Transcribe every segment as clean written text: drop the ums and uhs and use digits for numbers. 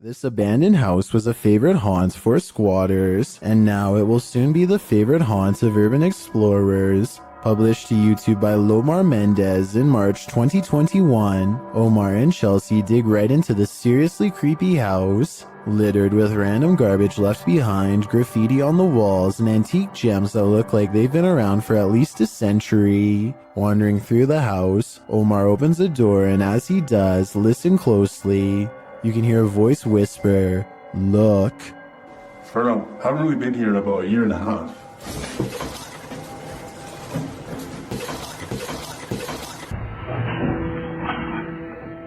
This abandoned house was a favorite haunt for squatters, and now it will soon be the favorite haunt of urban explorers. Published to YouTube by Lomar Mendez in March 2021, Omar and Chelsea dig right into the seriously creepy house, littered with random garbage left behind, graffiti on the walls, and antique gems that look like they've been around for at least a century. Wandering through the house, Omar opens a door, and as he does, listen closely. You can hear a voice whisper, "Look." Ferno, haven't really been here in about a year and a half.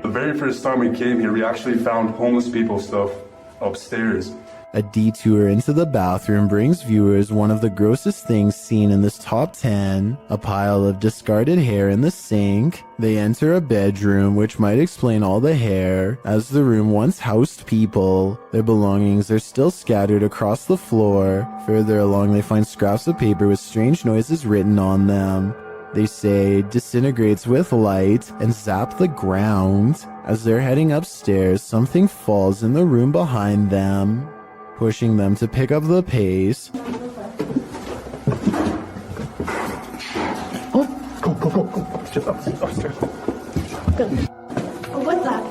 The very first time we came here, we actually found homeless people stuff upstairs. A detour into the bathroom brings viewers one of the grossest things seen in this top 10, a pile of discarded hair in the sink. They enter a bedroom, which might explain all the hair, as the room once housed people. Their belongings are still scattered across the floor. Further along, they find scraps of paper with strange noises written on them. They say disintegrates with light and zap the ground. As they're heading upstairs, something falls in the room behind them, pushing them to pick up the pace. Oh, go. Just upstairs. What's that?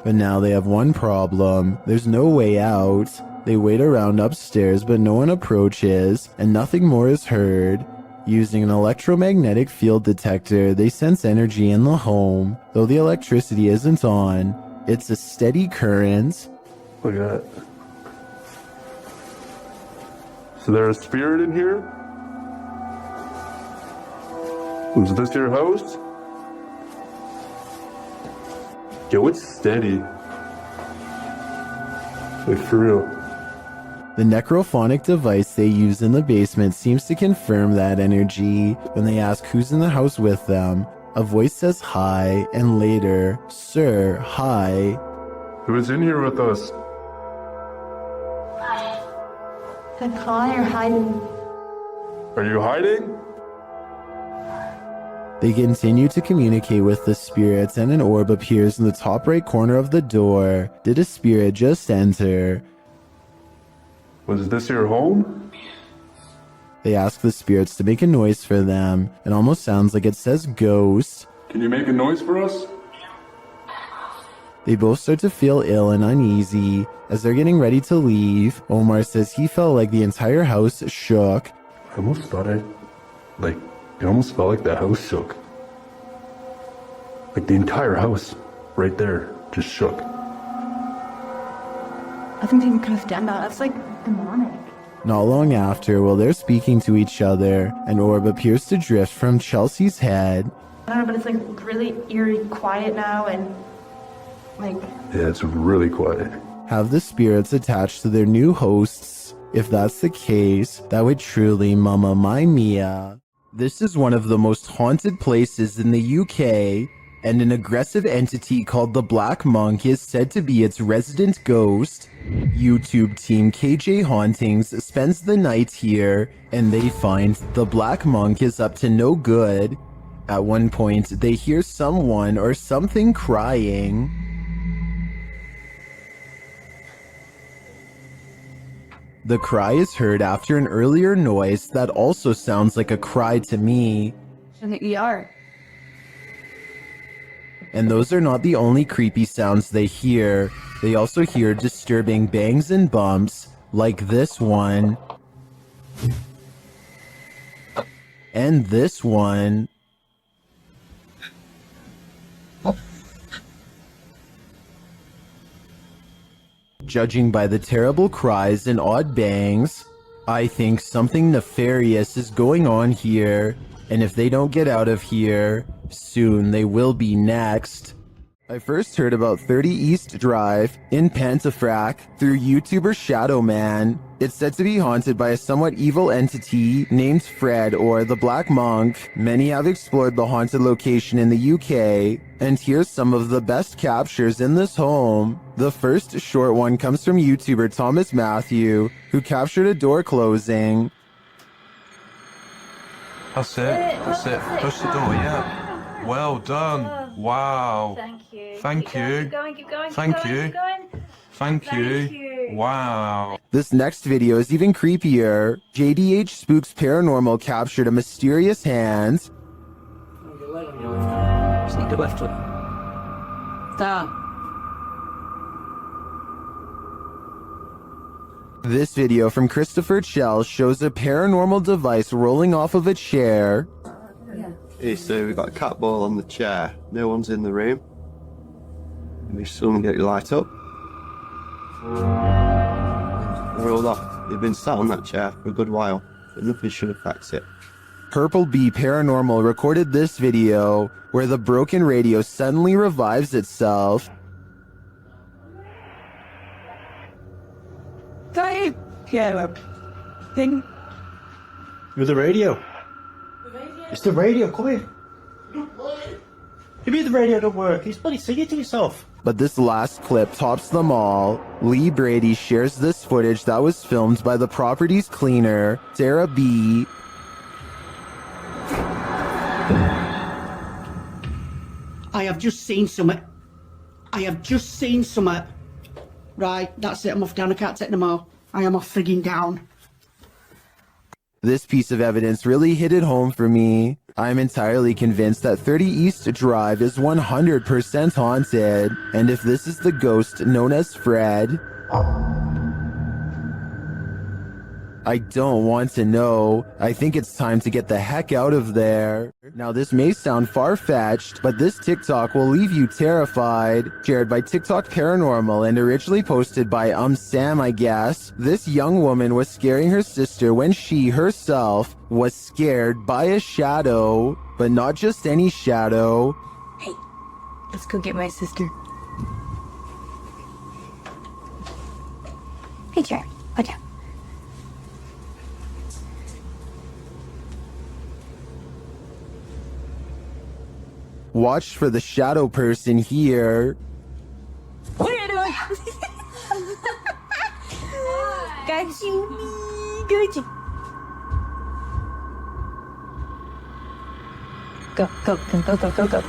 But now they have one problem. There's no way out. They wait around upstairs, but no one approaches, and nothing more is heard. Using an electromagnetic field detector, they sense energy in the home. Though the electricity isn't on, it's a steady current. Look at that. So there's a spirit in here? Was this your house? Yo, it's steady. Like, for real. The necrophonic device they use in the basement seems to confirm that energy. When they ask who's in the house with them, a voice says hi, and later, "Sir, hi." Who is in here with us? The call you're hiding. Are you hiding? They continue to communicate with the spirits, and an orb appears in the top right corner of the door. Did a spirit just enter? Was this your home? They ask the spirits to make a noise for them. It almost sounds like it says ghost. Can you make a noise for us? They both start to feel ill and uneasy. As they're getting ready to leave, Omar says he felt like the entire house shook. I almost thought it almost felt like the house shook. Like the entire house, right there, just shook. I think they could have done that. That's like demonic. Not long after, while they're speaking to each other, an orb appears to drift from Chelsea's head. I don't know, but it's like really eerie quiet now and like... Yeah, it's really quiet. Have the spirits attached to their new hosts? If that's the case, that would truly Mamma Mia. This is one of the most haunted places in the UK, and an aggressive entity called the Black Monk is said to be its resident ghost. YouTube team KJ Hauntings spends the night here, and they find the Black Monk is up to no good. At one point, they hear someone or something crying. The cry is heard after an earlier noise that also sounds like a cry to me. In the ER. And those are not the only creepy sounds they hear. They also hear disturbing bangs and bumps, like this one. And this one. Judging by the terrible cries and odd bangs, I think something nefarious is going on here, and if they don't get out of here, soon they will be next. I first heard about 30 East Drive in Pontefract through YouTuber Shadowman. It's said to be haunted by a somewhat evil entity named Fred or the Black Monk. Many have explored the haunted location in the UK, and here's some of the best captures in this home. The first short one comes from YouTuber Thomas Matthew, who captured a door closing. That's it. Push the door, yeah. Well done. Wow. Thank you. Thank you. Keep going, keep going, keep Thank going, you. keep going. Thank you. Wow. This next video is even creepier. JDH Spooks Paranormal captured a mysterious hand. Sneak left foot. Stop. This video from Christopher Chell shows a paranormal device rolling off of a chair. Hey, so we've got a cat ball on the chair. No one's in the room. Maybe someone get your light up. Rolled off. They've been sat on that chair for a good while, but nothing should affect it. Purple Bee Paranormal recorded this video where the broken radio suddenly revives itself. Dave! Yeah, thing. You're the radio. It's the radio, come here. You mean the radio don't work? He's bloody singing to yourself. But this last clip tops them all. Lee Brady shares this footage that was filmed by the property's cleaner, Sarah B. I have just seen something. Right, that's it. I'm off down. I can't take no more. I am off frigging down. This piece of evidence really hit it home for me. I'm entirely convinced that 30 East Drive is 100% haunted. And if this is the ghost known as Fred, I don't want to know. I think it's time to get the heck out of there. Now this may sound far-fetched, but this TikTok will leave you terrified. Shared by TikTok Paranormal and originally posted by Sam, I guess. This young woman was scaring her sister when she herself was scared by a shadow, but not just any shadow. Hey, let's go get my sister. Hey, Jeremy, put down. Watch for the shadow person here. What are you doing? Got you. Got you. Go, go, go, go, go, go, go.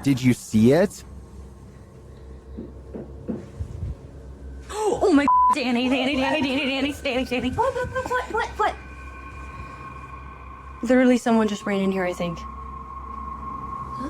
Did you see it? Oh my Danny. What? Literally, someone just ran in here, I think. Huh?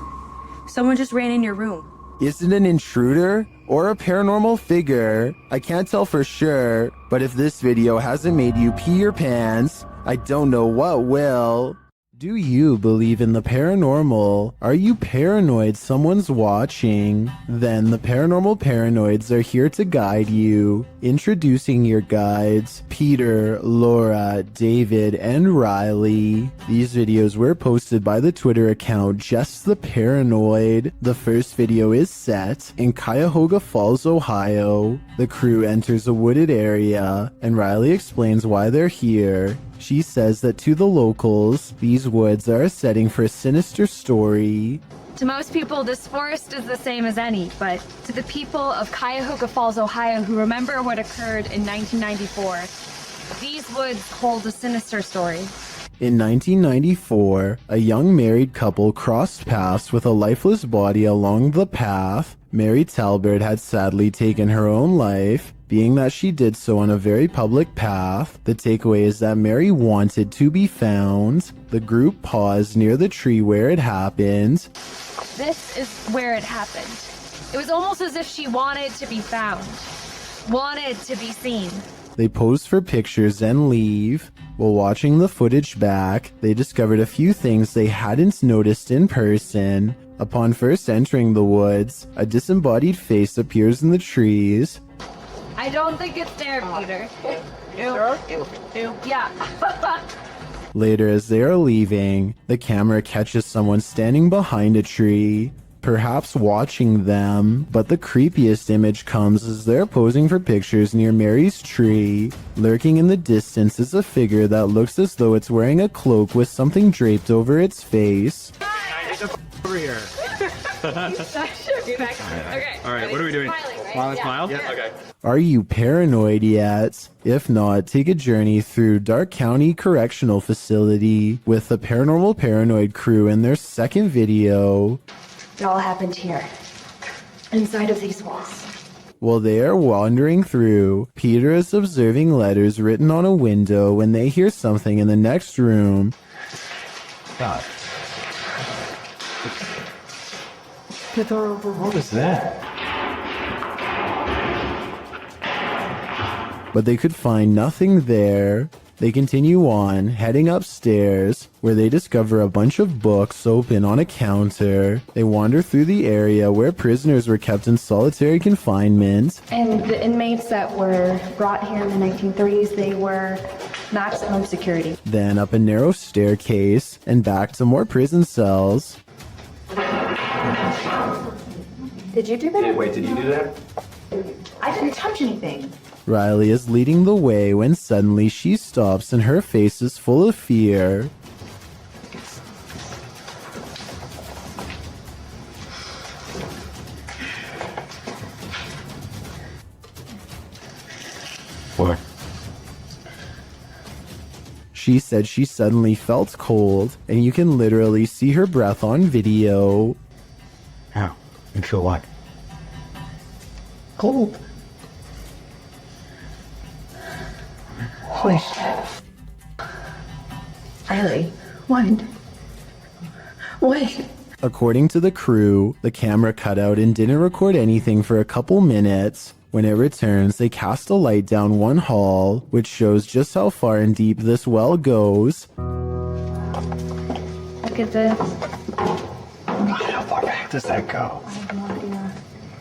Someone just ran in your room. Is it an intruder or a paranormal figure? I can't tell for sure, but if this video hasn't made you pee your pants, I don't know what will. Do you believe in the paranormal? Are you paranoid someone's watching? Then the Paranormal Paranoids are here to guide you. Introducing your guides, Peter, Laura, David, and Riley. These videos were posted by the Twitter account Just the Paranoid. The first video is set in Cuyahoga Falls, Ohio. The crew enters a wooded area, and Riley explains why they're here. She says that to the locals, these woods are a setting for a sinister story. To most people, this forest is the same as any, but to the people of Cuyahoga Falls, Ohio, who remember what occurred in 1994, these woods hold a sinister story. In 1994, a young married couple crossed paths with a lifeless body along the path. Mary Talbert had sadly taken her own life. Being that she did so on a very public path, the takeaway is that Mary wanted to be found. The group paused near the tree where it happened. This is where it happened. It was almost as if she wanted to be found, wanted to be seen. They posed for pictures and leave. While watching the footage back, they discovered a few things they hadn't noticed in person. Upon first entering the woods, a disembodied face appears in the trees. I don't think it's there, Peter. Yeah. Later, as they are leaving, the camera catches someone standing behind a tree, perhaps watching them, but the creepiest image comes as they're posing for pictures near Mary's tree. Lurking in the distance is a figure that looks as though it's wearing a cloak with something draped over its face. Over here. Okay. All right, what are we doing? Smile? Yeah. Okay. Are you paranoid yet? If not, take a journey through Dark County Correctional Facility with the Paranormal Paranoid crew in their second video. It all happened here. inside of these walls. While they are wandering through, Peter is observing letters written on a window when they hear something in the next room. God. What was that? But they could find nothing there. They continue on, heading upstairs, where they discover a bunch of books open on a counter. They wander through the area where prisoners were kept in solitary confinement. And the inmates that were brought here in the 1930s, they were maximum security. Then up a narrow staircase, and back to more prison cells. Did you do that? Wait, did you do that? I didn't touch anything. Riley is leading the way when suddenly she stops and her face is full of fear. What? She said she suddenly felt cold, and you can literally see her breath on video. How? You feel what? Cold. Wait. Riley, what? Wait. According to the crew, the camera cut out and didn't record anything for a couple minutes. When it returns, they cast a light down one hall, which shows just how far and deep this well goes. Look at this. How far back does that go? I have no idea.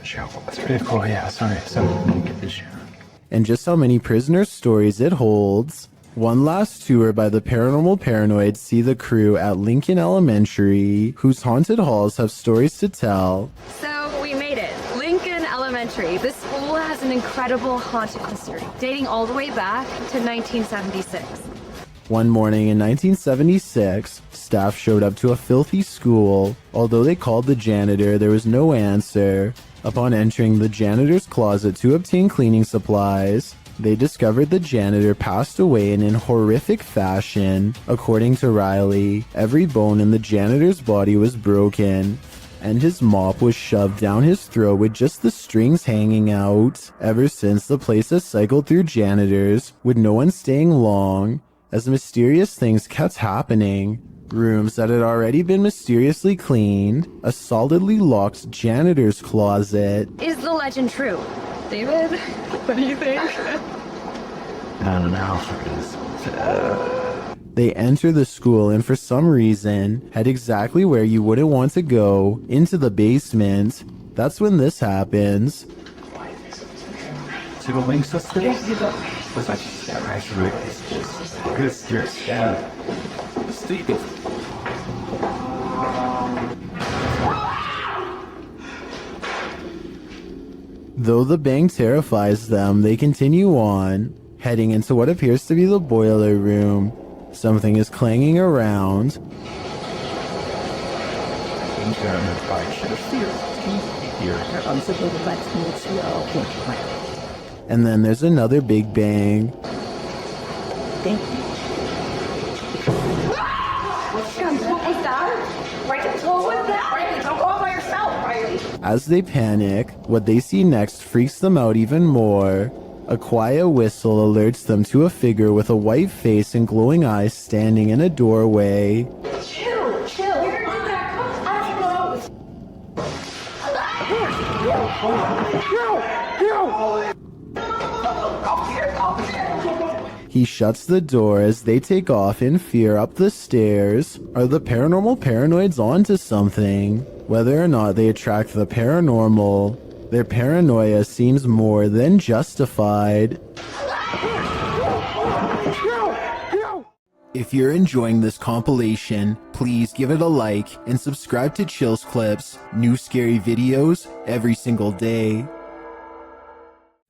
Sure, that's pretty cool. Yeah, sorry. So, let me get this shit. And just how many prisoner stories it holds. One last tour by the paranormal paranoids see the crew at Lincoln Elementary, whose haunted halls have stories to tell. So we made it. Lincoln Elementary. This school has an incredible haunted history, dating all the way back to 1976. One morning in 1976, staff showed up to a filthy school. Although they called the janitor, there was no answer. Upon entering the janitor's closet to obtain cleaning supplies, they discovered the janitor passed away in horrific fashion. According to Riley, every bone in the janitor's body was broken, and his mop was shoved down his throat with just the strings hanging out. Ever since, the place has cycled through janitors, with no one staying long, as mysterious things kept happening. Rooms that had already been mysteriously cleaned, a solidly locked janitor's closet. Is the legend true? David, what do you think? I don't know. They enter the school and for some reason head exactly where you wouldn't want to go, into the basement. That's when this happens. To the links of space? Was I just that right? Good steers. Yeah. Stupid. Though the bang terrifies them, they continue on, heading into what appears to be the boiler room. Something is clanging around. And then there's another big bang. As they panic, what they see next freaks them out even more. A quiet whistle alerts them to a figure with a white face and glowing eyes standing in a doorway. Chill. Where did that come He shuts the door as they take off in fear up the stairs. Are the paranormal paranoids onto something? Whether or not they attract the paranormal, their paranoia seems more than justified. If you're enjoying this compilation, please give it a like and subscribe to Chills Clips, new scary videos every single day.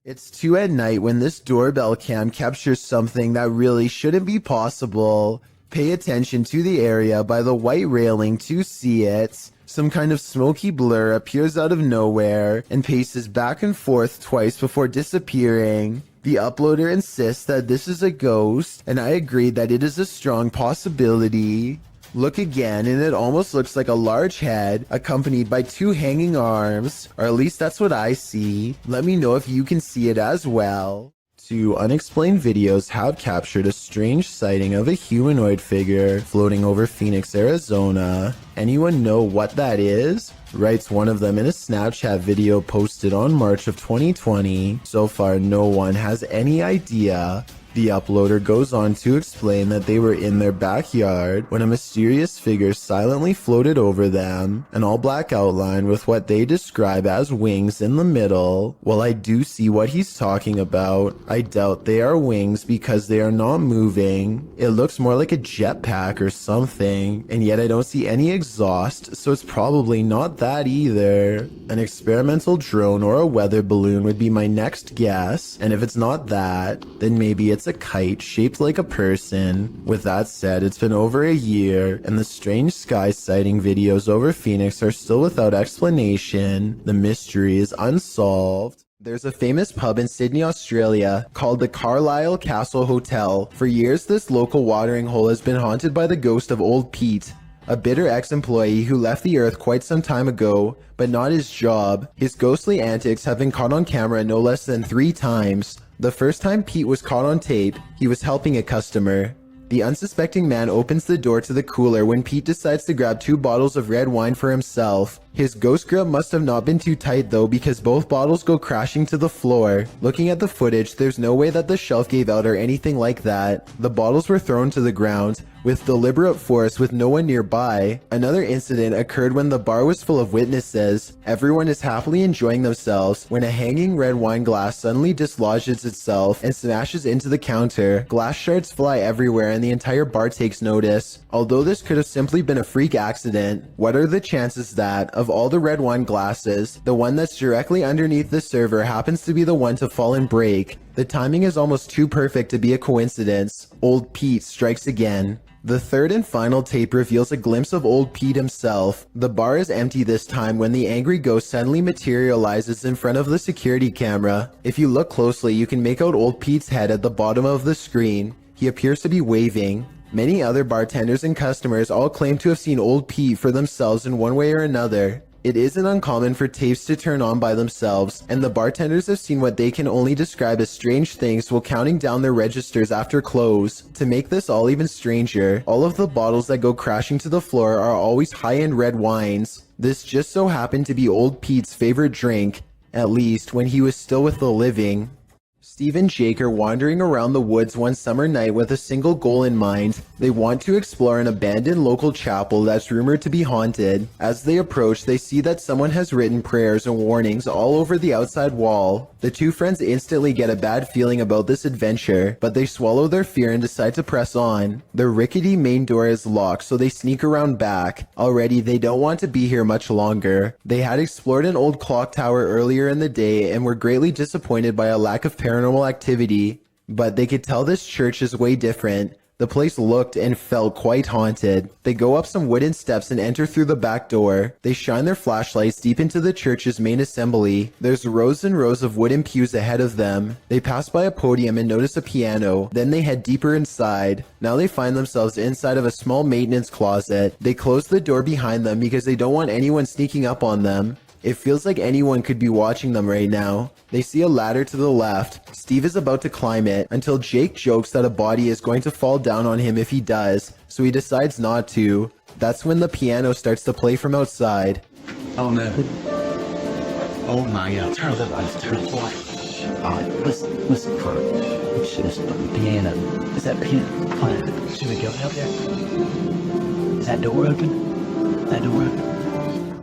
It's 2 at night when this doorbell cam captures something that really shouldn't be possible. Pay attention to the area by the white railing to see it. Some kind of smoky blur appears out of nowhere and paces back and forth twice before disappearing. The uploader insists that this is a ghost, and I agree that it is a strong possibility. Look again, and it almost looks like a large head accompanied by two hanging arms, or at least that's what I see. Let me know if you can see it as well. Two unexplained videos have captured a strange sighting of a humanoid figure floating over Phoenix, Arizona. Anyone know what that is? Writes one of them in a Snapchat video posted on March of 2020. So far, no one has any idea. The uploader goes on to explain that they were in their backyard when a mysterious figure silently floated over them, an all-black outline with what they describe as wings in the middle. While I do see what he's talking about, I doubt they are wings because they are not moving. It looks more like a jetpack or something, and yet I don't see any exhaust, so it's probably not that either. An experimental drone or a weather balloon would be my next guess, and if it's not that, then maybe it's a kite shaped like a person. With that said, it's been over a year, and the strange sky sighting videos over Phoenix are still without explanation. The mystery is unsolved. There's a famous pub in Sydney, Australia called the Carlisle Castle Hotel. For years, this local watering hole has been haunted by the ghost of Old Pete, a bitter ex-employee who left the earth quite some time ago, but not his job. His ghostly antics have been caught on camera no less than 3 times. The first time Pete was caught on tape, he was helping a customer. The unsuspecting man opens the door to the cooler when Pete decides to grab 2 bottles of red wine for himself. His ghost grip must have not been too tight though, because both bottles go crashing to the floor. Looking at the footage, there's no way that the shelf gave out or anything like that. The bottles were thrown to the ground with deliberate force with no one nearby. Another incident occurred when the bar was full of witnesses. Everyone is happily enjoying themselves when a hanging red wine glass suddenly dislodges itself and smashes into the counter. Glass shards fly everywhere and the entire bar takes notice. Although this could have simply been a freak accident, what are the chances that, of all the red wine glasses, the one that's directly underneath the server happens to be the one to fall and break? The timing is almost too perfect to be a coincidence. Old Pete strikes again. The third and final tape reveals a glimpse of Old Pete himself. The bar is empty this time when the angry ghost suddenly materializes in front of the security camera. If you look closely, you can make out Old Pete's head at the bottom of the screen. He appears to be waving. Many other bartenders and customers all claim to have seen Old Pete for themselves in one way or another. It isn't uncommon for tapes to turn on by themselves, and the bartenders have seen what they can only describe as strange things while counting down their registers after close. To make this all even stranger, all of the bottles that go crashing to the floor are always high-end red wines. This just so happened to be Old Pete's favorite drink, at least when he was still with the living. Steve and Jake are wandering around the woods one summer night with a single goal in mind. They want to explore an abandoned local chapel that's rumored to be haunted. As they approach, they see that someone has written prayers and warnings all over the outside wall. The two friends instantly get a bad feeling about this adventure, but they swallow their fear and decide to press on. The rickety main door is locked, so they sneak around back. Already, they don't want to be here much longer. They had explored an old clock tower earlier in the day and were greatly disappointed by a lack of paranormal activity, but they could tell this church is way different. The place looked and felt quite haunted. They go up some wooden steps and enter through the back door. They shine their flashlights deep into the church's main assembly. There's rows and rows of wooden pews ahead of them. They pass by a podium and notice a piano. Then they head deeper inside. Now they find themselves inside of a small maintenance closet. They close the door behind them because they don't want anyone sneaking up on them. It feels like anyone could be watching them right now. They see a ladder to the left. Steve is about to climb it until Jake jokes that a body is going to fall down on him if he does, so he decides not to. That's when the piano starts to play from outside. Oh no. Oh my god. Turn the lights, turn the lights. Alright, listen for it. It's just the piano. Is that piano playing? Should we go out there? Is that door open? That door open?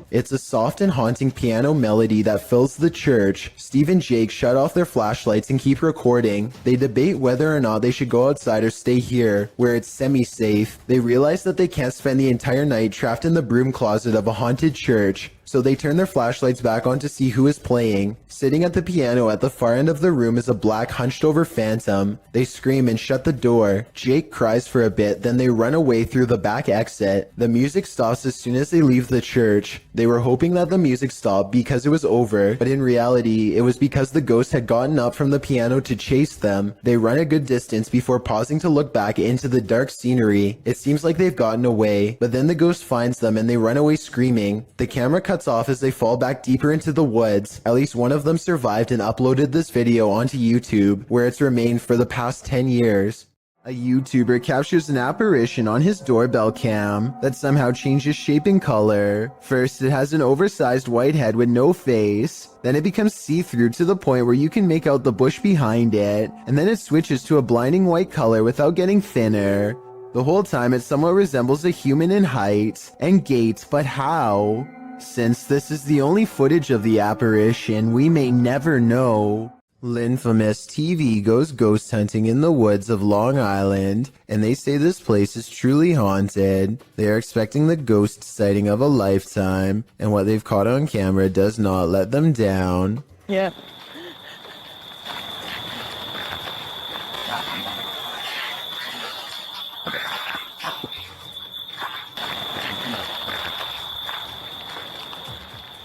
It's a soft and haunting piano melody that fills the church. Steve and Jake shut off their flashlights and keep recording. They debate whether or not they should go outside or stay here, where it's semi-safe. They realize that they can't spend the entire night trapped in the broom closet of a haunted church. So they turn their flashlights back on to see who is playing. Sitting at the piano at the far end of the room is a black hunched over phantom. They scream and shut the door. Jake cries for a bit, then they run away through the back exit. The music stops as soon as they leave the church. They were hoping that the music stopped because it was over, but in reality, it was because the ghost had gotten up from the piano to chase them. They run a good distance before pausing to look back into the dark scenery. It seems like they've gotten away, but then the ghost finds them and they run away screaming. The camera cuts off as they fall back deeper into the woods. At least one of them survived and uploaded this video onto YouTube, where it's remained for the past 10 years. A YouTuber captures an apparition on his doorbell cam that somehow changes shape and color. First, it has an oversized white head with no face. Then it becomes see-through to the point where you can make out the bush behind it. And then it switches to a blinding white color without getting thinner. The whole time it somewhat resembles a human in height and gait, but how? Since this is the only footage of the apparition, we may never know. Linfamous TV goes ghost hunting in the woods of Long Island, and they say this place is truly haunted. They are expecting the ghost sighting of a lifetime, and what they've caught on camera does not let them down. Yeah.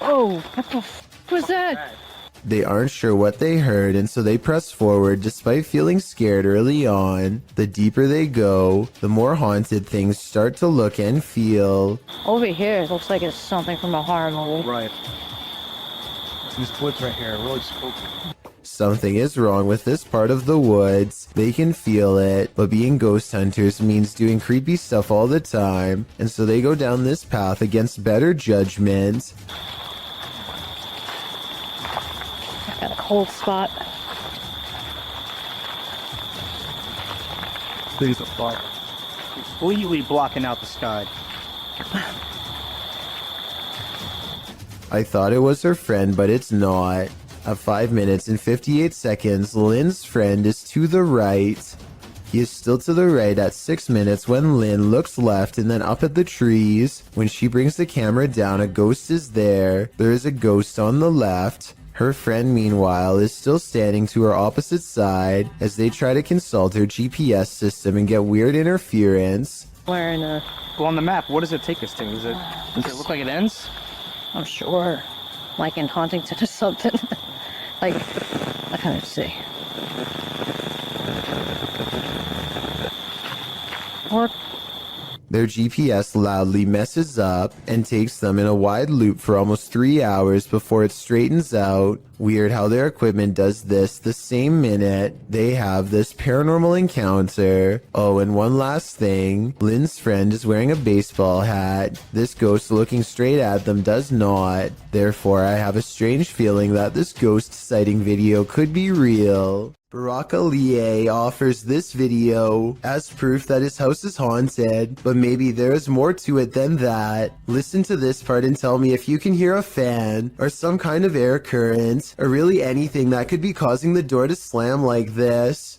Oh, what the f was that? They aren't sure what they heard, and so they press forward despite feeling scared early on. The deeper they go, the more haunted things start to look and feel. Over here, it looks like it's something from a horror movie. Right. These woods right here are really spooky. Something is wrong with this part of the woods. They can feel it, but being ghost hunters means doing creepy stuff all the time, and so they go down this path against better judgment. Got a cold spot. These are far. Completely blocking out the sky. I thought it was her friend, but it's not. At 5 minutes and 58 seconds, Lynn's friend is to the right. He is still to the right at 6 minutes when Lynn looks left and then up at the trees. When she brings the camera down, a ghost is there. There is a ghost on the left. Her friend, meanwhile, is still standing to her opposite side as they try to consult her GPS system and get weird interference. Wearing a... Well, on the map, what does it take us to? Does it look like it ends? I'm sure. Like in Huntington or something. Like, I can't see. Or... Their GPS loudly messes up and takes them in a wide loop for almost 3 hours before it straightens out. Weird how their equipment does this the same minute they have this paranormal encounter. Oh, and one last thing. Lynn's friend is wearing a baseball hat. This ghost looking straight at them does not. Therefore, I have a strange feeling that this ghost sighting video could be real. Barack Ali offers this video as proof that his house is haunted, but maybe there is more to it than that. Listen to this part and tell me if you can hear a fan, or some kind of air current, or really anything that could be causing the door to slam like this.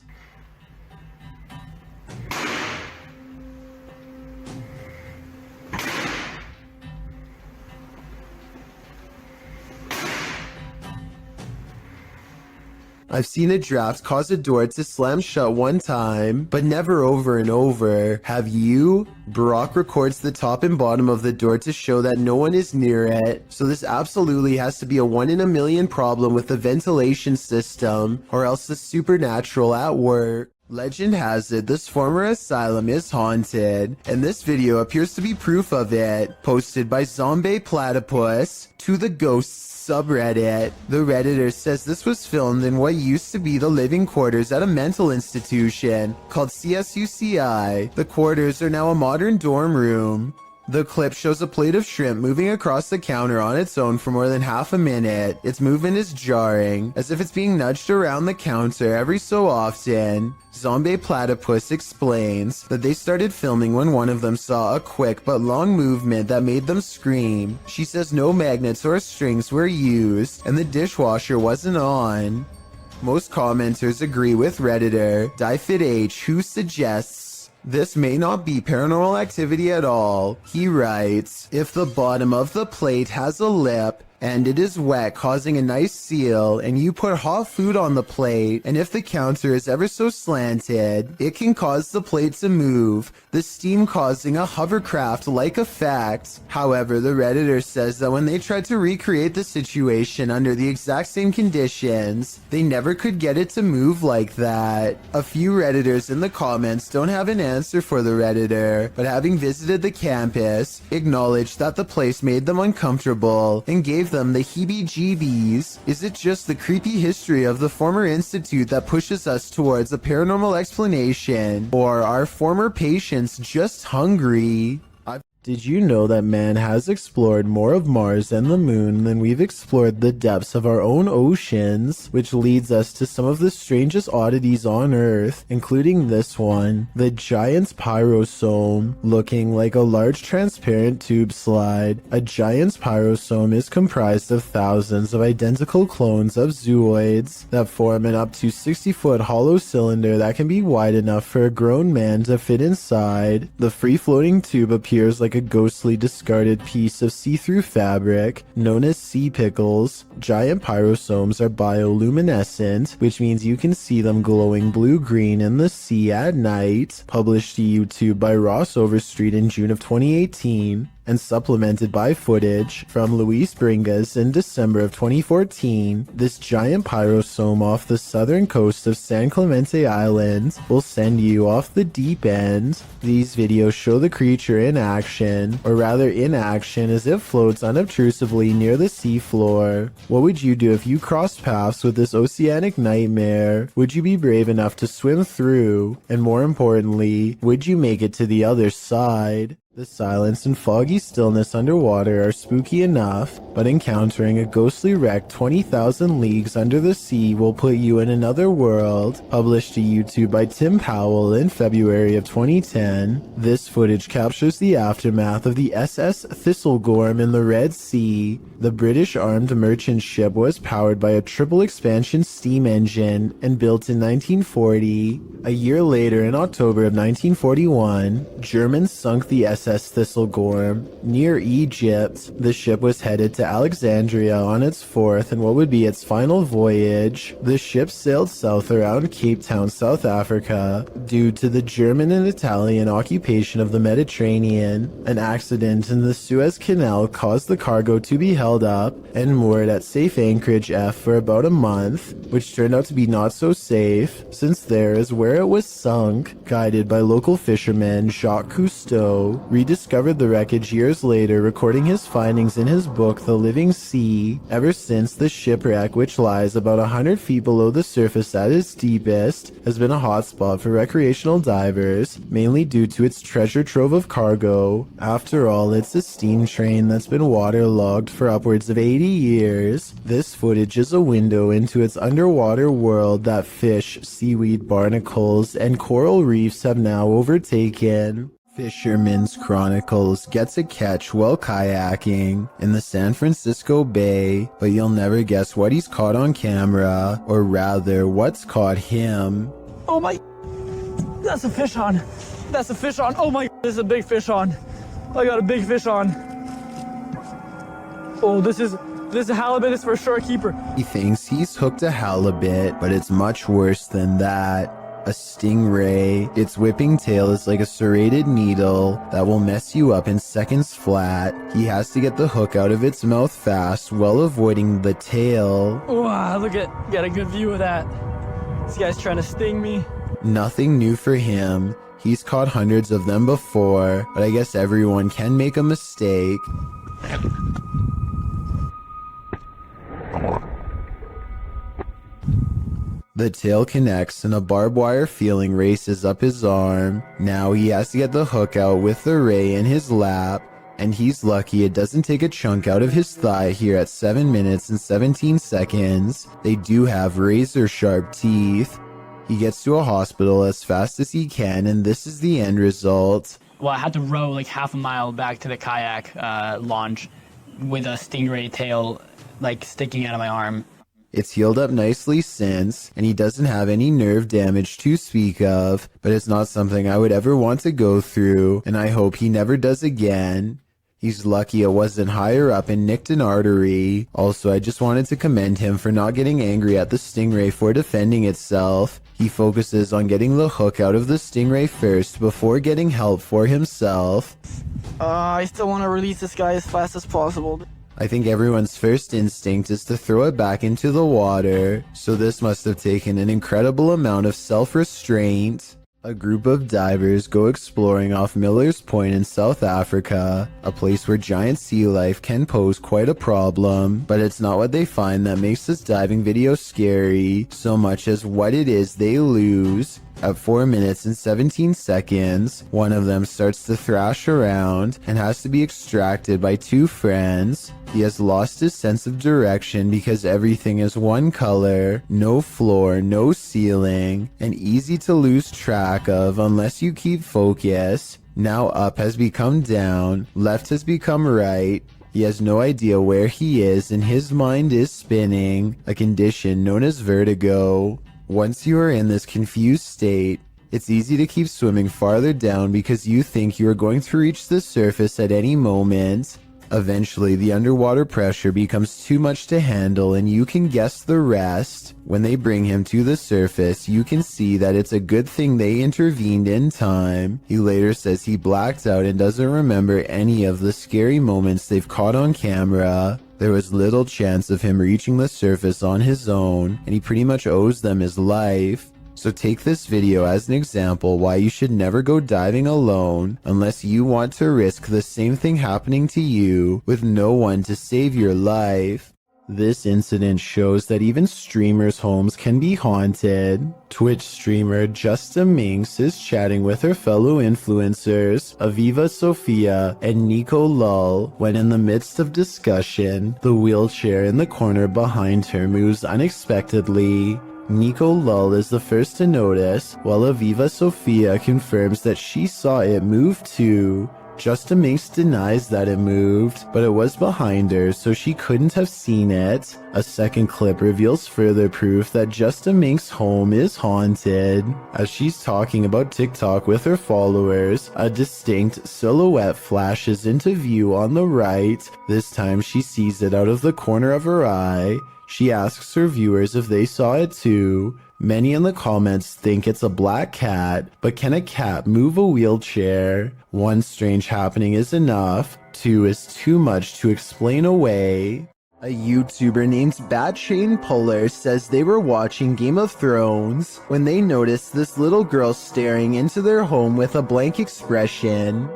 I've seen a draft cause a door to slam shut one time, but never over and over. Have you? Barack records the top and bottom of the door to show that no one is near it. So this absolutely has to be a 1 in a million problem with the ventilation system, or else the supernatural at work. Legend has it this former asylum is haunted, and this video appears to be proof of it, posted by Zombie Platypus to the Ghosts subreddit. The Redditor says this was filmed in what used to be the living quarters at a mental institution called CSUCI. The quarters are now a modern dorm room. The clip shows a plate of shrimp moving across the counter on its own for more than half a minute. Its movement is jarring, as if it's being nudged around the counter every so often. Zombie Platypus explains that they started filming when one of them saw a quick but long movement that made them scream. She says no magnets or strings were used, and the dishwasher wasn't on. Most commenters agree with Redditor DieFitH, who suggests This may not be paranormal activity at all. He writes, if the bottom of the plate has a lip and it is wet, causing a nice seal, and you put hot food on the plate, and if the counter is ever so slanted, it can cause the plate to move, the steam causing a hovercraft-like effect. However, the Redditor says that when they tried to recreate the situation under the exact same conditions, they never could get it to move like that. A few Redditors in the comments don't have an answer for the Redditor, but having visited the campus, acknowledged that the place made them uncomfortable and gave them the heebie-jeebies. Is it just the creepy history of the former institute that pushes us towards a paranormal explanation, or are former patients just hungry? Did you know that man has explored more of Mars and the moon than we've explored the depths of our own oceans, which leads us to some of the strangest oddities on Earth, including this one, the giant's pyrosome, looking like a large transparent tube slide. A giant's pyrosome is comprised of thousands of identical clones of zooids that form an up to 60-foot hollow cylinder that can be wide enough for a grown man to fit inside. The free-floating tube appears like a ghostly discarded piece of see-through fabric known as sea pickles. Giant pyrosomes are bioluminescent, which means you can see them glowing blue-green in the sea at night. Published to YouTube by Ross Overstreet in June of 2018. And supplemented by footage from Luis Bringas in December of 2014, this giant pyrosome off the southern coast of San Clemente Island will send you off the deep end. These videos show the creature in action, or rather inaction as it floats unobtrusively near the seafloor. What would you do if you crossed paths with this oceanic nightmare? Would you be brave enough to swim through? And more importantly, would you make it to the other side? The silence and foggy stillness underwater are spooky enough, but encountering a ghostly wreck 20,000 leagues under the sea will put you in another world. Published to YouTube by Tim Powell in February of 2010, this footage captures the aftermath of the SS Thistlegorm in the Red Sea. The British armed merchant ship was powered by a triple expansion steam engine and built in 1940. A year later, in October of 1941, Germans sunk the SS Thistlegorm near Egypt. The ship was headed to Alexandria on its fourth and what would be its final voyage. The ship sailed south around Cape Town, South Africa. Due to the German and Italian occupation of the Mediterranean, an accident in the Suez Canal caused the cargo to be held up and moored at safe anchorage F for about a month, which turned out to be not so safe, since there is where it was sunk. Guided by local fisherman Jacques Cousteau, rediscovered the wreckage years later, recording his findings in his book The Living Sea. Ever since, the shipwreck, which lies about 100 feet below the surface at its deepest, has been a hotspot for recreational divers, mainly due to its treasure trove of cargo. After all, it's a steam train that's been waterlogged for upwards of 80 years. This footage is a window into its underwater world that fish, seaweed, barnacles, and coral reefs have now overtaken. Fisherman's Chronicles gets a catch while kayaking in the San Francisco Bay, but you'll never guess what he's caught on camera, or rather, what's caught him. Oh my, that's a fish on. That's a fish on. Oh my, there's a big fish on. I got a big fish on. Oh, this is a halibut is for sure a keeper. He thinks he's hooked a halibut, but it's much worse than that. A stingray. Its whipping tail is like a serrated needle that will mess you up in seconds flat. He has to get the hook out of its mouth fast while avoiding the tail. Wow, got a good view of that. This guy's trying to sting me. Nothing new for him. He's caught hundreds of them before, but I guess everyone can make a mistake. The tail connects and a barbed wire feeling races up his arm. Now he has to get the hook out with the ray in his lap, and he's lucky it doesn't take a chunk out of his thigh here at 7 minutes and 17 seconds. They do have razor sharp teeth. He gets to a hospital as fast as he can, and this is the end result. Well, I had to row like half a mile back to the kayak launch with a stingray tail like sticking out of my arm. It's healed up nicely since, and he doesn't have any nerve damage to speak of, but it's not something I would ever want to go through, and I hope he never does again. He's lucky it wasn't higher up and nicked an artery. Also, I just wanted to commend him for not getting angry at the stingray for defending itself. He focuses on getting the hook out of the stingray first before getting help for himself. I still want to release this guy as fast as possible. I think everyone's first instinct is to throw it back into the water, so this must have taken an incredible amount of self-restraint. A group of divers go exploring off Miller's Point in South Africa, a place where giant sea life can pose quite a problem, but it's not what they find that makes this diving video scary, so much as what it is they lose. At 4 minutes and 17 seconds, one of them starts to thrash around and has to be extracted by two friends. He has lost his sense of direction because everything is one color, no floor, no ceiling, and easy to lose track of unless you keep focus. Now up has become down, left has become right. He has no idea where he is and his mind is spinning, a condition known as vertigo. Once you are in this confused state, it's easy to keep swimming farther down because you think you are going to reach the surface at any moment. Eventually, the underwater pressure becomes too much to handle and you can guess the rest. When they bring him to the surface, you can see that it's a good thing they intervened in time. He later says he blacked out and doesn't remember any of the scary moments they've caught on camera. There was little chance of him reaching the surface on his own, and he pretty much owes them his life. So take this video as an example why you should never go diving alone unless you want to risk the same thing happening to you with no one to save your life. This incident shows that even streamers' homes can be haunted. Twitch streamer Justa Minx is chatting with her fellow influencers, Aviva Sophia and Nico Lull, when in the midst of discussion, the wheelchair in the corner behind her moves unexpectedly. Nico Lull is the first to notice, while Aviva Sophia confirms that she saw it move too. Justa Minx denies that it moved, but it was behind her, so she couldn't have seen it. A second clip reveals further proof that Justa Minx's home is haunted. As she's talking about TikTok with her followers, a distinct silhouette flashes into view on the right. This time she sees it out of the corner of her eye. She asks her viewers if they saw it too. Many in the comments think it's a black cat, but can a cat move a wheelchair? One strange happening is enough, two is too much to explain away. A YouTuber named Bat Chain Puller says they were watching Game of Thrones when they noticed this little girl staring into their home with a blank expression.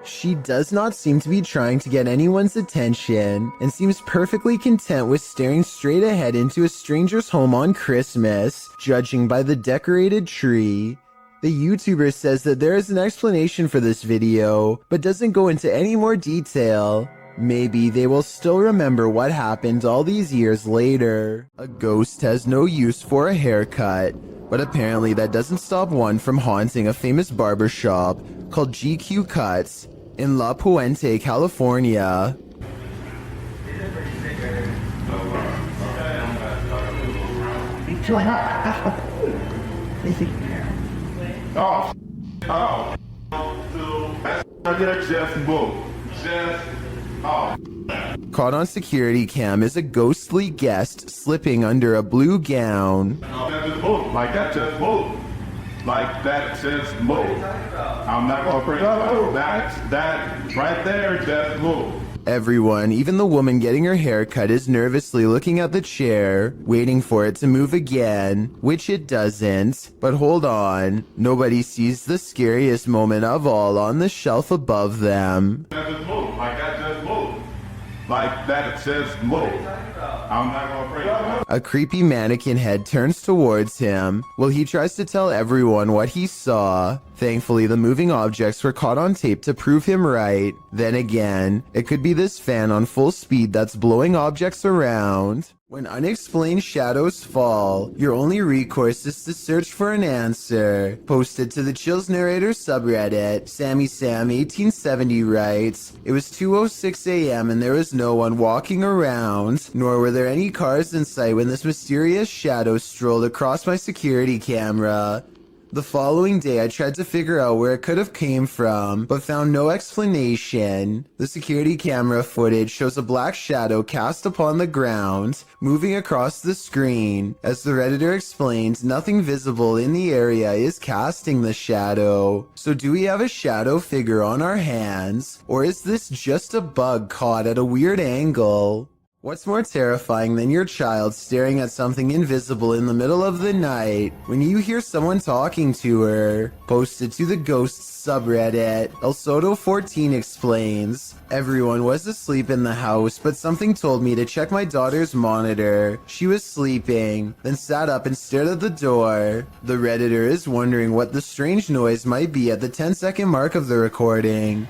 She does not seem to be trying to get anyone's attention and seems perfectly content with staring straight ahead into a stranger's home on Christmas, judging by the decorated tree. The YouTuber says that there is an explanation for this video, but doesn't go into any more detail. Maybe they will still remember what happened all these years later. A ghost has no use for a haircut, but apparently that doesn't stop one from haunting a famous barbershop called GQ Cuts in La Puente, California. Caught on security cam is a ghostly guest slipping under a blue gown. Like that just moved. Like that just moved. I'm not gonna bring up that right there just moved. Everyone, even the woman getting her hair cut, is nervously looking at the chair, waiting for it to move again, which it doesn't. But hold on, nobody sees the scariest moment of all on the shelf above them. That just moved. Like that just moved. Like that just moved. I'm not gonna bring up. A creepy mannequin head turns towards him while he tries to tell everyone what he saw. Thankfully, the moving objects were caught on tape to prove him right. Then again, it could be this fan on full speed that's blowing objects around. When unexplained shadows fall, your only recourse is to search for an answer. Posted to the Chills Narrator subreddit, Sammy Sam 1870 writes, "It was 2:06 a.m. and there was no one walking around, nor were there any cars in sight when this mysterious shadow strolled across my security camera. The following day, I tried to figure out where it could have came from, but found no explanation. The security camera footage shows a black shadow cast upon the ground, moving across the screen. As the Redditor explains, nothing visible in the area is casting the shadow. So do we have a shadow figure on our hands? Or is this just a bug caught at a weird angle?" What's more terrifying than your child staring at something invisible in the middle of the night when you hear someone talking to her? Posted to the Ghosts subreddit, El Soto14 explains, "Everyone was asleep in the house, but something told me to check my daughter's monitor. She was sleeping, then sat up and stared at the door." The Redditor is wondering what the strange noise might be at the 10-second mark of the recording.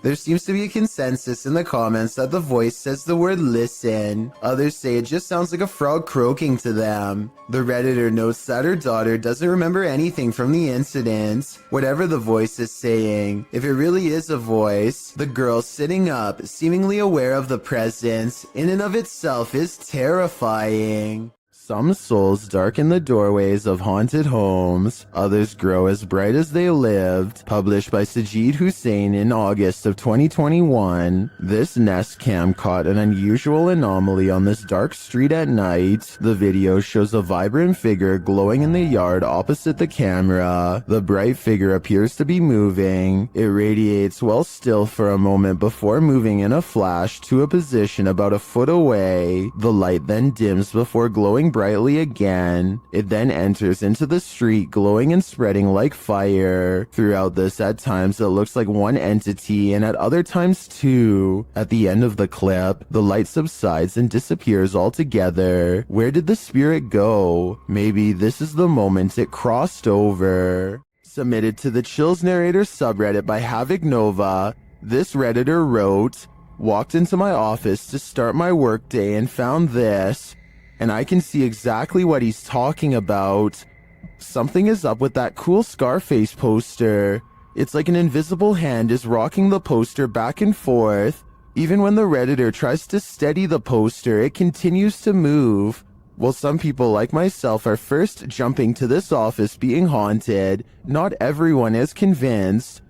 There seems to be a consensus in the comments that the voice says the word listen. Others say it just sounds like a frog croaking to them. The Redditor notes that her daughter doesn't remember anything from the incident, whatever the voice is saying. If it really is a voice, the girl sitting up, seemingly aware of the presence, in and of itself is terrifying. Some souls darken the doorways of haunted homes, others grow as bright as they lived. Published by Sajid Hussein in August of 2021. This Nest Cam caught an unusual anomaly on this dark street at night. The video shows a vibrant figure glowing in the yard opposite the camera. The bright figure appears to be moving. It radiates while still for a moment before moving in a flash to a position about a foot away. The light then dims before glowing brightly again. It then enters into the street, glowing and spreading like fire. Throughout this, at times it looks like one entity, and at other times two. At the end of the clip, the light subsides and disappears altogether. Where did the spirit go? Maybe this is the moment it crossed over. Submitted to the Chills Narrator subreddit by Havoc Nova, this Redditor wrote, "Walked into my office to start my workday and found this. And I can see exactly what he's talking about. Something is up with that cool Scarface poster. It's like an invisible hand is rocking the poster back and forth. Even when the Redditor tries to steady the poster, it continues to move. While some people like myself are first jumping to this office being haunted, not everyone is convinced."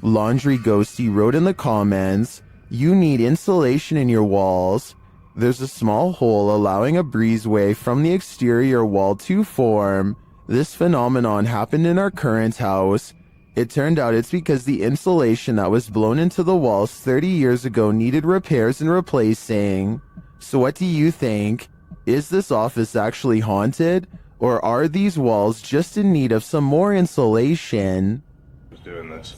Laundry Ghosty wrote in the comments, "You need insulation in your walls. There's a small hole allowing a breezeway from the exterior wall to form. This phenomenon happened in our current house. It turned out it's because the insulation that was blown into the walls 30 years ago needed repairs and replacing. So what do you think? Is this office actually haunted? Or are these walls just in need of some more insulation?" Who's doing this?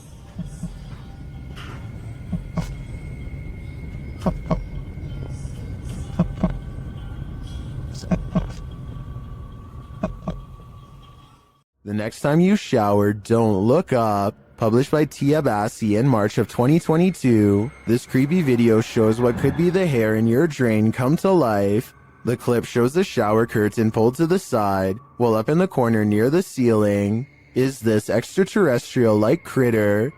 The next time you shower, don't look up. Published by Tia Bassi in March of 2022. This creepy video shows what could be the hair in your drain come to life. The clip shows the shower curtain pulled to the side, while up in the corner near the ceiling is this extraterrestrial-like critter.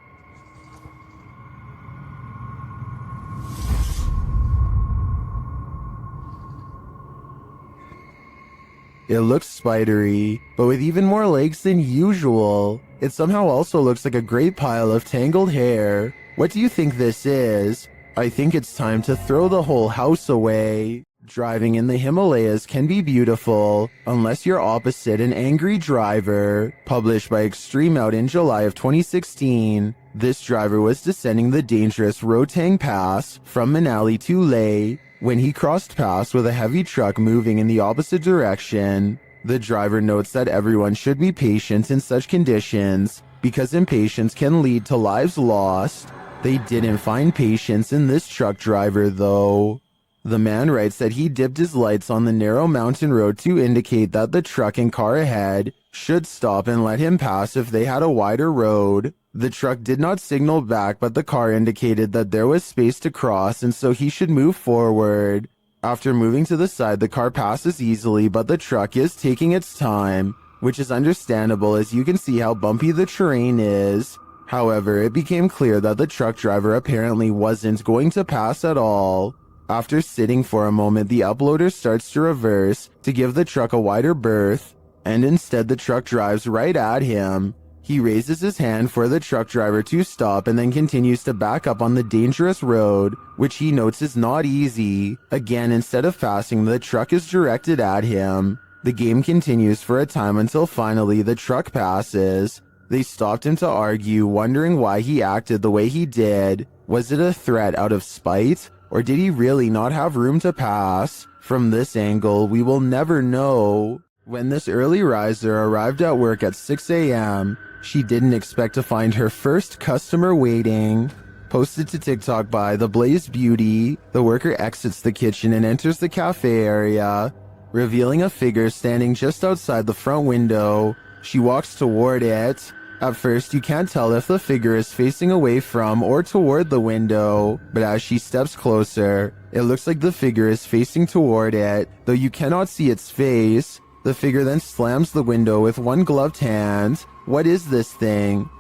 It looks spidery, but with even more legs than usual. It somehow also looks like a great pile of tangled hair. What do you think this is? I think it's time to throw the whole house away. Driving in the Himalayas can be beautiful, unless you're opposite an angry driver. Published by Extreme Out in July of 2016. This driver was descending the dangerous Rotang Pass from Manali to Leh when he crossed paths with a heavy truck moving in the opposite direction. The driver notes that everyone should be patient in such conditions, because impatience can lead to lives lost. They didn't find patience in this truck driver though. The man writes that he dipped his lights on the narrow mountain road to indicate that the truck and car ahead should stop and let him pass if they had a wider road. The truck did not signal back, but the car indicated that there was space to cross and so he should move forward. After moving to the side, the car passes easily, but the truck is taking its time, which is understandable as you can see how bumpy the terrain is. However, it became clear that the truck driver apparently wasn't going to pass at all. After sitting for a moment, the uploader starts to reverse to give the truck a wider berth, and instead the truck drives right at him. He raises his hand for the truck driver to stop and then continues to back up on the dangerous road, which he notes is not easy. Again, instead of passing, the truck is directed at him. The game continues for a time until finally the truck passes. They stopped him to argue, wondering why he acted the way he did. Was it a threat out of spite, or did he really not have room to pass? From this angle, we will never know. When this early riser arrived at work at 6 a.m., she didn't expect to find her first customer waiting. Posted to TikTok by The Blaze Beauty, the worker exits the kitchen and enters the cafe area, revealing a figure standing just outside the front window. She walks toward it. At first, you can't tell if the figure is facing away from or toward the window, but as she steps closer, it looks like the figure is facing toward it, though you cannot see its face. The figure then slams the window with one gloved hand. What is this thing?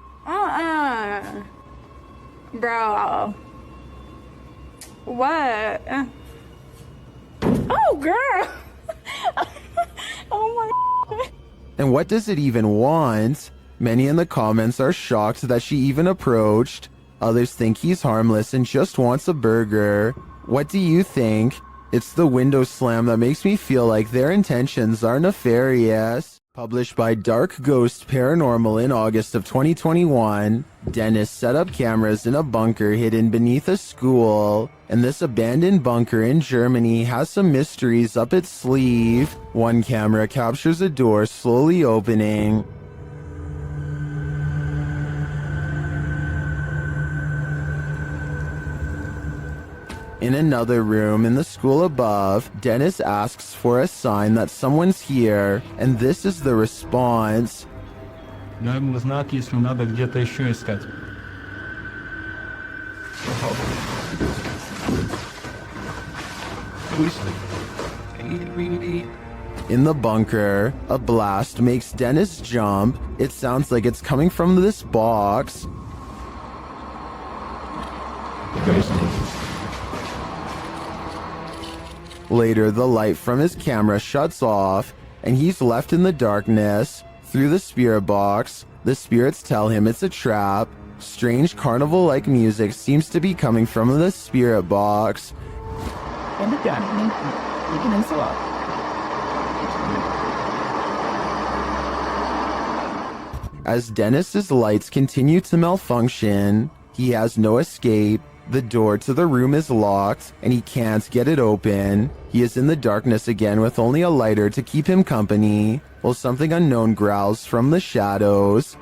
Bro. What? Oh, girl. Oh my. And what does it even want? Many in the comments are shocked that she even approached. Others think he's harmless and just wants a burger. What do you think? It's the window slam that makes me feel like their intentions are nefarious. Published by Dark Ghost Paranormal in August of 2021, Dennis set up cameras in a bunker hidden beneath a school, and this abandoned bunker in Germany has some mysteries up its sleeve. One camera captures a door slowly opening. In another room in the school above, Dennis asks for a sign that someone's here, and this is the response. Знак, если надо где-то еще искать. In the bunker, a blast makes Dennis jump. It sounds like it's coming from this box. Later, the light from his camera shuts off, and he's left in the darkness. Through the spirit box, the spirits tell him it's a trap. Strange carnival-like music seems to be coming from the spirit box. As Dennis's lights continue to malfunction, he has no escape. The door to the room is locked, and he can't get it open. He is in the darkness again with only a lighter to keep him company, while something unknown growls from the shadows.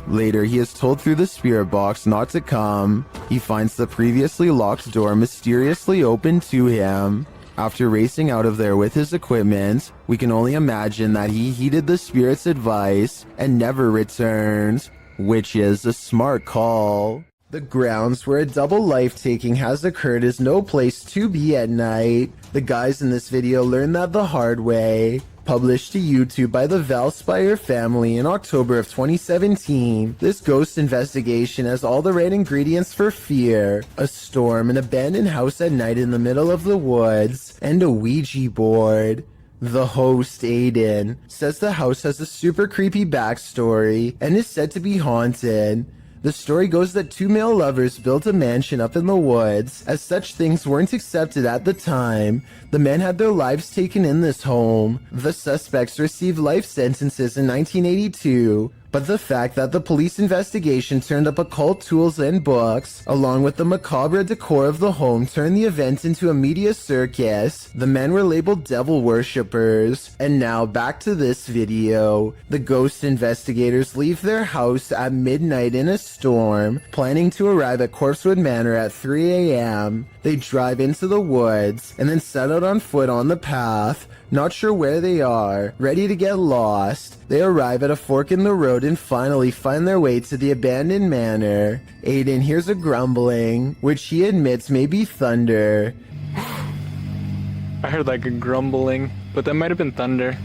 Later, he is told through the spirit box not to come. He finds the previously locked door mysteriously open to him. After racing out of there with his equipment, we can only imagine that he heeded the spirit's advice and never returned, which is a smart call. The grounds where a double life-taking has occurred is no place to be at night. The guys in this video learned that the hard way. Published to YouTube by the Valspire family in October of 2017, this ghost investigation has all the right ingredients for fear: a storm, an abandoned house at night in the middle of the woods, and a Ouija board. The host, Aiden, says the house has a super creepy backstory and is said to be haunted. The story goes that two male lovers built a mansion up in the woods. As such things weren't accepted at the time, the men had their lives taken in this home. The suspects received life sentences in 1982, But the fact that the police investigation turned up occult tools and books, along with the macabre decor of the home, turned the event into a media circus. The men were labeled devil worshippers. And now back to this video. The ghost investigators leave their house at midnight in a storm, planning to arrive at Corpsewood Manor at 3 a.m. They drive into the woods and then set out on foot on the path, not sure where they are, ready to get lost. They arrive at a fork in the road and finally find their way to the abandoned manor. Aiden hears a grumbling, which he admits may be thunder. I heard like a grumbling, but that might have been thunder.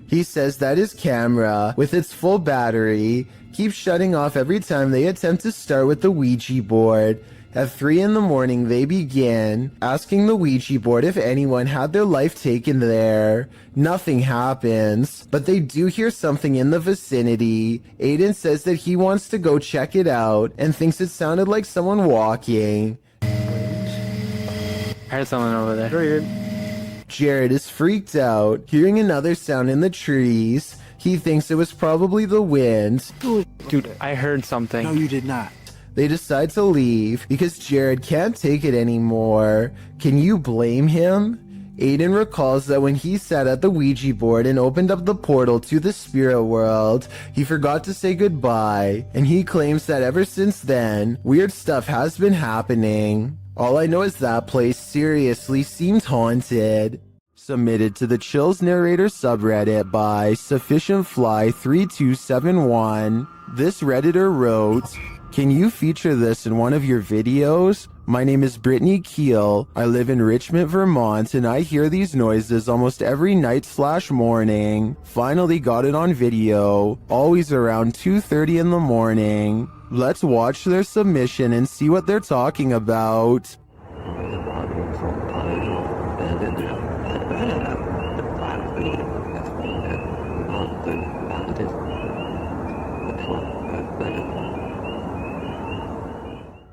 He says that his camera, with its full battery, keeps shutting off every time they attempt to start with the Ouija board. At 3 in the morning, they begin asking the Ouija board if anyone had their life taken there. Nothing happens, but they do hear something in the vicinity. Aiden says that he wants to go check it out and thinks it sounded like someone walking. I heard someone over there. Jared is freaked out, hearing another sound in the trees. He thinks it was probably the wind. Dude, I heard something. No, you did not. They decide to leave because Jared can't take it anymore. Can you blame him? Aiden recalls that when he sat at the Ouija board and opened up the portal to the spirit world, he forgot to say goodbye, and he claims that ever since then, weird stuff has been happening. All I know is that place seriously seems haunted. Submitted to the Chills Narrator subreddit by SufficientFly3271. This Redditor wrote, "Can you feature this in one of your videos? My name is Brittany Keel. I live in Richmond, Vermont, and I hear these noises almost every night/morning. Finally got it on video, always around 2:30 in the morning. Let's watch their submission and see what they're talking about."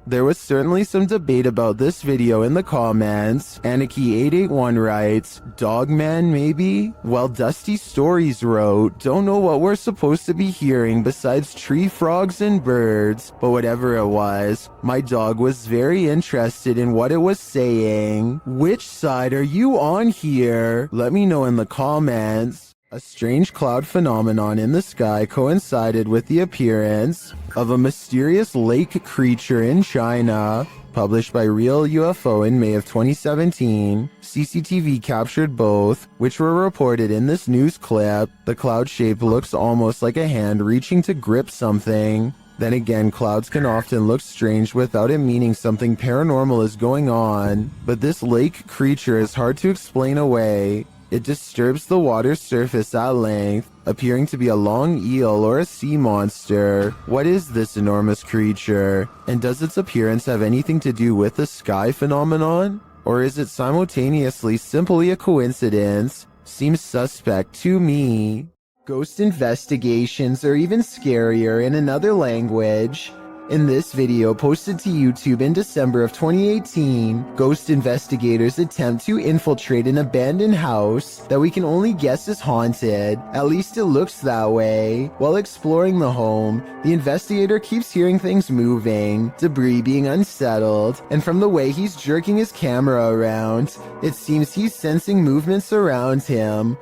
There was certainly some debate about this video in the comments. Anarchy881 writes, "Dogman maybe?" While Dusty Stories wrote, "Don't know what we're supposed to be hearing besides tree frogs and birds, but whatever it was, my dog was very interested in what it was saying. Which side are you on here? Let me know in the comments." A strange cloud phenomenon in the sky coincided with the appearance of a mysterious lake creature in China. Published by Real UFO in May of 2017, CCTV captured both, which were reported in this news clip. The cloud shape looks almost like a hand reaching to grip something. Then again, clouds can often look strange without it meaning something paranormal is going on. But this lake creature is hard to explain away. It disturbs the water's surface at length, appearing to be a long eel or a sea monster. What is this enormous creature? And does its appearance have anything to do with the sky phenomenon? Or is it simultaneously simply a coincidence? Seems suspect to me. Ghost investigations are even scarier in another language. In this video posted to YouTube in December of 2018, ghost investigators attempt to infiltrate an abandoned house that we can only guess is haunted. At least it looks that way. While exploring the home, the investigator keeps hearing things moving, debris being unsettled, and from the way he's jerking his camera around, it seems he's sensing movements around him.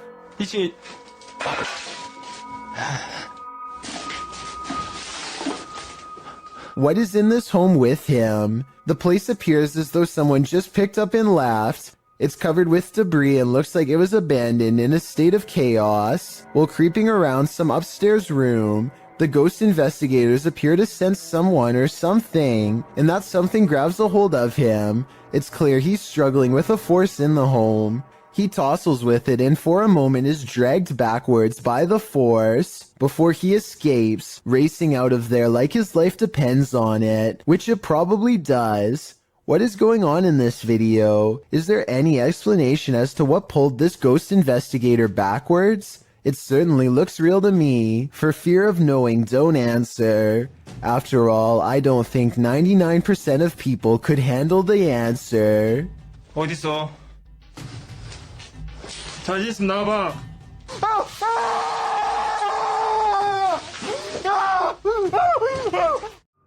What is in this home with him? The place appears as though someone just picked up and left. It's covered with debris and looks like it was abandoned in a state of chaos. While creeping around some upstairs room, the ghost investigators appear to sense someone or something, and that something grabs a hold of him. It's clear he's struggling with a force in the home. He tussles with it and for a moment is dragged backwards by the force before he escapes, racing out of there like his life depends on it, which it probably does. What is going on in this video? Is there any explanation as to what pulled this ghost investigator backwards? It certainly looks real to me. For fear of knowing, don't answer. After all, I don't think 99% of people could handle the answer. 어딨어? 자신 있으면 나와봐.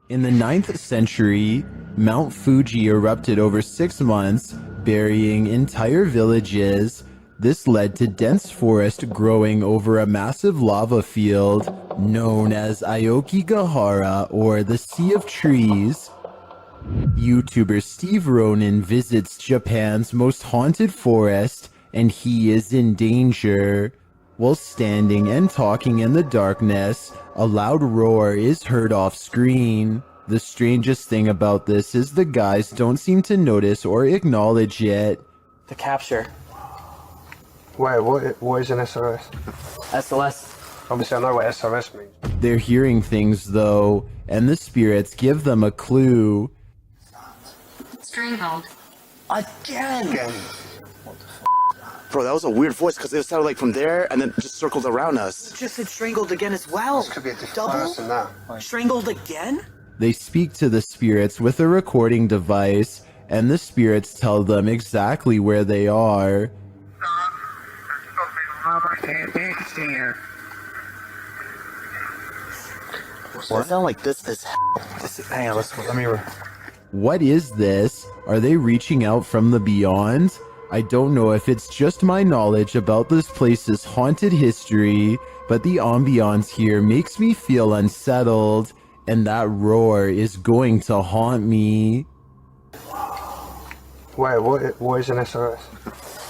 In the 9th century, Mount Fuji erupted over 6 months, burying entire villages. This led to dense forest growing over a massive lava field known as Aokigahara, or the Sea of Trees. YouTuber Steve Ronan visits Japan's most haunted forest, and he is in danger. While standing and talking in the darkness, a loud roar is heard off screen. The strangest thing about this is the guys don't seem to notice or acknowledge it. The capture. Wait, what is an SOS? SLS. Obviously, I know what SOS means. They're hearing things though, and the spirits give them a clue. Strangled. Again. Bro, that was a weird voice because it sounded like from there and then just circled around us. Just said strangled again as well. This could be a different person now. Strangled again? They speak to the spirits with a recording device, and the spirits tell them exactly where they are. Well, it sounded like this is hang on, let me... What is this? Are they reaching out from the beyond? I don't know if it's just my knowledge about this place's haunted history, but the ambiance here makes me feel unsettled, and that roar is going to haunt me. Wait, what is an SOS?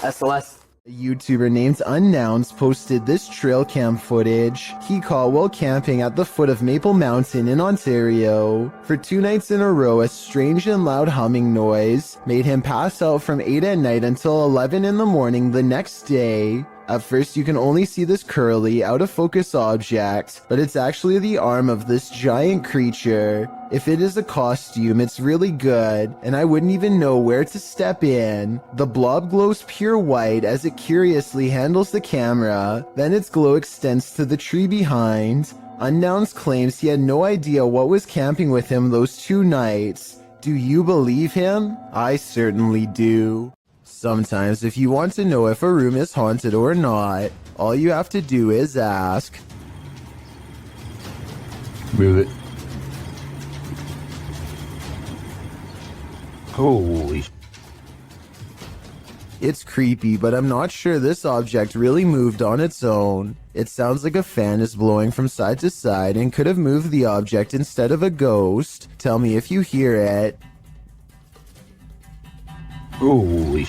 SLS. A YouTuber named Unnouns posted this trail cam footage he caught while camping at the foot of Maple Mountain in Ontario. For 2 nights in a row, a strange and loud humming noise made him pass out from 8 at night until 11 in the morning the next day. At first, you can only see this curly, out-of-focus object, but it's actually the arm of this giant creature. If it is a costume, it's really good, and I wouldn't even know where to step in. The blob glows pure white as it curiously handles the camera, then its glow extends to the tree behind. Unknowns claims he had no idea what was camping with him those 2 nights. Do you believe him? I certainly do. Sometimes if you want to know if a room is haunted or not, all you have to do is ask. Move it. Holy. It's creepy, but I'm not sure this object really moved on its own. It sounds like a fan is blowing from side to side and could have moved the object instead of a ghost. Tell me if you hear it. Holy.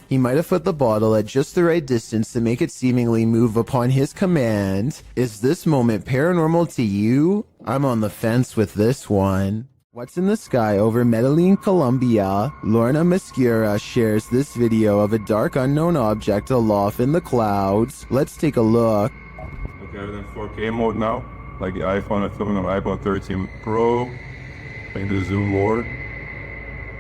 He might have put the bottle at just the right distance to make it seemingly move upon his command. Is this moment paranormal to you? I'm on the fence with this one. What's in the sky over Medellin, Colombia? Lorna Mascura shares this video of a dark unknown object aloft in the clouds. Let's take a look. Okay, I'm in 4K mode now. Like the iPhone, I'm filming on iPhone 13 Pro. Playing the zoom more.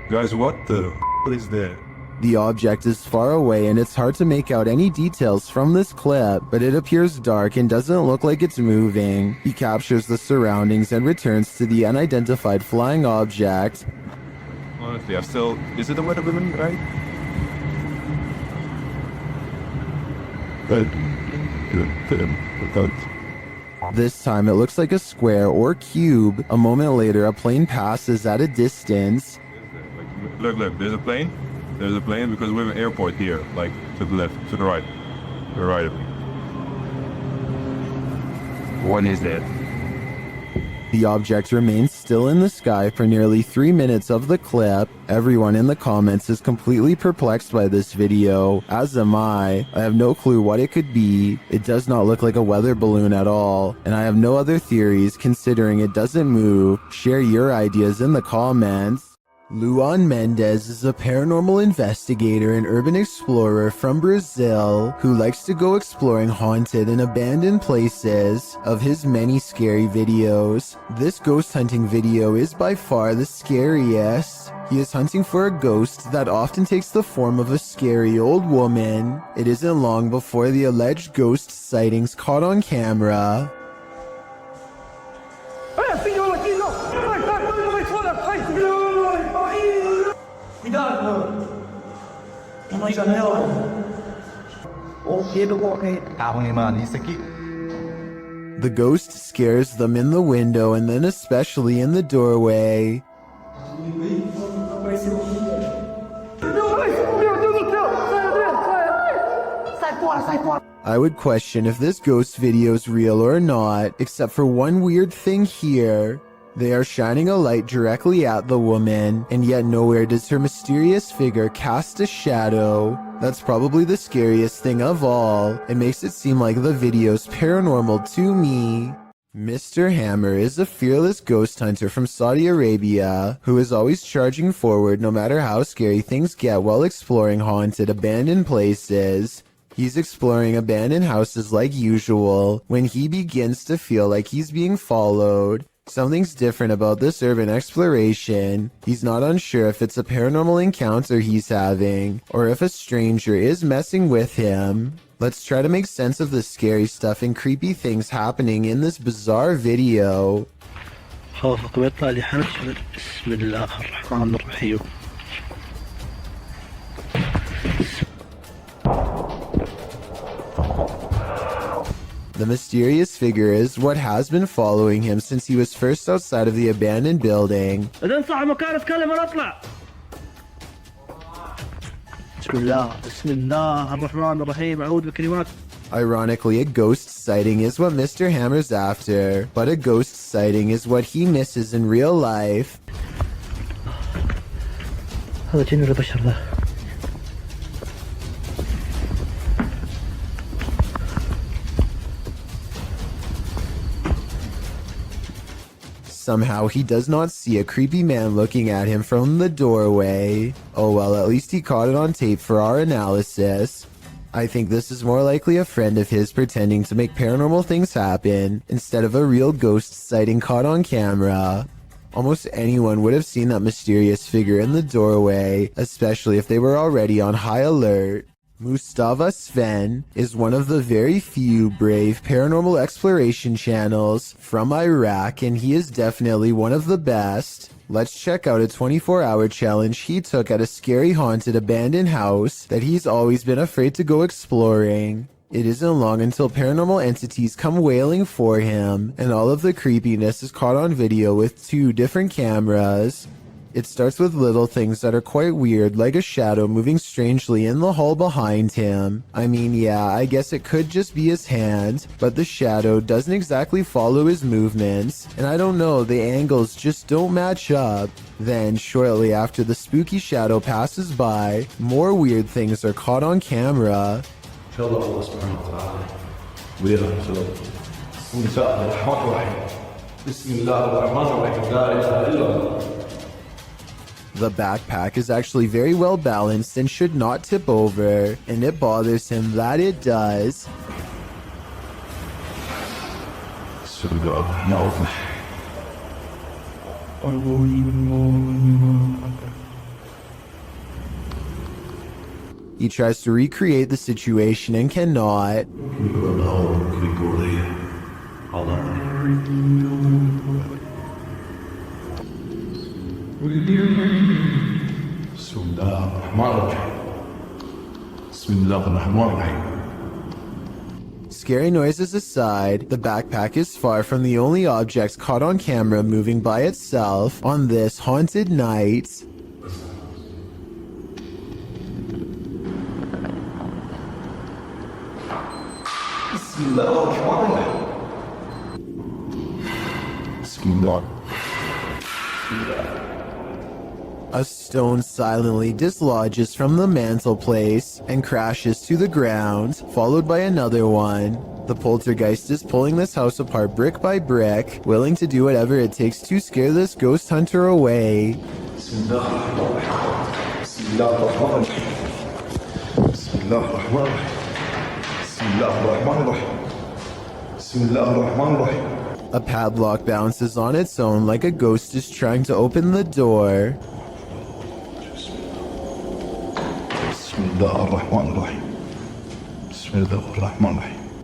Guys, what the is that? The object is far away and it's hard to make out any details from this clip, but it appears dark and doesn't look like it's moving. He captures the surroundings and returns to the unidentified flying object. Honestly, I still... Is it the weather woman, right? This time it looks like a square or cube. A moment later, a plane passes at a distance. Look, there's a plane. There's a plane because we have an airport here, like to the left, to the right. To the right of me. What is that? The object remains still in the sky for nearly 3 minutes of the clip. Everyone in the comments is completely perplexed by this video, as am I. I have no clue what it could be. It does not look like a weather balloon at all, and I have no other theories considering it doesn't move. Share your ideas in the comments. Luan Mendez is a paranormal investigator and urban explorer from Brazil who likes to go exploring haunted and abandoned places. Of his many scary videos, this ghost hunting video is by far the scariest. He is hunting for a ghost that often takes the form of a scary old woman. It isn't long before the alleged ghost sightings caught on camera. Cuidado! Uma janela! Ah, ruim, mano, isso aqui. The ghost scares them in the window and then especially in the doorway. I would question if this ghost video is real or not, except for one weird thing here. They are shining a light directly at the woman, and yet nowhere does her mysterious figure cast a shadow. That's probably the scariest thing of all. It makes it seem like the video's paranormal to me. Mr. Hammer is a fearless ghost hunter from Saudi Arabia who is always charging forward no matter how scary things get while exploring haunted, abandoned places. He's exploring abandoned houses like usual when he begins to feel like he's being followed. Something's different about this urban exploration. He's not unsure if it's a paranormal encounter he's having, or if a stranger is messing with him. Let's try to make sense of the scary stuff and creepy things happening in this bizarre video. The mysterious figure is what has been following him since he was first outside of the abandoned building. Ironically, a ghost sighting is what Mr. Hammer's after, but a ghost sighting is what he misses in real life. Somehow he does not see a creepy man looking at him from the doorway. Oh well, at least he caught it on tape for our analysis. I think this is more likely a friend of his pretending to make paranormal things happen instead of a real ghost sighting caught on camera. Almost anyone would have seen that mysterious figure in the doorway, especially if they were already on high alert. Mustafa Sven is one of the very few brave paranormal exploration channels from Iraq, and he is definitely one of the best. Let's check out a 24-hour challenge he took at a scary haunted abandoned house that he's always been afraid to go exploring. It isn't long until paranormal entities come wailing for him, and all of the creepiness is caught on video with 2 different cameras. It starts with little things that are quite weird, like a shadow moving strangely in the hall behind him. I mean, yeah, I guess it could just be his hand, but the shadow doesn't exactly follow his movements, and I don't know, the angles just don't match up. Then, shortly after the spooky shadow passes by, more weird things are caught on camera. The backpack is actually very well balanced and should not tip over, and it bothers him that it does. He tries to recreate the situation and cannot. Scary noises aside, the backpack is far from the only objects caught on camera moving by itself on this haunted night. A stone silently dislodges from the mantelpiece and crashes to the ground, followed by another one. The poltergeist is pulling this house apart brick by brick, willing to do whatever it takes to scare this ghost hunter away. A padlock bounces on its own like a ghost is trying to open the door.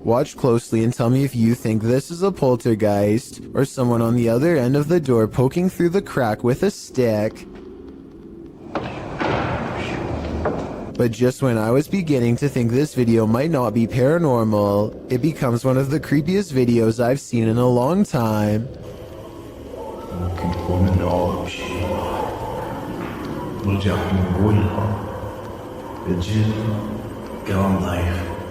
Watch closely and tell me if you think this is a poltergeist or someone on the other end of the door poking through the crack with a stick. But just when I was beginning to think this video might not be paranormal, it becomes one of the creepiest videos I've seen in a long time.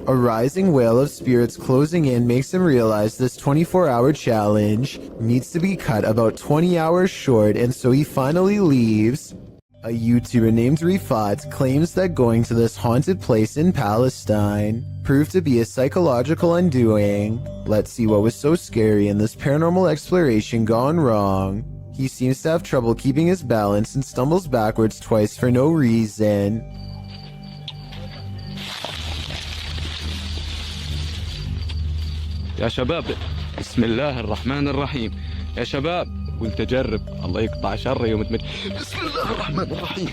A rising wave of spirits closing in makes him realize this 24-hour challenge needs to be cut about 20 hours short, and so he finally leaves. A YouTuber named Rifat claims that going to this haunted place in Palestine proved to be a psychological undoing. Let's see what was so scary in this paranormal exploration gone wrong. He seems to have trouble keeping his balance and stumbles backwards twice for no reason. يا شباب بسم الله الرحمن الرحيم يا شباب قلت أجرب الله يقطع شر يوم بسم الله الرحمن الرحيم.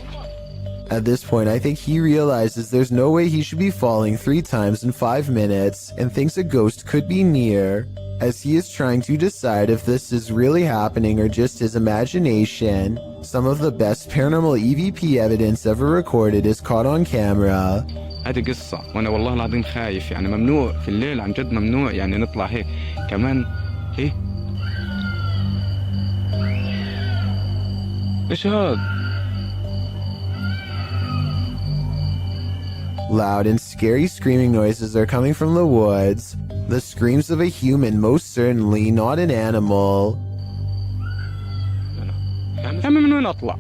At this point, I think he realizes there's no way he should be falling 3 times in 5 minutes and thinks a ghost could be near, as he is trying to decide if this is really happening or just his imagination. Some of the best paranormal EVP evidence ever recorded is caught on camera. هذه قصة وأنا والله العظيم خايف يعني ممنوع في الليل عن جد ممنوع يعني نطلع هيك كمان هيك إيش هاد؟ Loud and scary screaming noises are coming from the woods. The screams of a human, most certainly not an animal. يعني من وين أطلع؟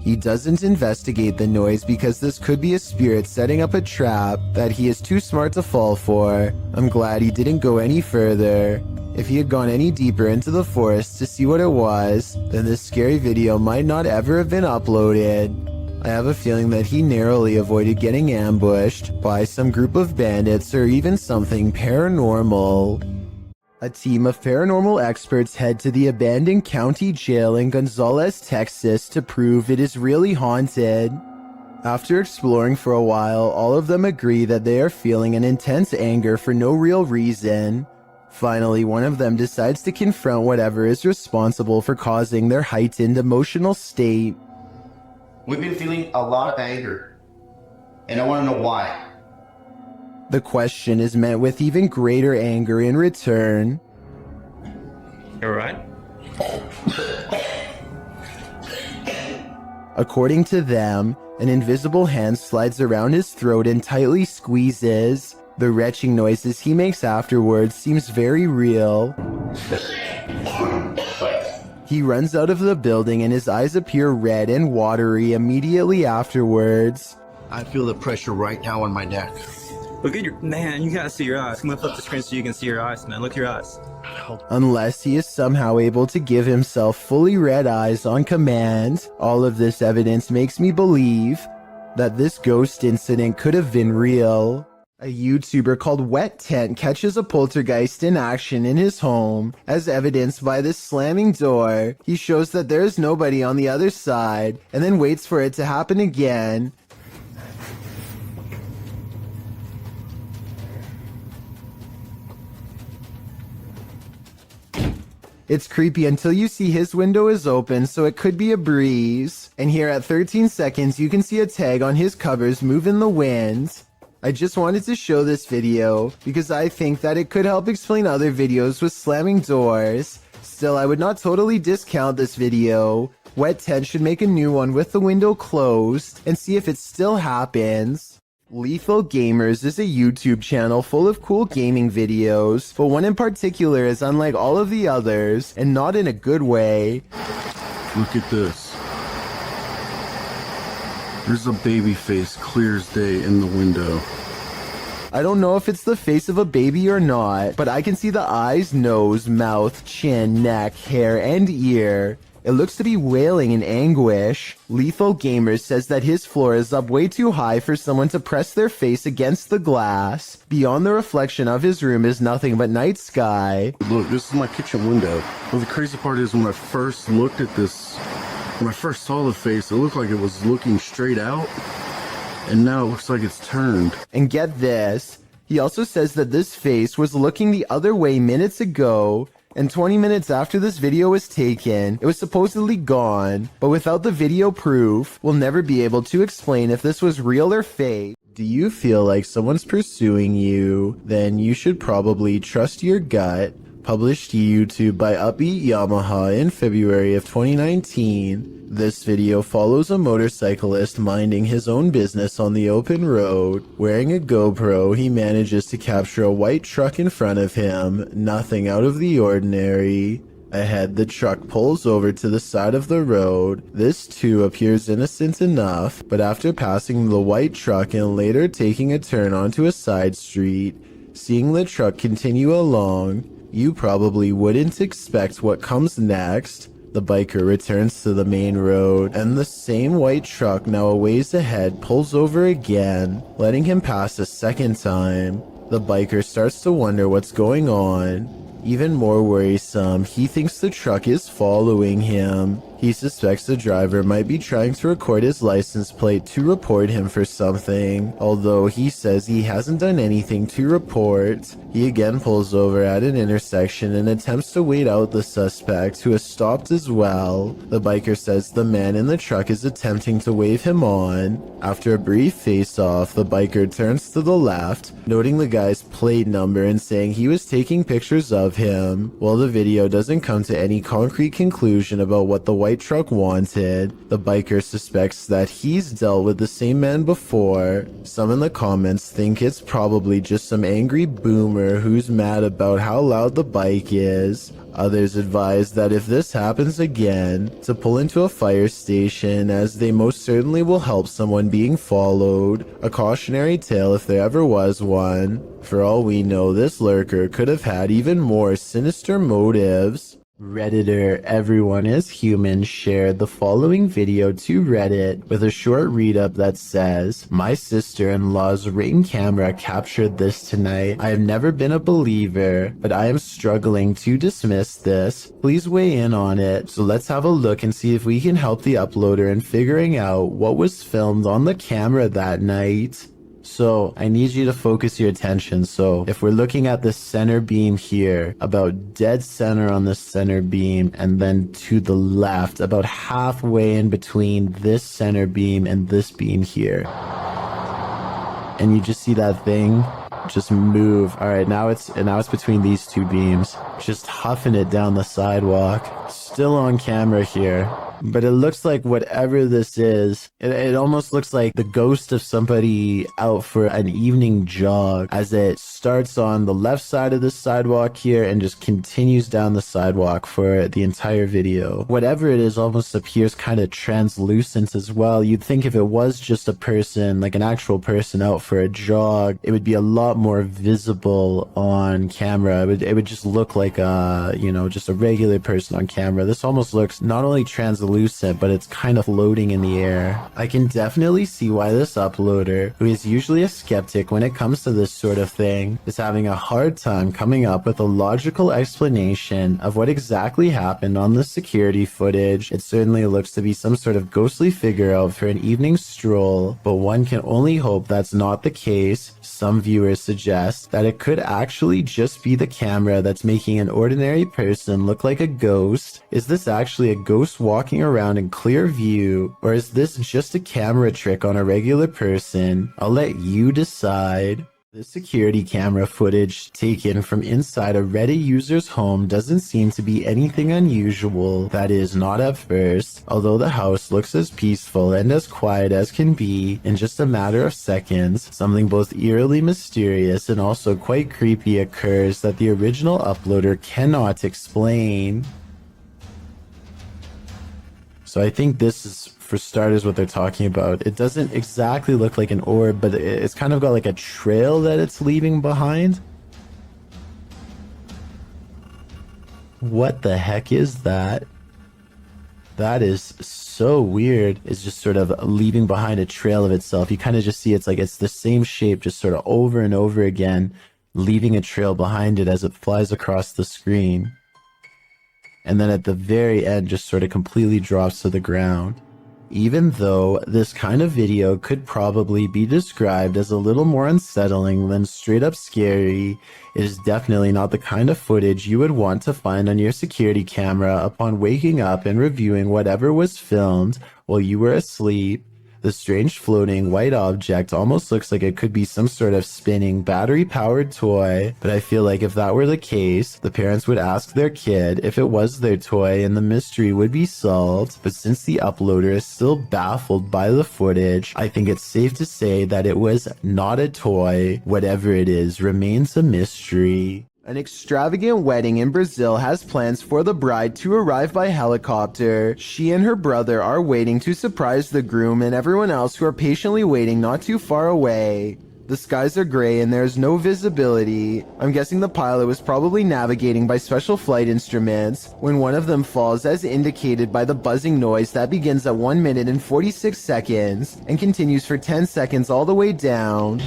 He doesn't investigate the noise because this could be a spirit setting up a trap that he is too smart to fall for. I'm glad he didn't go any further. If he had gone any deeper into the forest to see what it was, then this scary video might not ever have been uploaded. I have a feeling that he narrowly avoided getting ambushed by some group of bandits or even something paranormal. A team of paranormal experts head to the abandoned county jail in Gonzales, Texas to prove it is really haunted. After exploring for a while, all of them agree that they are feeling an intense anger for no real reason. Finally, one of them decides to confront whatever is responsible for causing their heightened emotional state. We've been feeling a lot of anger, and I want to know why. The question is met with even greater anger in return. You alright? According to them, an invisible hand slides around his throat and tightly squeezes. The retching noises he makes afterwards seems very real. He runs out of the building and his eyes appear red and watery immediately afterwards. I feel the pressure right now on my neck. Look at your man, you gotta see your eyes. Lift up the screen so you can see your eyes, man. Look at your eyes. Unless he is somehow able to give himself fully red eyes on command, all of this evidence makes me believe that this ghost incident could have been real. A YouTuber called Wet Tent catches a poltergeist in action in his home. As evidenced by this slamming door, he shows that there is nobody on the other side, and then waits for it to happen again. It's creepy until you see his window is open, so it could be a breeze. And here at 13 seconds, you can see a tag on his covers move in the wind. I just wanted to show this video because I think that it could help explain other videos with slamming doors. Still, I would not totally discount this video. Wet Tent should make a new one with the window closed and see if it still happens. Lethal Gamers is a YouTube channel full of cool gaming videos, but one in particular is unlike all of the others, and not in a good way. Look at this. There's a baby face clear as day in the window. I don't know if it's the face of a baby or not, but I can see the eyes, nose, mouth, chin, neck, hair, and ear. It looks to be wailing in anguish. Lethal Gamers says that his floor is up way too high for someone to press their face against the glass. Beyond the reflection of his room is nothing but night sky. Look, this is my kitchen window. Well, the crazy part is when I first looked at this, when I first saw the face, it looked like it was looking straight out. And now it looks like it's turned. And get this, he also says that this face was looking the other way minutes ago. And 20 minutes after this video was taken, it was supposedly gone, but without the video proof, we'll never be able to explain if this was real or fake. Do you feel like someone's pursuing you? Then you should probably trust your gut. Published to YouTube by Upbeat Yamaha in February of 2019. This video follows a motorcyclist minding his own business on the open road. Wearing a GoPro, he manages to capture a white truck in front of him. Nothing out of the ordinary. Ahead, the truck pulls over to the side of the road. This too appears innocent enough, but after passing the white truck and later taking a turn onto a side street, seeing the truck continue along, you probably wouldn't expect what comes next. The biker returns to the main road, and the same white truck now a ways ahead pulls over again, letting him pass a second time. The biker starts to wonder what's going on. Even more worrisome, he thinks the truck is following him. He suspects the driver might be trying to record his license plate to report him for something. Although he says he hasn't done anything to report, he again pulls over at an intersection and attempts to wait out the suspect, who has stopped as well. The biker says the man in the truck is attempting to wave him on. After a brief face-off, the biker turns to the left, noting the guy's plate number and saying he was taking pictures of him. While the video doesn't come to any concrete conclusion about what the white truck wanted, the biker suspects that he's dealt with the same man before. Some in the comments think it's probably just some angry boomer who's mad about how loud the bike is. Others advise that if this happens again, to pull into a fire station, as they most certainly will help someone being followed. A cautionary tale if there ever was one. For all we know, this lurker could have had even more sinister motives. Redditor Everyone is Human shared the following video to Reddit with a short read-up that says, "My sister-in-law's Ring camera captured this tonight. I have never been a believer, but I am struggling to dismiss this. Please weigh in on it." So let's have a look and see if we can help the uploader in figuring out what was filmed on the camera that night. So I need you to focus your attention. So if we're looking at the center beam here, about dead center on the center beam, and then to the left, about halfway in between this center beam and this beam here. And you just see that thing just move. All right, now it's between these two beams, just huffing it down the sidewalk. Still on camera here. But it looks like whatever this is, it almost looks like the ghost of somebody out for an evening jog, as it starts on the left side of the sidewalk here and just continues down the sidewalk for the entire video. Whatever it is almost appears kind of translucent as well. You'd think if it was just a person, like an actual person out for a jog, it would be a lot more visible on camera. It would just look like a, just a regular person on camera. This almost looks not only translucent, but it's kind of floating in the air. I can definitely see why this uploader, who is usually a skeptic when it comes to this sort of thing, is having a hard time coming up with a logical explanation of what exactly happened on the security footage. It certainly looks to be some sort of ghostly figure out for an evening stroll, but one can only hope that's not the case. Some viewers suggest that it could actually just be the camera that's making an ordinary person look like a ghost. Is this actually a ghost walking around in clear view, or is this just a camera trick on a regular person? I'll let you decide. The security camera footage taken from inside a Reddit user's home doesn't seem to be anything unusual. That is, not at first. Although the house looks as peaceful and as quiet as can be, in just a matter of seconds, something both eerily mysterious and also quite creepy occurs that the original uploader cannot explain. So I think this is, for starters, what they're talking about. It doesn't exactly look like an orb, but it's kind of got like a trail that it's leaving behind. What the heck is that? That is so weird. It's just sort of leaving behind a trail of itself. You kind of just see it's the same shape, just sort of over and over again, leaving a trail behind it as it flies across the screen. And then at the very end, just sort of completely drops to the ground. Even though this kind of video could probably be described as a little more unsettling than straight up scary, it is definitely not the kind of footage you would want to find on your security camera upon waking up and reviewing whatever was filmed while you were asleep. The strange floating white object almost looks like it could be some sort of spinning battery-powered toy, but I feel like if that were the case, the parents would ask their kid if it was their toy and the mystery would be solved. But since the uploader is still baffled by the footage, I think it's safe to say that it was not a toy. Whatever it is remains a mystery. An extravagant wedding in Brazil has plans for the bride to arrive by helicopter. She and her brother are waiting to surprise the groom and everyone else who are patiently waiting not too far away. The skies are gray and there's no visibility. I'm guessing the pilot was probably navigating by special flight instruments when one of them falls, as indicated by the buzzing noise that begins at 1 minute and 46 seconds and continues for 10 seconds all the way down.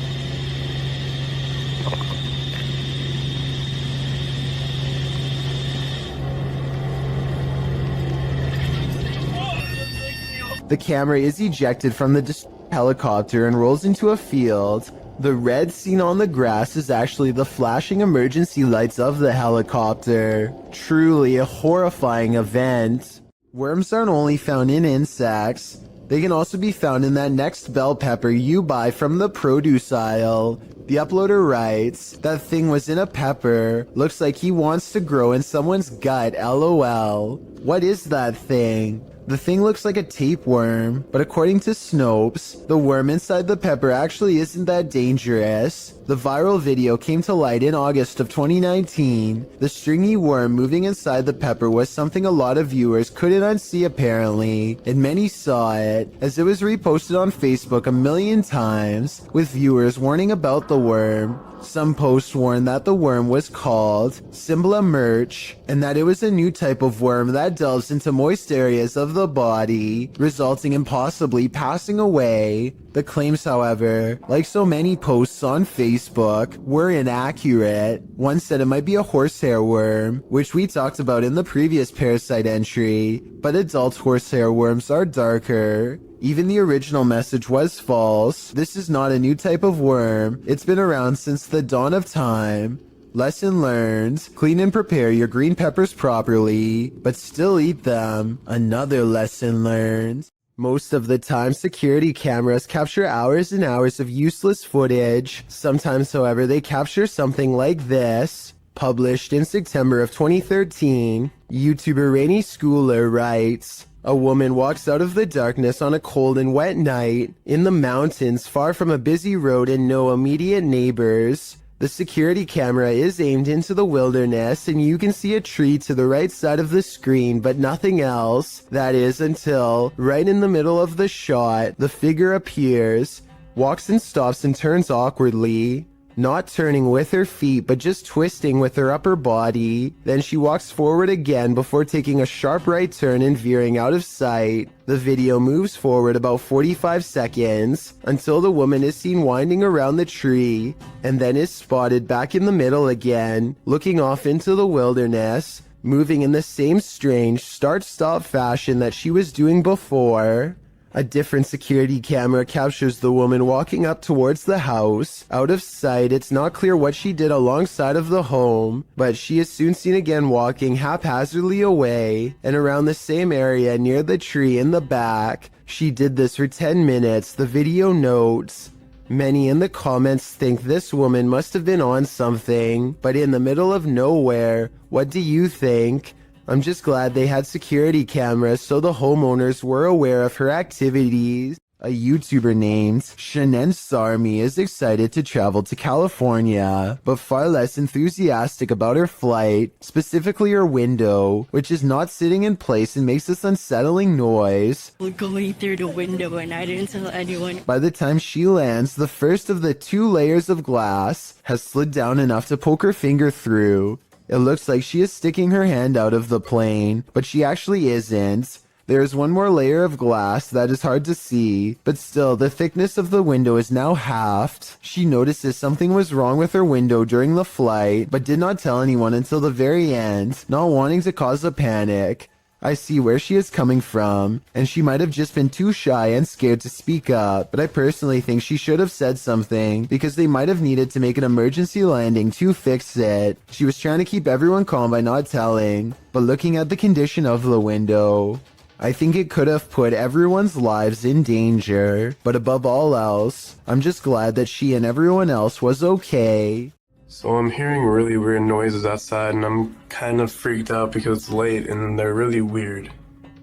The camera is ejected from the helicopter and rolls into a field. The red seen on the grass is actually the flashing emergency lights of the helicopter. Truly a horrifying event. Worms aren't only found in insects. They can also be found in that next bell pepper you buy from the produce aisle. The uploader writes, "That thing was in a pepper. Looks like he wants to grow in someone's gut, lol." What is that thing? The thing looks like a tapeworm, but according to Snopes, the worm inside the pepper actually isn't that dangerous. The viral video came to light in August of 2019. The stringy worm moving inside the pepper was something a lot of viewers couldn't unsee apparently, and many saw it, as it was reposted on Facebook a million times, with viewers warning about the worm. Some posts warned that the worm was called Symbla Merch, and that it was a new type of worm that delves into moist areas of the body, resulting in possibly passing away. The claims, however, like so many posts on Facebook, were inaccurate. One said it might be a horsehair worm, which we talked about in the previous parasite entry, but adult horsehair worms are darker. Even the original message was false. This is not a new type of worm. It's been around since the dawn of time. Lesson learned: clean and prepare your green peppers properly, but still eat them. Another lesson learned. Most of the time, security cameras capture hours and hours of useless footage. Sometimes, however, they capture something like this. Published in September of 2013, YouTuber Rainy Schooler writes, "A woman walks out of the darkness on a cold and wet night in the mountains far from a busy road and no immediate neighbors. The security camera is aimed into the wilderness and you can see a tree to the right side of the screen but nothing else. That is until, right in the middle of the shot, the figure appears, walks and stops and turns awkwardly. Not turning with her feet, but just twisting with her upper body. Then she walks forward again before taking a sharp right turn and veering out of sight. The video moves forward about 45 seconds until the woman is seen winding around the tree and then is spotted back in the middle again, looking off into the wilderness, moving in the same strange start-stop fashion that she was doing before. A different security camera captures the woman walking up towards the house. Out of sight, it's not clear what she did alongside of the home, but she is soon seen again walking haphazardly away and around the same area near the tree in the back. She did this for 10 minutes, the video notes. Many in the comments think this woman must have been on something, but in the middle of nowhere. What do you think? I'm just glad they had security cameras so the homeowners were aware of her activities. A YouTuber named Shanen Sarmi is excited to travel to California, but far less enthusiastic about her flight, specifically her window, which is not sitting in place and makes this unsettling noise. We're going through the window and I didn't tell anyone. By the time she lands, the first of the 2 layers of glass has slid down enough to poke her finger through. It looks like she is sticking her hand out of the plane, but she actually isn't. There is one more layer of glass that is hard to see, but still, the thickness of the window is now halved. She notices something was wrong with her window during the flight, but did not tell anyone until the very end, not wanting to cause a panic. I see where she is coming from, and she might have just been too shy and scared to speak up, but I personally think she should have said something because they might have needed to make an emergency landing to fix it. She was trying to keep everyone calm by not telling, but looking at the condition of the window, I think it could have put everyone's lives in danger, but above all else, I'm just glad that she and everyone else was okay. So I'm hearing really weird noises outside and I'm kind of freaked out because it's late and they're really weird.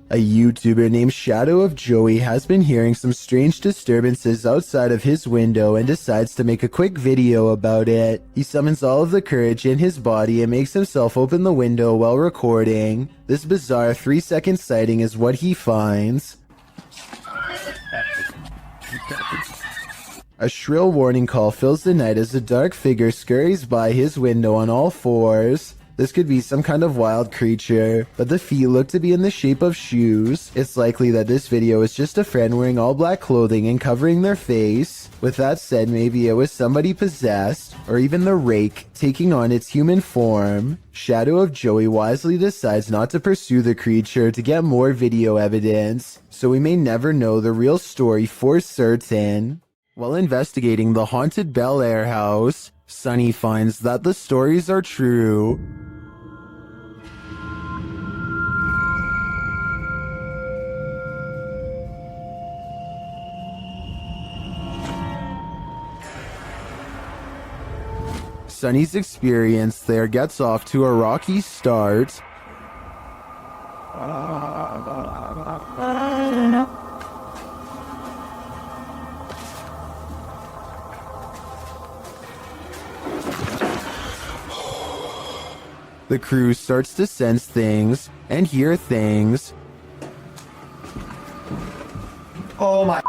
A YouTuber named Shadow of Joey has been hearing some strange disturbances outside of his window and decides to make a quick video about it. He summons all of the courage in his body and makes himself open the window while recording. This bizarre 3-second sighting is what he finds. A shrill warning call fills the night as a dark figure scurries by his window on all fours. This could be some kind of wild creature, but the feet look to be in the shape of shoes. It's likely that this video is just a friend wearing all black clothing and covering their face. With that said, maybe it was somebody possessed, or even the rake taking on its human form. Shadow of Joey wisely decides not to pursue the creature to get more video evidence, so we may never know the real story for certain. While investigating the haunted Bel Air house, Sunny finds that the stories are true. Sunny's experience there gets off to a rocky start. The crew starts to sense things and hear things. Oh my.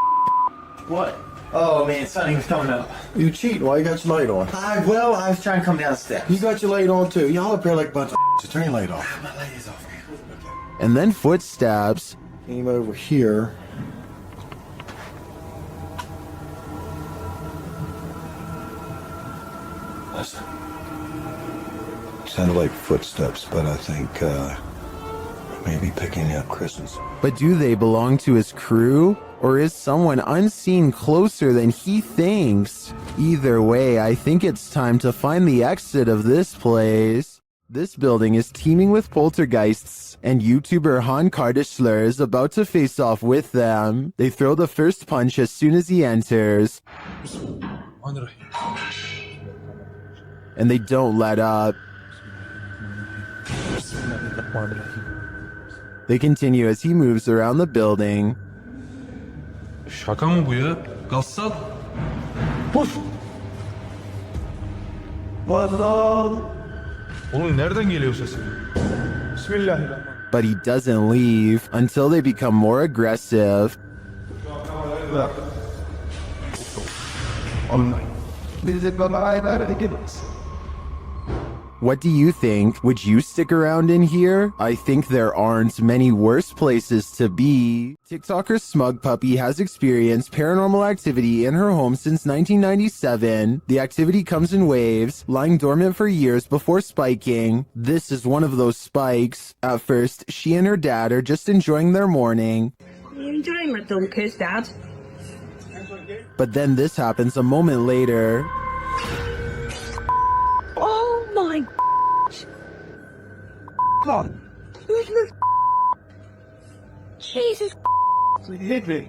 What? Oh man, Sonny was coming up. You cheating? Why you got your light on? I was trying to come down the steps. You got your light on too. Y'all up here like a bunch of so turn your light off. My light is off. And then footsteps. Came over here. Listen. Sounded like footsteps, but I think maybe picking up Christmas. But do they belong to his crew? Or is someone unseen closer than he thinks? Either way, I think it's time to find the exit of this place. This building is teeming with poltergeists, and YouTuber Han Kardashler is about to face off with them. They throw the first punch as soon as he enters. And they don't let up. They continue as he moves around the building. Şaka mı bu ya? Gassal. Puf! Oğlum nereden geliyor sesin? Bismillahirrahmanirrahim. But he doesn't leave until they become more aggressive. What do you think? Would you stick around in here? I think there aren't many worse places to be. TikToker Smug Puppy has experienced paranormal activity in her home since 1997. The activity comes in waves, lying dormant for years before spiking. This is one of those spikes. At first, she and her dad are just enjoying their morning. What are you doing, little kids, Dad? But then this happens a moment later. Oh my God. Who's this? Jesus. He hit me.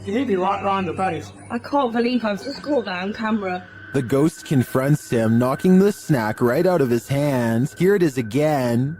He hit me right around the face. I can't believe I've just caught that on camera. The ghost confronts him, knocking the snack right out of his hands. Here it is again.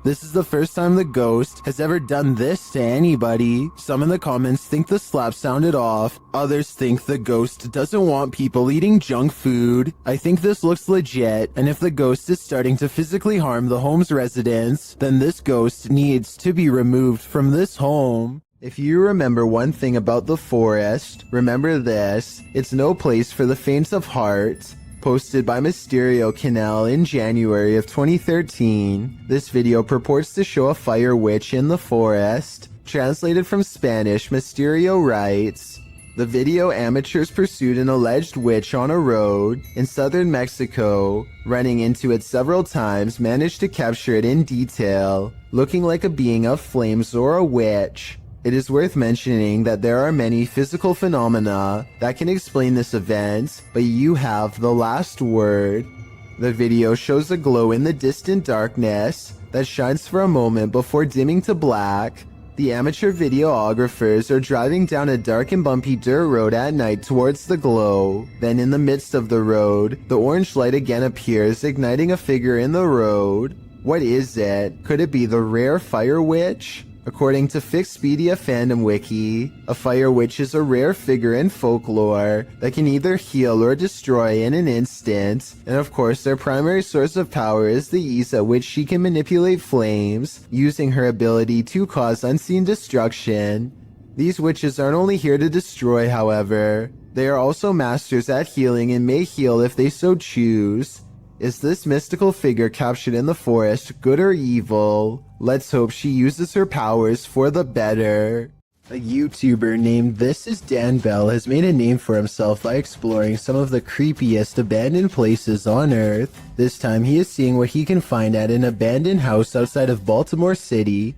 This is the first time the ghost has ever done this to anybody. Some in the comments think the slap sounded off. Others think the ghost doesn't want people eating junk food. I think this looks legit, and if the ghost is starting to physically harm the home's residents, then this ghost needs to be removed from this home. If you remember one thing about the forest, remember this: it's no place for the faint of heart. Posted by Mysterio Canal in January of 2013. This video purports to show a fire witch in the forest. Translated from Spanish, Mysterio writes, The video amateurs pursued an alleged witch on a road in southern Mexico, running into it several times, managed to capture it in detail, looking like a being of flames or a witch. It is worth mentioning that there are many physical phenomena that can explain this event, but you have the last word. The video shows a glow in the distant darkness that shines for a moment before dimming to black. The amateur videographers are driving down a dark and bumpy dirt road at night towards the glow. Then in the midst of the road, the orange light again appears, igniting a figure in the road. What is it? Could it be the rare fire witch? According to Fixpedia Fandom Wiki, a fire witch is a rare figure in folklore that can either heal or destroy in an instant, and of course their primary source of power is the ease at which she can manipulate flames, using her ability to cause unseen destruction. These witches aren't only here to destroy, however, they are also masters at healing and may heal if they so choose. Is this mystical figure captured in the forest good or evil? Let's hope she uses her powers for the better. A YouTuber named This Is Dan Bell has made a name for himself by exploring some of the creepiest abandoned places on Earth. This time he is seeing what he can find at an abandoned house outside of Baltimore City,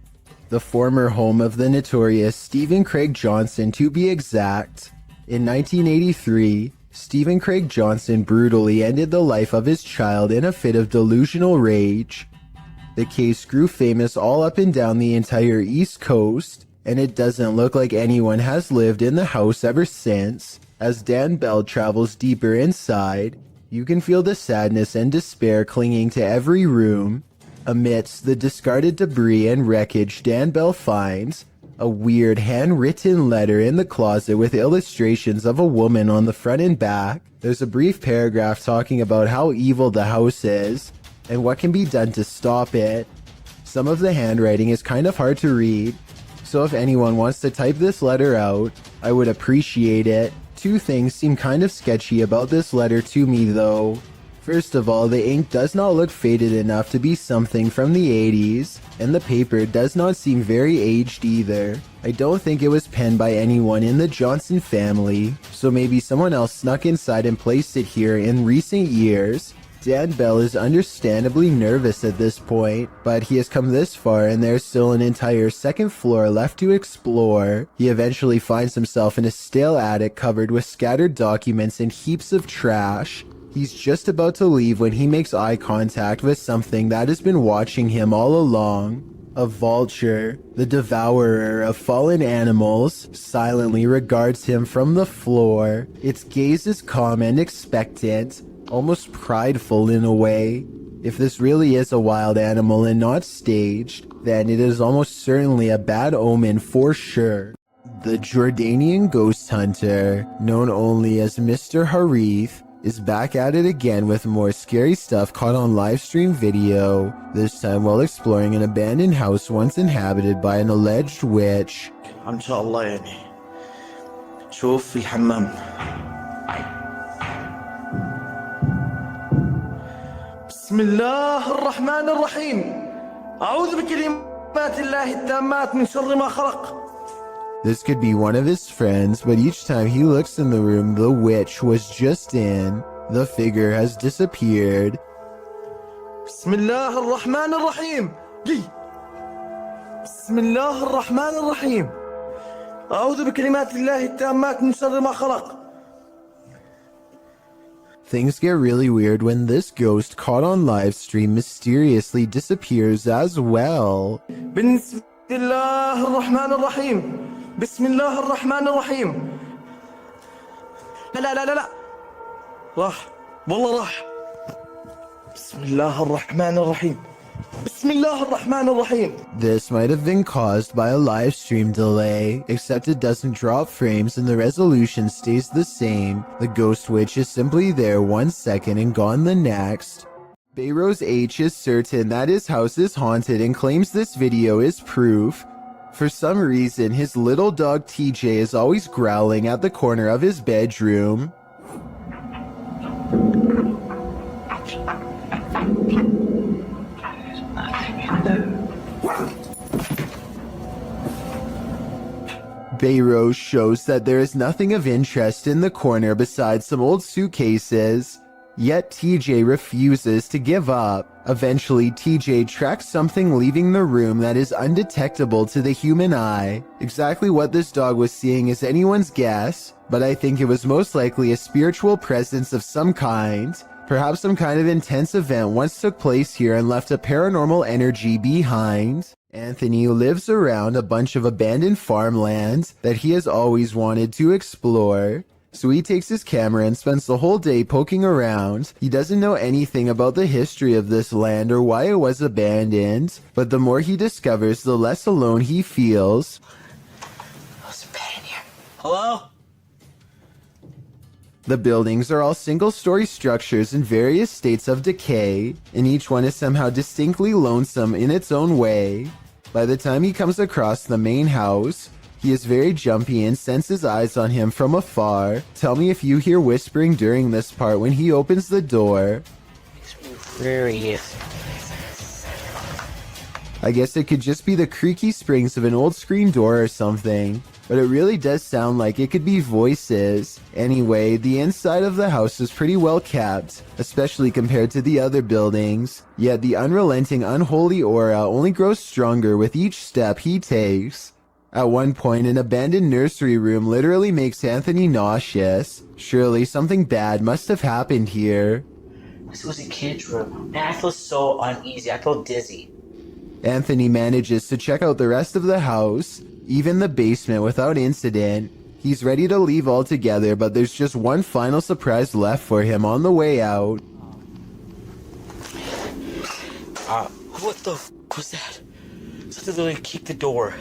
the former home of the notorious Stephen Craig Johnson to be exact. In 1983, Stephen Craig Johnson brutally ended the life of his child in a fit of delusional rage. The case grew famous all up and down the entire East Coast, and it doesn't look like anyone has lived in the house ever since. As Dan Bell travels deeper inside, you can feel the sadness and despair clinging to every room. Amidst the discarded debris and wreckage, Dan Bell finds a weird handwritten letter in the closet with illustrations of a woman on the front and back. There's a brief paragraph talking about how evil the house is and what can be done to stop it. Some of the handwriting is kind of hard to read, so if anyone wants to type this letter out, I would appreciate it. Two things seem kind of sketchy about this letter to me though. First of all, the ink does not look faded enough to be something from the 80s, and the paper does not seem very aged either. I don't think it was penned by anyone in the Johnson family, so maybe someone else snuck inside and placed it here in recent years. Dan Bell is understandably nervous at this point, but he has come this far and there's still an entire second floor left to explore. He eventually finds himself in a stale attic covered with scattered documents and heaps of trash. He's just about to leave when he makes eye contact with something that has been watching him all along. A vulture, the devourer of fallen animals, silently regards him from the floor. Its gaze is calm and expectant, almost prideful in a way. If this really is a wild animal and not staged, then it is almost certainly a bad omen for sure. The Jordanian ghost hunter, known only as Mr. Harith, is back at it again with more scary stuff caught on live stream video, this time while exploring an abandoned house once inhabited by an alleged witch. ان شاء الله يعني شوف في الحمام. بسم الله الرحمن الرحيم. أعوذ بكلمات الله التامات من شر ما خلق. This could be one of his friends, but each time he looks in the room the witch was just in, the figure has disappeared. بسم الله الرحمن الرحيم. بسم الله الرحمن الرحيم. أعوذ بكلمات الله التامات من شر ما خلق. Things get really weird when this ghost caught on live stream mysteriously disappears as well. بسم الله الرحمن الرحيم. بسم الله الرحمن الرحيم. لا راح والله راح. بسم الله الرحمن الرحيم. بسم الله الرحمن الرحيم. This might have been caused by a live stream delay, except it doesn't drop frames and the resolution stays the same. The ghost witch is simply there 1 second and gone the next. Bayros H is certain that his house is haunted and claims this video is proof. For some reason, his little dog TJ is always growling at the corner of his bedroom. Bayro shows that there is nothing of interest in the corner besides some old suitcases. Yet TJ refuses to give up. Eventually, TJ tracks something leaving the room that is undetectable to the human eye. Exactly what this dog was seeing is anyone's guess, but I think it was most likely a spiritual presence of some kind. Perhaps some kind of intense event once took place here and left a paranormal energy behind. Anthony lives around a bunch of abandoned farmland that he has always wanted to explore. So he takes his camera and spends the whole day poking around. He doesn't know anything about the history of this land or why it was abandoned, but the more he discovers, the less alone he feels. There's a bed in here. Hello? The buildings are all single-story structures in various states of decay, and each one is somehow distinctly lonesome in its own way. By the time he comes across the main house, he is very jumpy and senses eyes on him from afar. Tell me if you hear whispering during this part when he opens the door. I guess it could just be the creaky springs of an old screen door or something, but it really does sound like it could be voices. Anyway, the inside of the house is pretty well kept, especially compared to the other buildings, yet the unrelenting unholy aura only grows stronger with each step he takes. At one point, an abandoned nursery room literally makes Anthony nauseous. Surely something bad must have happened here. This was a kid's room, and I feel so uneasy. I feel dizzy. Anthony manages to check out the rest of the house, even the basement, without incident. He's ready to leave altogether, but there's just one final surprise left for him on the way out. What the f was that? Something literally kicked the door.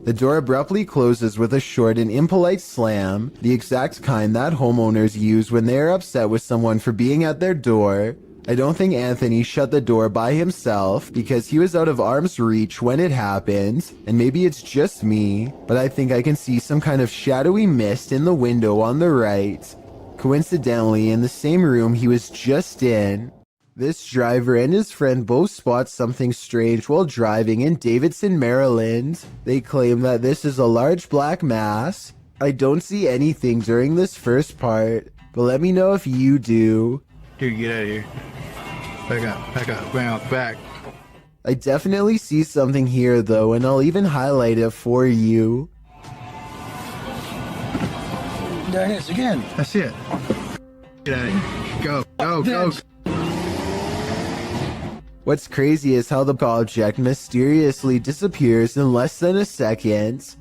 The door abruptly closes with a short and impolite slam, the exact kind that homeowners use when they are upset with someone for being at their door. I don't think Anthony shut the door by himself because he was out of arm's reach when it happened, and maybe it's just me, but I think I can see some kind of shadowy mist in the window on the right. Coincidentally, in the same room he was just in. This driver and his friend both spot something strange while driving in Davidson, Maryland. They claim that this is a large black mass. I don't see anything during this first part, but let me know if you do. Dude, get out of here. Back up, bounce back. I definitely see something here though, and I'll even highlight it for you. There it is again. That's it. Get out of here. Go. What's crazy is how the object mysteriously disappears in less than a second.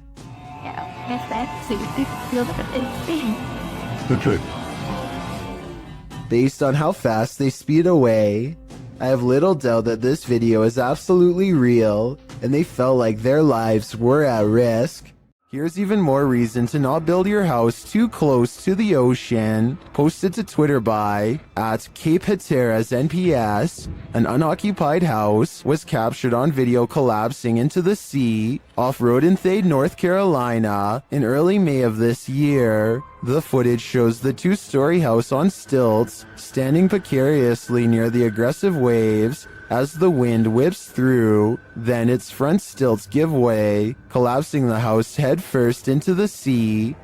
Based on how fast they speed away, I have little doubt that this video is absolutely real, and they felt like their lives were at risk. Here's even more reason to not build your house too close to the ocean. Posted to Twitter by @CapeHatteras_NPS, an unoccupied house was captured on video collapsing into the sea off Rodenthade, North Carolina in early May of this year. The footage shows the two-story house on stilts, standing precariously near the aggressive waves as the wind whips through. Then its front stilts give way, collapsing the house headfirst into the sea.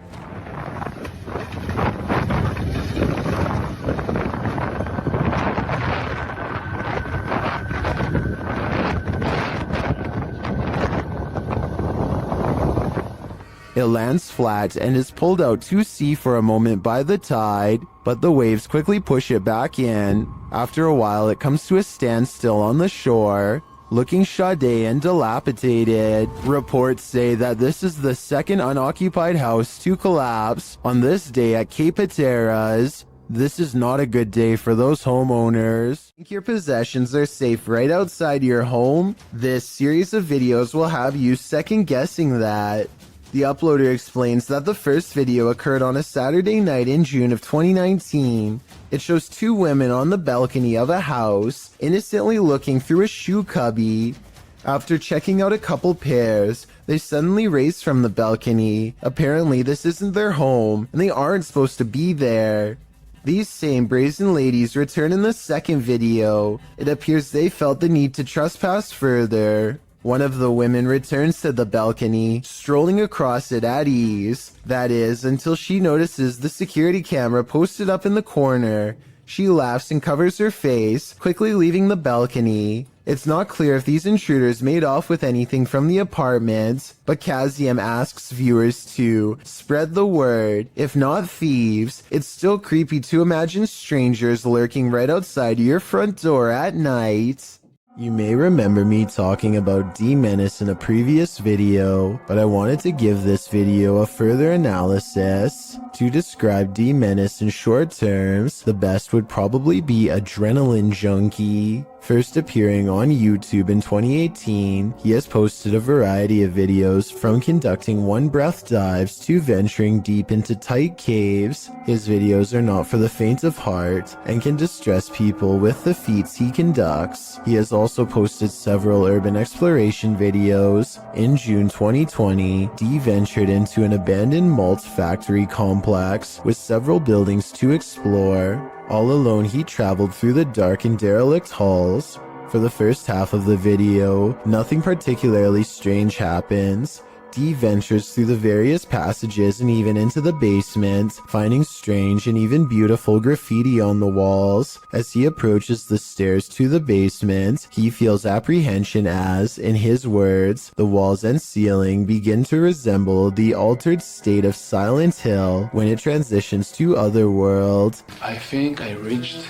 It lands flat and is pulled out to sea for a moment by the tide, but the waves quickly push it back in. After a while, it comes to a standstill on the shore, looking shoddy and dilapidated. Reports say that this is the second unoccupied house to collapse on this day at Cape Hatteras. This is not a good day for those homeowners. Think your possessions are safe right outside your home? This series of videos will have you second guessing that. The uploader explains that the first video occurred on a Saturday night in June of 2019. It shows two women on the balcony of a house, innocently looking through a shoe cubby. After checking out a couple pairs, they suddenly race from the balcony. Apparently this isn't their home, and they aren't supposed to be there. These same brazen ladies return in the second video. It appears they felt the need to trespass further. One of the women returns to the balcony, strolling across it at ease. That is, until she notices the security camera posted up in the corner. She laughs and covers her face, quickly leaving the balcony. It's not clear if these intruders made off with anything from the apartment, but Kaziam asks viewers to spread the word. If not thieves, it's still creepy to imagine strangers lurking right outside your front door at night. You may remember me talking about D-Menace in a previous video, but I wanted to give this video a further analysis. To describe D-Menace in short terms, the best would probably be Adrenaline Junkie. First appearing on YouTube in 2018, he has posted a variety of videos from conducting one-breath dives to venturing deep into tight caves. His videos are not for the faint of heart and can distress people with the feats he conducts. He has also posted several urban exploration videos. In June 2020, D ventured into an abandoned malt factory complex with several buildings to explore. All alone, he traveled through the dark and derelict halls. For the first half of the video, nothing particularly strange happens. D ventures through the various passages and even into the basement, finding strange and even beautiful graffiti on the walls. As he approaches the stairs to the basement, he feels apprehension as, in his words, the walls and ceiling begin to resemble the altered state of Silent Hill when it transitions to Otherworld. I think I reached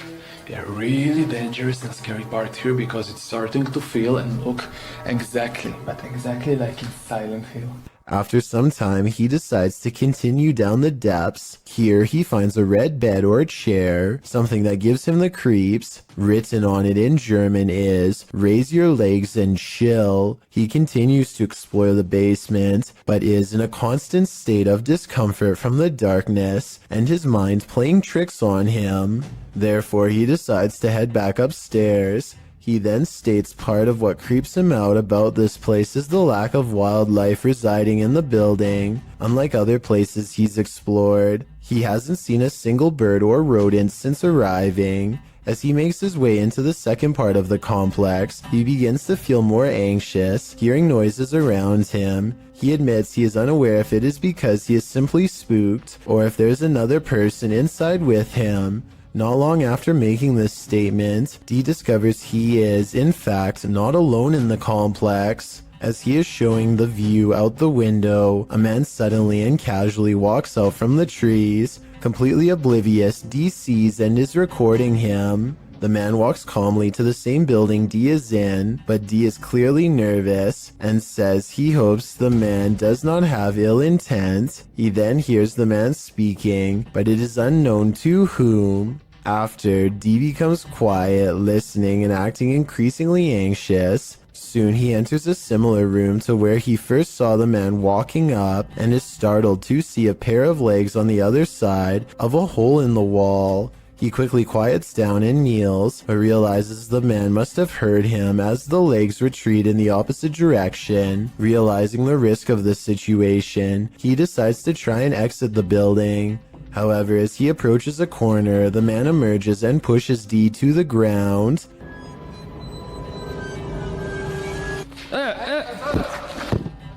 a really dangerous and scary part here because it's starting to feel and look exactly like in Silent Hill. After some time, he decides to continue down the depths. Here, he finds a red bed or chair, something that gives him the creeps. Written on it in German is, "Raise your legs and chill." He continues to explore the basement, but is in a constant state of discomfort from the darkness and his mind playing tricks on him. Therefore, he decides to head back upstairs. He then states part of what creeps him out about this place is the lack of wildlife residing in the building. Unlike other places he's explored, he hasn't seen a single bird or rodent since arriving. As he makes his way into the second part of the complex, he begins to feel more anxious, hearing noises around him. He admits he is unaware if it is because he is simply spooked, or if there's another person inside with him. Not long after making this statement, D discovers he is, in fact, not alone in the complex. As he is showing the view out the window, a man suddenly and casually walks out from the trees. Completely oblivious, D sees and is recording him. The man walks calmly to the same building D is in, but D is clearly nervous and says he hopes the man does not have ill intent. He then hears the man speaking, but it is unknown to whom. After, D becomes quiet, listening and acting increasingly anxious. Soon he enters a similar room to where he first saw the man walking up and is startled to see a pair of legs on the other side of a hole in the wall. He quickly quiets down and kneels, but realizes the man must have heard him as the legs retreat in the opposite direction. Realizing the risk of the situation, he decides to try and exit the building. However, as he approaches a corner, the man emerges and pushes D to the ground.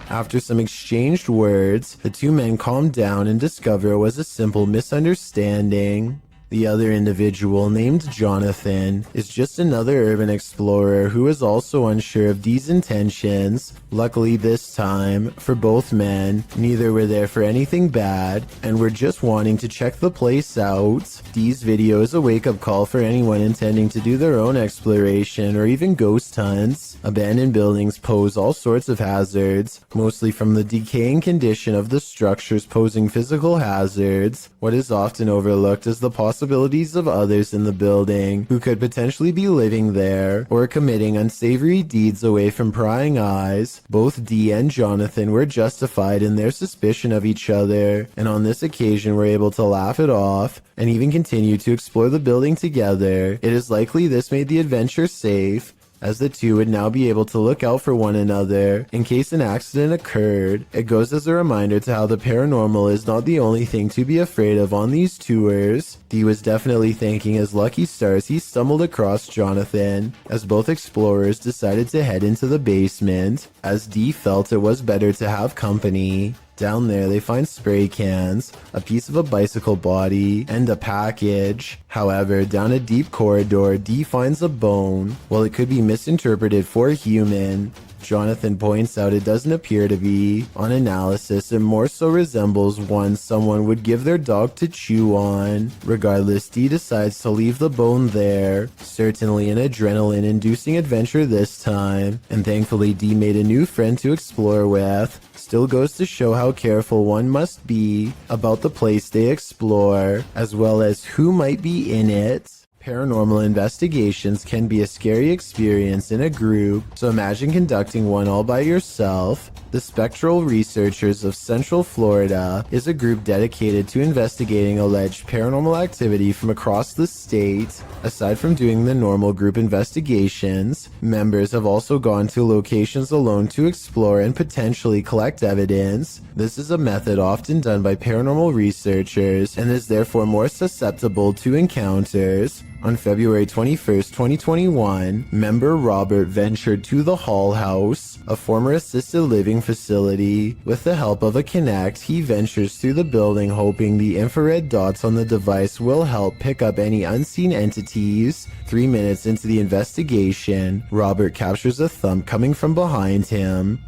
After some exchanged words, the two men calm down and discover it was a simple misunderstanding. The other individual, named Jonathan, is just another urban explorer who is also unsure of D's intentions. Luckily this time, for both men, neither were there for anything bad, and were just wanting to check the place out. D's video is a wake-up call for anyone intending to do their own exploration or even ghost hunts. Abandoned buildings pose all sorts of hazards, mostly from the decaying condition of the structures posing physical hazards. What is often overlooked is the possibilities of others in the building who could potentially be living there or committing unsavory deeds away from prying eyes. Both D and Jonathan were justified in their suspicion of each other, and on this occasion were able to laugh it off and even continue to explore the building together. It is likely this made the adventure safe. as the two would now be able to look out for one another in case an accident occurred. It goes as a reminder to how the paranormal is not the only thing to be afraid of on these tours. Dee was definitely thanking his lucky stars he stumbled across Jonathan, as both explorers decided to head into the basement, as Dee felt it was better to have company. Down there, they find spray cans, a piece of a bicycle body, and a package. However, down a deep corridor, Dee finds a bone. While it could be misinterpreted for human, Jonathan points out it doesn't appear to be. On analysis, it more so resembles one someone would give their dog to chew on. Regardless, Dee decides to leave the bone there. Certainly an adrenaline-inducing adventure this time, and thankfully Dee made a new friend to explore with. Still goes to show how careful one must be about the place they explore, as well as who might be in it. Paranormal investigations can be a scary experience in a group, so imagine conducting one all by yourself. The Spectral Researchers of Central Florida is a group dedicated to investigating alleged paranormal activity from across the state. Aside from doing the normal group investigations, members have also gone to locations alone to explore and potentially collect evidence. This is a method often done by paranormal researchers and is therefore more susceptible to encounters. On February 21st, 2021, member Robert ventured to the Hall House, a former assisted living facility. With the help of a Kinect, he ventures through the building hoping the infrared dots on the device will help pick up any unseen entities. 3 minutes into the investigation, Robert captures a thump coming from behind him.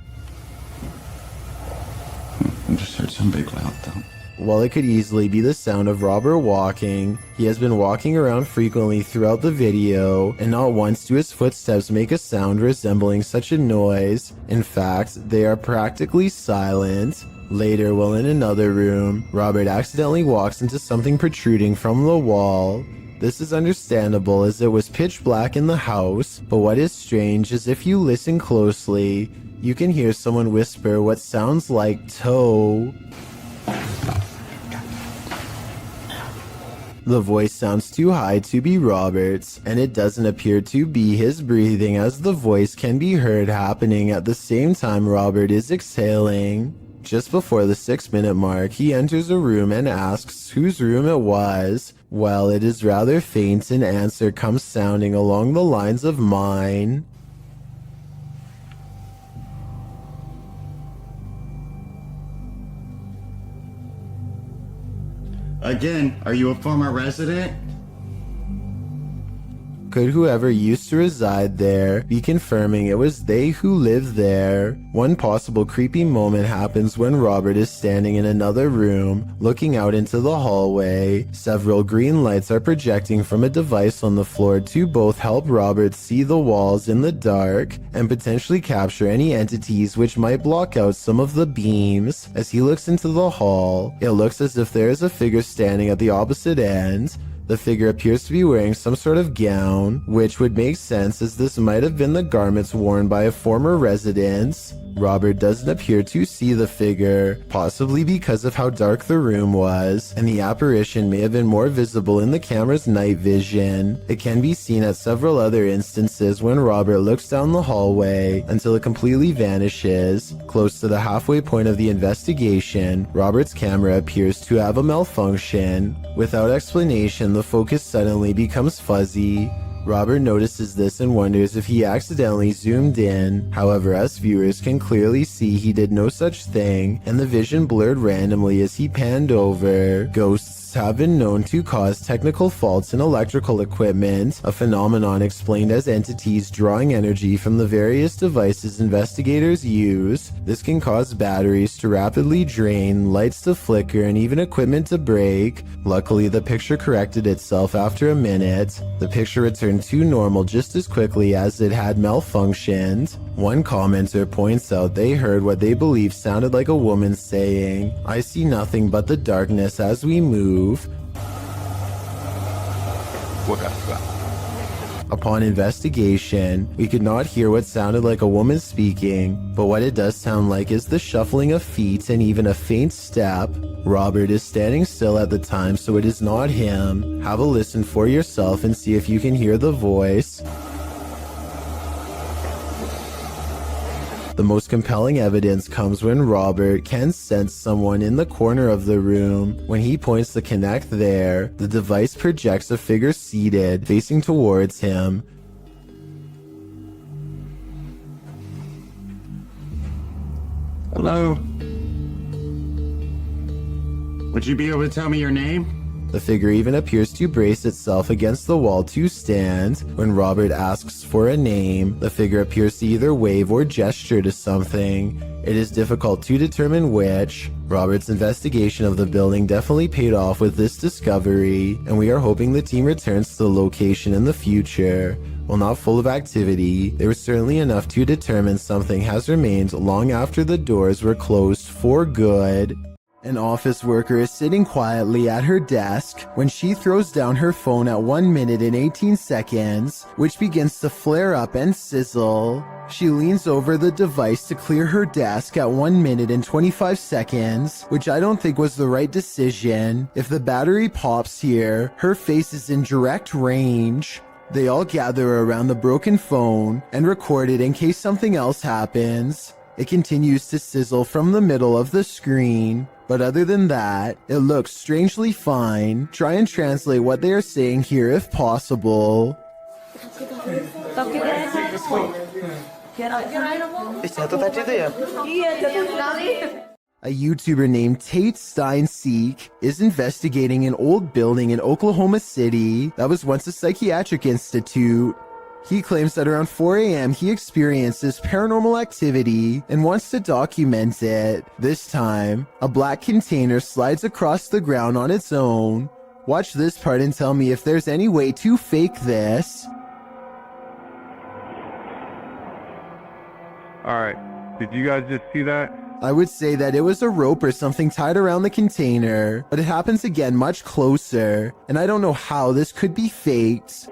I just heard some big loud thump. While it could easily be the sound of Robert walking, he has been walking around frequently throughout the video, and not once do his footsteps make a sound resembling such a noise. In fact, they are practically silent. Later, while in another room, Robert accidentally walks into something protruding from the wall. This is understandable as it was pitch black in the house, but what is strange is if you listen closely, you can hear someone whisper what sounds like toe. The voice sounds too high to be Robert's, and it doesn't appear to be his breathing, as the voice can be heard happening at the same time Robert is exhaling. Just before the 6-minute mark, he enters a room and asks whose room it was. Well, it is rather faint, an answer comes sounding along the lines of mine. Again, are you a former resident? Could whoever used to reside there be confirming it was they who lived there? One possible creepy moment happens when Robert is standing in another room, looking out into the hallway. Several green lights are projecting from a device on the floor to both help Robert see the walls in the dark and potentially capture any entities which might block out some of the beams. As he looks into the hall, it looks as if there is a figure standing at the opposite end. The figure appears to be wearing some sort of gown, which would make sense as this might have been the garments worn by a former resident. Robert doesn't appear to see the figure, possibly because of how dark the room was, and the apparition may have been more visible in the camera's night vision. It can be seen at several other instances when Robert looks down the hallway until it completely vanishes. Close to the halfway point of the investigation, Robert's camera appears to have a malfunction. Without explanation, the focus suddenly becomes fuzzy. Robert notices this and wonders if he accidentally zoomed in. However, us viewers can clearly see he did no such thing, and the vision blurred randomly as he panned over. Ghosts have been known to cause technical faults in electrical equipment, a phenomenon explained as entities drawing energy from the various devices investigators use. This can cause batteries to rapidly drain, lights to flicker, and even equipment to break. Luckily, the picture corrected itself after a minute. The picture returned to normal just as quickly as it had malfunctioned. One commenter points out they heard what they believe sounded like a woman saying, "I see nothing but the darkness as we move." Upon investigation, we could not hear what sounded like a woman speaking, but what it does sound like is the shuffling of feet and even a faint step. Robert is standing still at the time, so it is not him. Have a listen for yourself and see if you can hear the voice. The most compelling evidence comes when Robert can sense someone in the corner of the room. When he points the Kinect there, the device projects a figure seated, facing towards him. Hello? Would you be able to tell me your name? The figure even appears to brace itself against the wall to stand. When Robert asks for a name, the figure appears to either wave or gesture to something. It is difficult to determine which. Robert's investigation of the building definitely paid off with this discovery, and we are hoping the team returns to the location in the future. While not full of activity, there was certainly enough to determine something has remained long after the doors were closed for good. An office worker is sitting quietly at her desk when she throws down her phone at 1 minute and 18 seconds, which begins to flare up and sizzle. She leans over the device to clear her desk at 1 minute and 25 seconds, which I don't think was the right decision. If the battery pops here, her face is in direct range. They all gather around the broken phone and record it in case something else happens. It continues to sizzle from the middle of the screen, but other than that, it looks strangely fine. Try and translate what they are saying here if possible. A YouTuber named Tate Steinseek is investigating an old building in Oklahoma City that was once a psychiatric institute. He claims that around 4 a.m. he experiences paranormal activity and wants to document it. This time, a black container slides across the ground on its own. Watch this part and tell me if there's any way to fake this. Alright, did you guys just see that? I would say that it was a rope or something tied around the container, but it happens again much closer, and I don't know how this could be faked.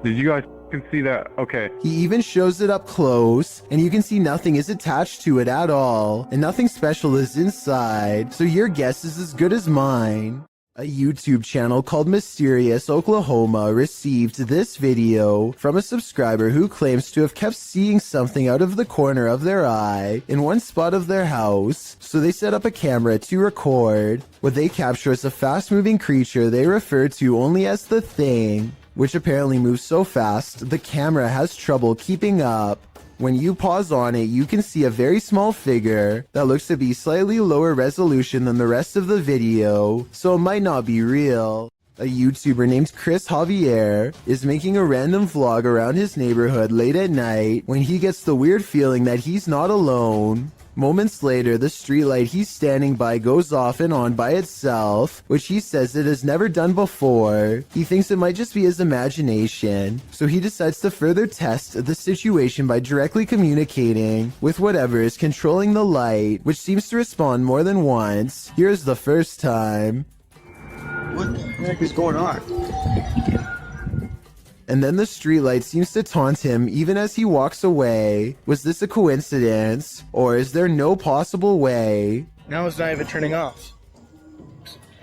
Did you guys can see that? Okay. He even shows it up close, and you can see nothing is attached to it at all, and nothing special is inside, so your guess is as good as mine. A YouTube channel called Mysterious Oklahoma received this video from a subscriber who claims to have kept seeing something out of the corner of their eye in one spot of their house, so they set up a camera to record. What they capture is a fast-moving creature they refer to only as the Thing, which apparently moves so fast the camera has trouble keeping up. When you pause on it, you can see a very small figure that looks to be slightly lower resolution than the rest of the video, so it might not be real. A YouTuber named Chris Javier is making a random vlog around his neighborhood late at night when he gets the weird feeling that he's not alone. Moments later, the streetlight he's standing by goes off and on by itself, which he says it has never done before. He thinks it might just be his imagination, so he decides to further test the situation by directly communicating with whatever is controlling the light, which seems to respond more than once. Here's the first time. What the heck is going on? And then the streetlight seems to taunt him even as he walks away. Was this a coincidence? Or is there no possible way? Now it's not even turning off.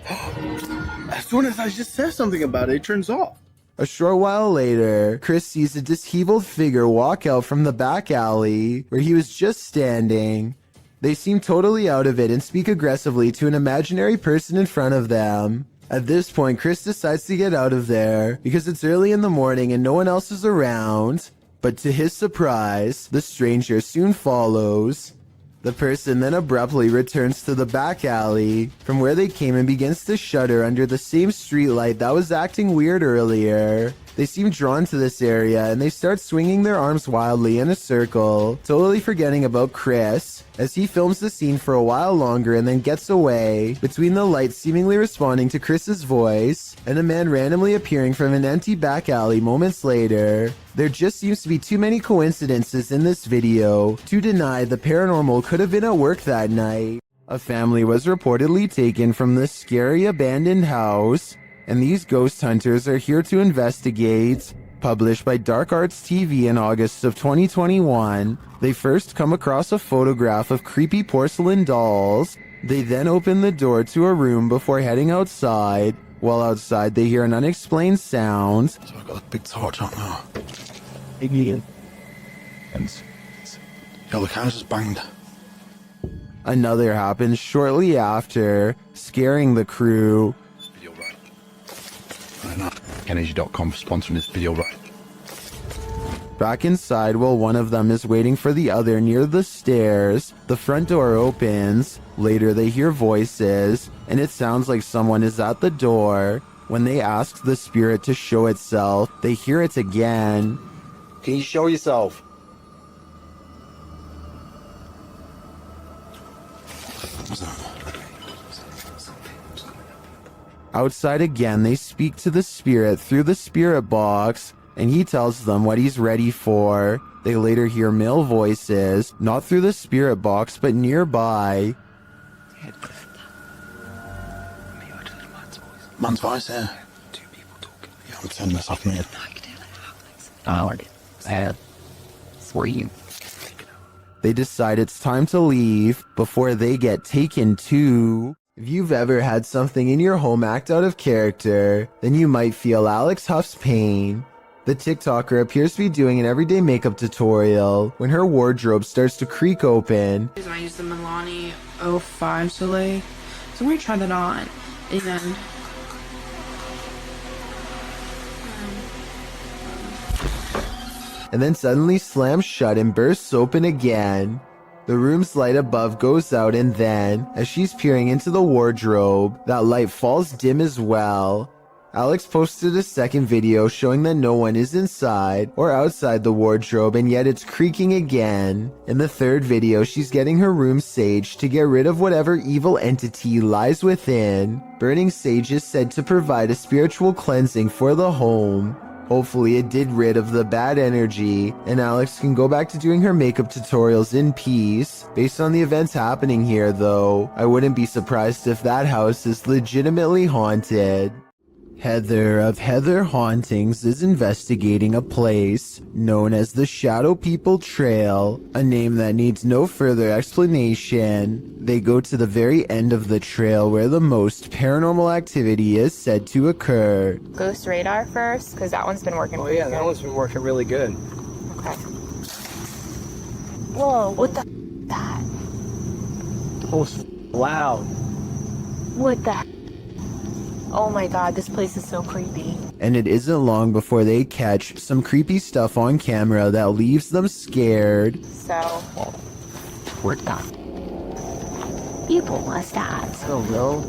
As soon as I just said something about it, it turns off. A short while later, Chris sees a disheveled figure walk out from the back alley where he was just standing. They seem totally out of it and speak aggressively to an imaginary person in front of them. At this point, Chris decides to get out of there because it's early in the morning and no one else is around. But to his surprise, the stranger soon follows. The person then abruptly returns to the back alley from where they came and begins to shudder under the same streetlight that was acting weird earlier. They seem drawn to this area and they start swinging their arms wildly in a circle, totally forgetting about Chris, as he films the scene for a while longer and then gets away, between the lights seemingly responding to Chris's voice, and a man randomly appearing from an empty back alley moments later. There just seems to be too many coincidences in this video to deny the paranormal could have been at work that night. A family was reportedly taken from this scary abandoned house, and these ghost hunters are here to investigate. Published by Dark Arts TV in August of 2021, they first come across a photograph of creepy porcelain dolls. They then open the door to a room before heading outside. While outside, they hear an unexplained sound. So I got a big torch on now. Yo, the car's just banged. Another happens shortly after, scaring the crew. Energy.com for sponsoring this video, right? Back inside, while one of them is waiting for the other near the stairs, the front door opens. Later they hear voices, and it sounds like someone is at the door. When they ask the spirit to show itself, they hear it again. Can you show yourself? Outside again, they speak to the spirit through the spirit box, and he tells them what he's ready for. They later hear male voices, not through the spirit box, but nearby. Man's voice, yeah. Two people talking. Yeah, I'm turning this off, man. I like it. Bad. For you. They decide it's time to leave before they get taken to. If you've ever had something in your home act out of character, then you might feel Alex Huff's pain. The TikToker appears to be doing an everyday makeup tutorial when her wardrobe starts to creak open. I use the Milani 05 Soleil. So I'm going to try that on. And then... and then suddenly slams shut and bursts open again. The room's light above goes out, and then, as she's peering into the wardrobe, that light falls dim as well. Alex posted a second video showing that no one is inside or outside the wardrobe, and yet it's creaking again. In the third video, she's getting her room saged to get rid of whatever evil entity lies within. Burning sage is said to provide a spiritual cleansing for the home. Hopefully it did rid of the bad energy, and Alex can go back to doing her makeup tutorials in peace. Based on the events happening here though, I wouldn't be surprised if that house is legitimately haunted. Heather of Heather Hauntings is investigating a place known as the Shadow People Trail, a name that needs no further explanation. They go to the very end of the trail where the most paranormal activity is said to occur. Ghost radar first, because that one's been working pretty good. That one's been working really good. Okay. Whoa, what the that? Oh, loud. What the Oh my god, this place is so creepy. And it isn't long before they catch some creepy stuff on camera that leaves them scared. So, we're done. People must have. So low.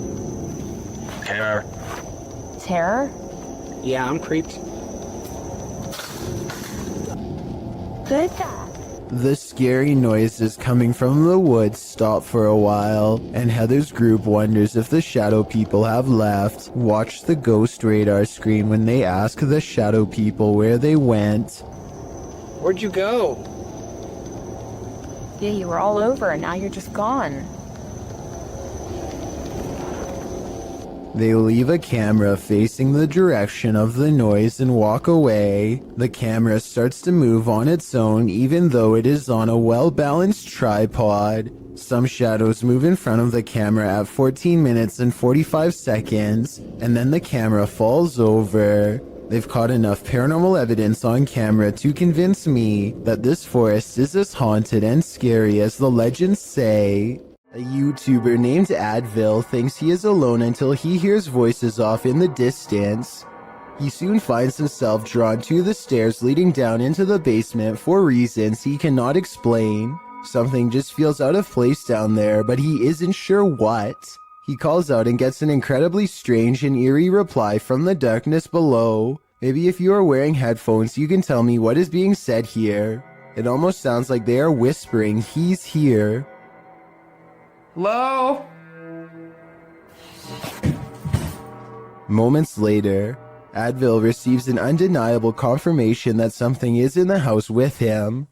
Terror. Terror? Yeah, I'm creeped. Good job. The scary noises coming from the woods stop for a while, and Heather's group wonders if the shadow people have left. Watch the ghost radar screen when they ask the shadow people where they went. Where'd you go? Yeah, you were all over and now you're just gone. They leave a camera facing the direction of the noise and walk away. The camera starts to move on its own even though it is on a well-balanced tripod. Some shadows move in front of the camera at 14 minutes and 45 seconds, and then the camera falls over. They've caught enough paranormal evidence on camera to convince me that this forest is as haunted and scary as the legends say. A YouTuber named Advil thinks he is alone until he hears voices off in the distance. He soon finds himself drawn to the stairs leading down into the basement for reasons he cannot explain. Something just feels out of place down there, but he isn't sure what. He calls out and gets an incredibly strange and eerie reply from the darkness below. Maybe if you are wearing headphones, you can tell me what is being said here. It almost sounds like they are whispering, "He's here." Hello? Moments later, Advil receives an undeniable confirmation that something is in the house with him.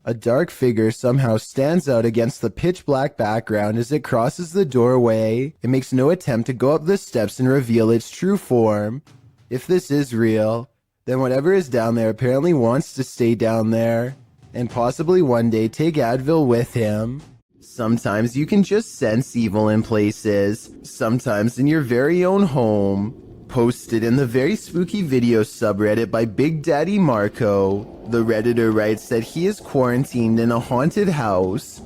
A dark figure somehow stands out against the pitch black background as it crosses the doorway. It makes no attempt to go up the steps and reveal its true form. If this is real, then whatever is down there apparently wants to stay down there, and possibly one day take Advil with him. Sometimes you can just sense evil in places, sometimes in your very own home. Posted in the very spooky video subreddit by Big Daddy Marco, the Redditor writes that he is quarantined in a haunted house.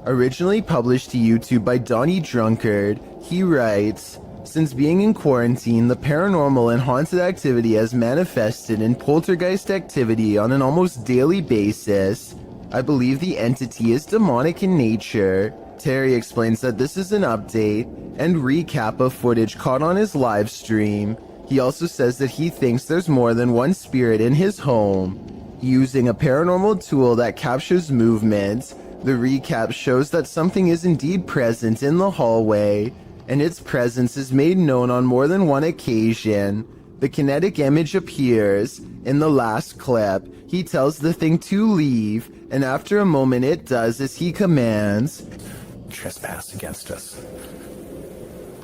Originally published to YouTube by Donnie Drunkard, he writes, "Since being in quarantine, the paranormal and haunted activity has manifested in poltergeist activity on an almost daily basis. I believe the entity is demonic in nature." Terry explains that this is an update and recap of footage caught on his live stream. He also says that he thinks there's more than one spirit in his home. Using a paranormal tool that captures movement, the recap shows that something is indeed present in the hallway, and its presence is made known on more than one occasion. The kinetic image appears. In the last clip, he tells the thing to leave, and after a moment it does as he commands. Trespass against us.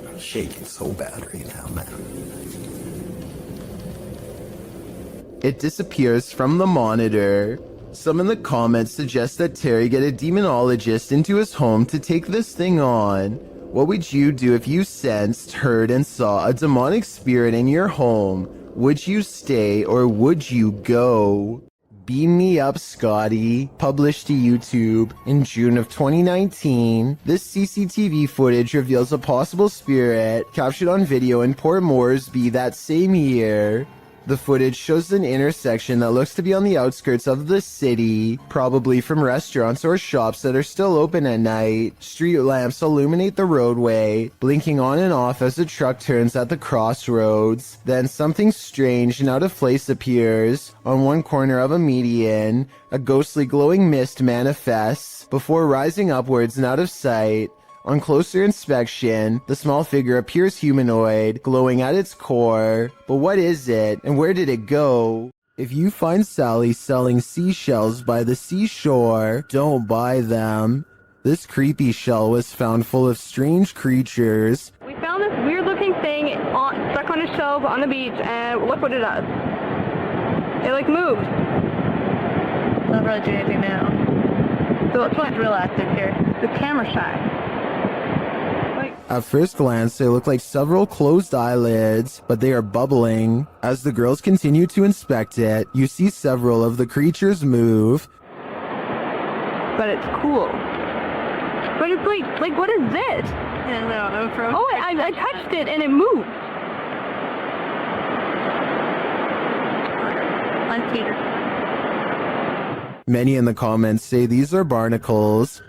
I'm shaking so bad right now, man. It disappears from the monitor. Some in the comments suggest that Terry get a demonologist into his home to take this thing on. What would you do if you sensed, heard, and saw a demonic spirit in your home? Would you stay or would you go? Beam Me Up Scotty, published to YouTube in June of 2019. This CCTV footage reveals a possible spirit captured on video in Port Moresby that same year. The footage shows an intersection that looks to be on the outskirts of the city, probably from restaurants or shops that are still open at night. Street lamps illuminate the roadway, blinking on and off as the truck turns at the crossroads. Then something strange and out of place appears. On one corner of a median, a ghostly glowing mist manifests before rising upwards and out of sight. On closer inspection, the small figure appears humanoid, glowing at its core. But what is it, and where did it go? If you find Sally selling seashells by the seashore, don't buy them. This creepy shell was found full of strange creatures. We found this weird looking thing stuck on a shelf on the beach, and look what it does. It like moves. Not really doing anything now. So it's like real active here. The camera shy. At first glance, they look like several closed eyelids, but they are bubbling. As the girls continue to inspect it, you see several of the creatures move. But it's cool. But it's like what is this? Yeah, I don't know, bro. Oh, I touched it and it moved. I'm Peter. Many in the comments say these are barnacles.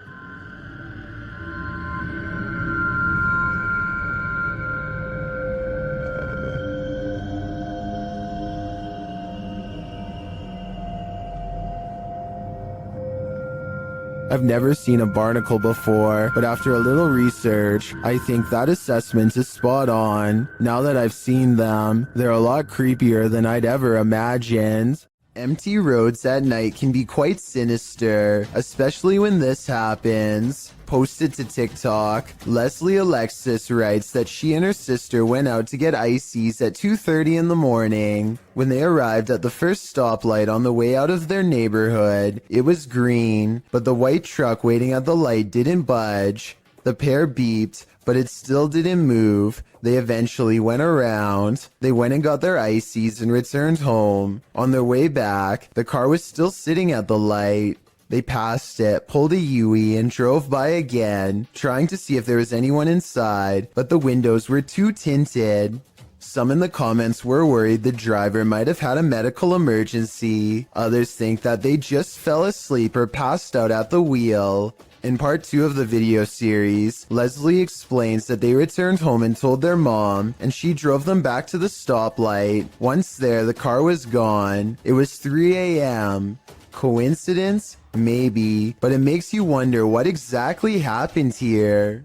I've never seen a barnacle before, but after a little research, I think that assessment is spot on. Now that I've seen them, they're a lot creepier than I'd ever imagined. Empty roads at night can be quite sinister, especially when this happens. Posted to TikTok, Leslie Alexis writes that she and her sister went out to get ices at 2:30 in the morning. When they arrived at the first stoplight on the way out of their neighborhood, it was green, but the white truck waiting at the light didn't budge. The pair beeped, but it still didn't move. They eventually went around. They went and got their ices and returned home. On their way back, the car was still sitting at the light. They passed it, pulled a U-turn, and drove by again, trying to see if there was anyone inside, but the windows were too tinted. Some in the comments were worried the driver might have had a medical emergency. Others think that they just fell asleep or passed out at the wheel. In part 2 of the video series, Leslie explains that they returned home and told their mom, and she drove them back to the stoplight. Once there, the car was gone. It was 3 a.m. Coincidence? Maybe, but it makes you wonder what exactly happened here.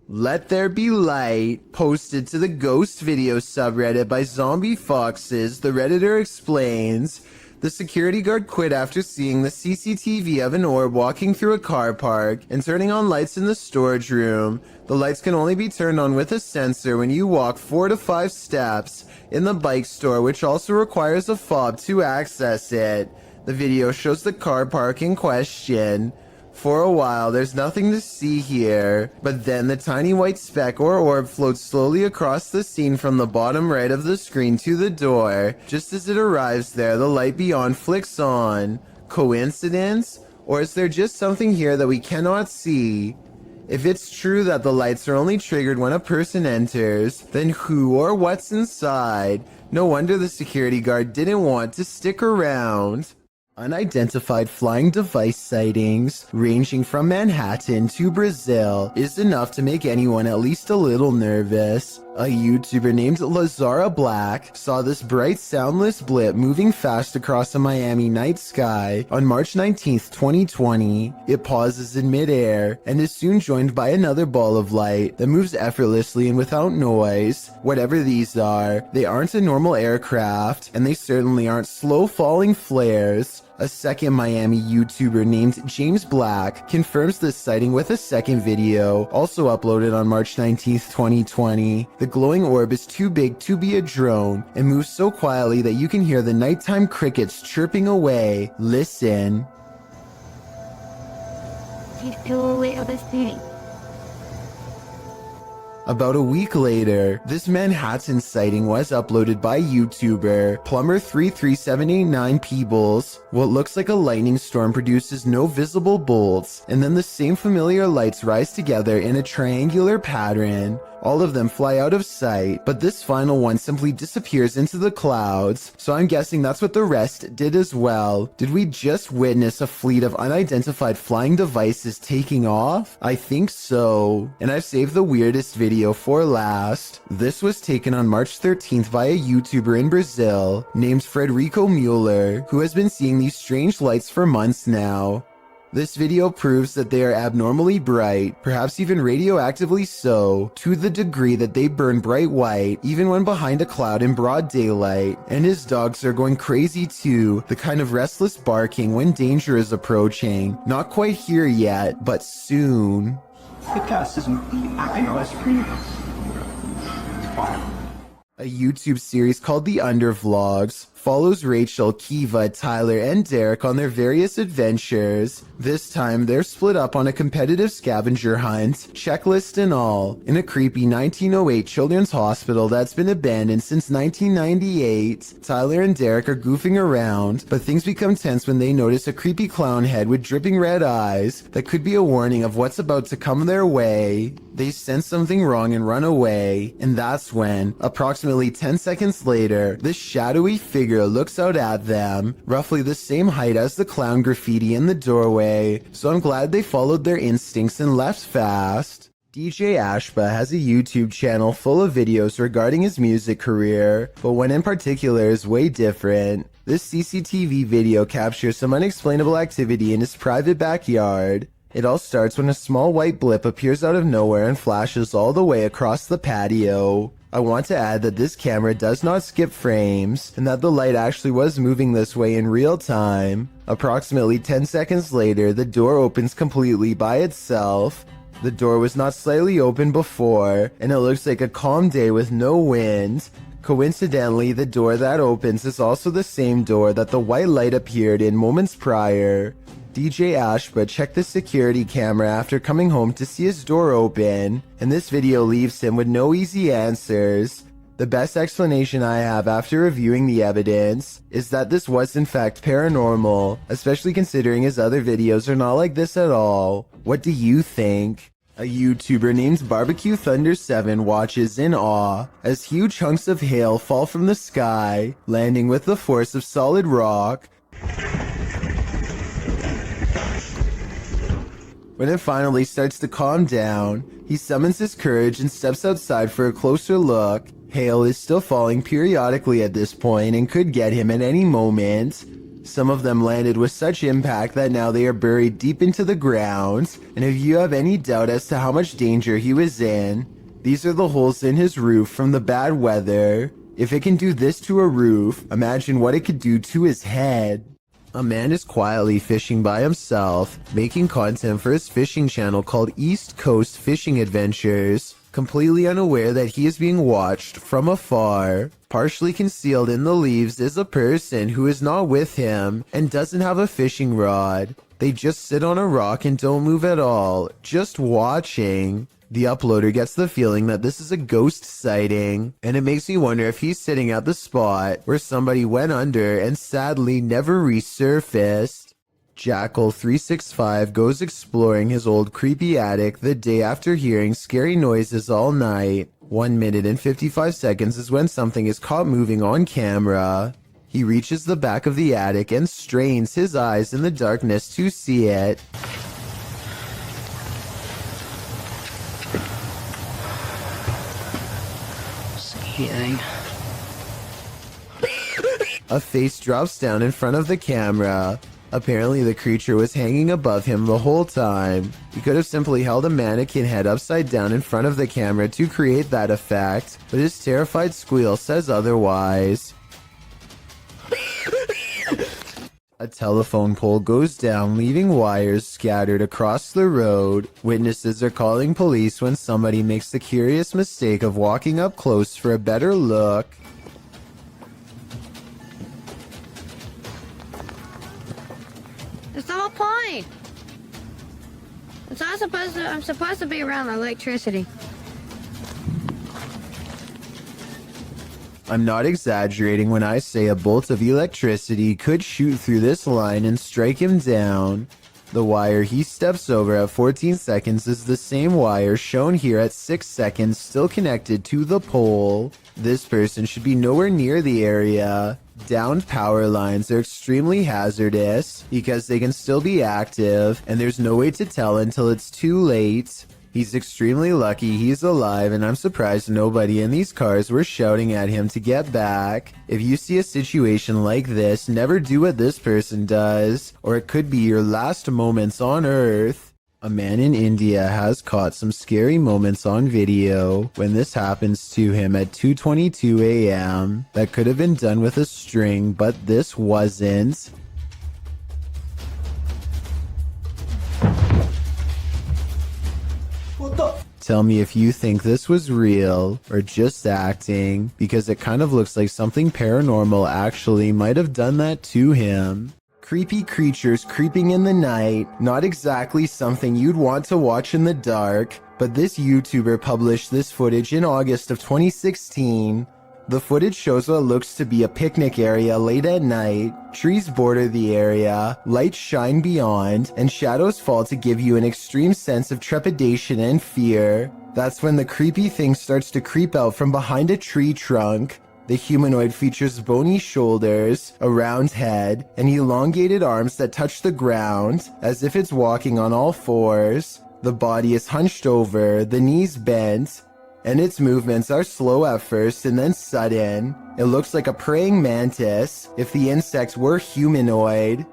Let There Be Light, posted to the Ghost Video subreddit by Zombie Foxes, the Redditor explains, the security guard quit after seeing the CCTV of an orb walking through a car park and turning on lights in the storage room. The lights can only be turned on with a sensor when you walk 4 to 5 steps in the bike store, which also requires a fob to access it. The video shows the car park in question. For a while, there's nothing to see here, but then the tiny white speck or orb floats slowly across the scene from the bottom right of the screen to the door. Just as it arrives there, the light beyond flicks on. Coincidence? Or is there just something here that we cannot see? If it's true that the lights are only triggered when a person enters, then who or what's inside? No wonder the security guard didn't want to stick around. Unidentified flying device sightings, ranging from Manhattan to Brazil, is enough to make anyone at least a little nervous. A YouTuber named Lazara Black saw this bright soundless blip moving fast across a Miami night sky on March 19th, 2020. It pauses in midair and is soon joined by another ball of light that moves effortlessly and without noise. Whatever these are, they aren't a normal aircraft, and they certainly aren't slow falling flares. A second Miami YouTuber named James Black confirms this sighting with a second video, also uploaded on March 19th, 2020. The glowing orb is too big to be a drone and moves so quietly that you can hear the nighttime crickets chirping away. Listen. He's still away of this thing. About a week later, this Manhattan sighting was uploaded by YouTuber Plumber33789 Peebles. What looks like a lightning storm produces no visible bolts, and then the same familiar lights rise together in a triangular pattern. All of them fly out of sight, but this final one simply disappears into the clouds, so I'm guessing that's what the rest did as well. Did we just witness a fleet of unidentified flying devices taking off? I think so. And I've saved the weirdest video for last. This was taken on March 13th by a YouTuber in Brazil named Frederico Mueller, who has been seeing these strange lights for months now. This video proves that they are abnormally bright, perhaps even radioactively so, to the degree that they burn bright white, even when behind a cloud in broad daylight. And his dogs are going crazy too, the kind of restless barking when danger is approaching. Not quite here yet, but soon. A YouTube series called The Undervlogs follows Rachel, Kiva, Tyler, and Derek on their various adventures. This time, they're split up on a competitive scavenger hunt, checklist and all, in a creepy 1908 children's hospital that's been abandoned since 1998. Tyler and Derek are goofing around, but things become tense when they notice a creepy clown head with dripping red eyes that could be a warning of what's about to come their way. They sense something wrong and run away, and that's when, approximately 10 seconds later, this shadowy figure looks out at them, roughly the same height as the clown graffiti in the doorway, so I'm glad they followed their instincts and left fast. DJ Ashba has a YouTube channel full of videos regarding his music career, but one in particular is way different. This CCTV video captures some unexplainable activity in his private backyard. It all starts when a small white blip appears out of nowhere and flashes all the way across the patio. I want to add that this camera does not skip frames, and that the light actually was moving this way in real time. Approximately 10 seconds later, the door opens completely by itself. The door was not slightly open before, and it looks like a calm day with no wind. Coincidentally, the door that opens is also the same door that the white light appeared in moments prior. DJ Ashba checked the security camera after coming home to see his door open, and this video leaves him with no easy answers. The best explanation I have after reviewing the evidence is that this was in fact paranormal, especially considering his other videos are not like this at all. What do you think? A YouTuber named Barbecue Thunder 7 watches in awe as huge chunks of hail fall from the sky, landing with the force of solid rock. When it finally starts to calm down, he summons his courage and steps outside for a closer look. Hail is still falling periodically at this point and could get him at any moment. Some of them landed with such impact that now they are buried deep into the ground, and if you have any doubt as to how much danger he was in, these are the holes in his roof from the bad weather. If it can do this to a roof, imagine what it could do to his head. A man is quietly fishing by himself, making content for his fishing channel called East Coast Fishing Adventures, completely unaware that he is being watched from afar. Partially concealed in the leaves is a person who is not with him and doesn't have a fishing rod. They just sit on a rock and don't move at all, just watching. The uploader gets the feeling that this is a ghost sighting, and it makes me wonder if he's sitting at the spot where somebody went under and sadly never resurfaced. Jackal365 goes exploring his old creepy attic the day after hearing scary noises all night. 1 minute and 55 seconds is when something is caught moving on camera. He reaches the back of the attic and strains his eyes in the darkness to see it. Skiing. A face drops down in front of the camera. Apparently the creature was hanging above him the whole time. He could have simply held a mannequin head upside down in front of the camera to create that effect, but his terrified squeal says otherwise. A telephone pole goes down, leaving wires scattered across the road. Witnesses are calling police when somebody makes the curious mistake of walking up close for a better look. That's the whole point. I'm supposed to be around electricity. I'm not exaggerating when I say a bolt of electricity could shoot through this line and strike him down. The wire he steps over at 14 seconds is the same wire shown here at 6 seconds, still connected to the pole. This person should be nowhere near the area. Downed power lines are extremely hazardous because they can still be active, and there's no way to tell until it's too late. He's extremely lucky he's alive, and I'm surprised nobody in these cars were shouting at him to get back. If you see a situation like this, never do what this person does, or it could be your last moments on Earth. A man in India has caught some scary moments on video when this happens to him at 2:22 a.m. That could have been done with a string, but this wasn't. What the? Tell me if you think this was real or just acting, because it kind of looks like something paranormal actually might have done that to him. Creepy creatures creeping in the night, not exactly something you'd want to watch in the dark, but this YouTuber published this footage in August of 2016. The footage shows what looks to be a picnic area late at night. Trees border the area, lights shine beyond, and shadows fall to give you an extreme sense of trepidation and fear. That's when the creepy thing starts to creep out from behind a tree trunk. The humanoid features bony shoulders, a round head, and elongated arms that touch the ground, as if it's walking on all fours. The body is hunched over, the knees bent, and its movements are slow at first and then sudden. It looks like a praying mantis if the insect were humanoid.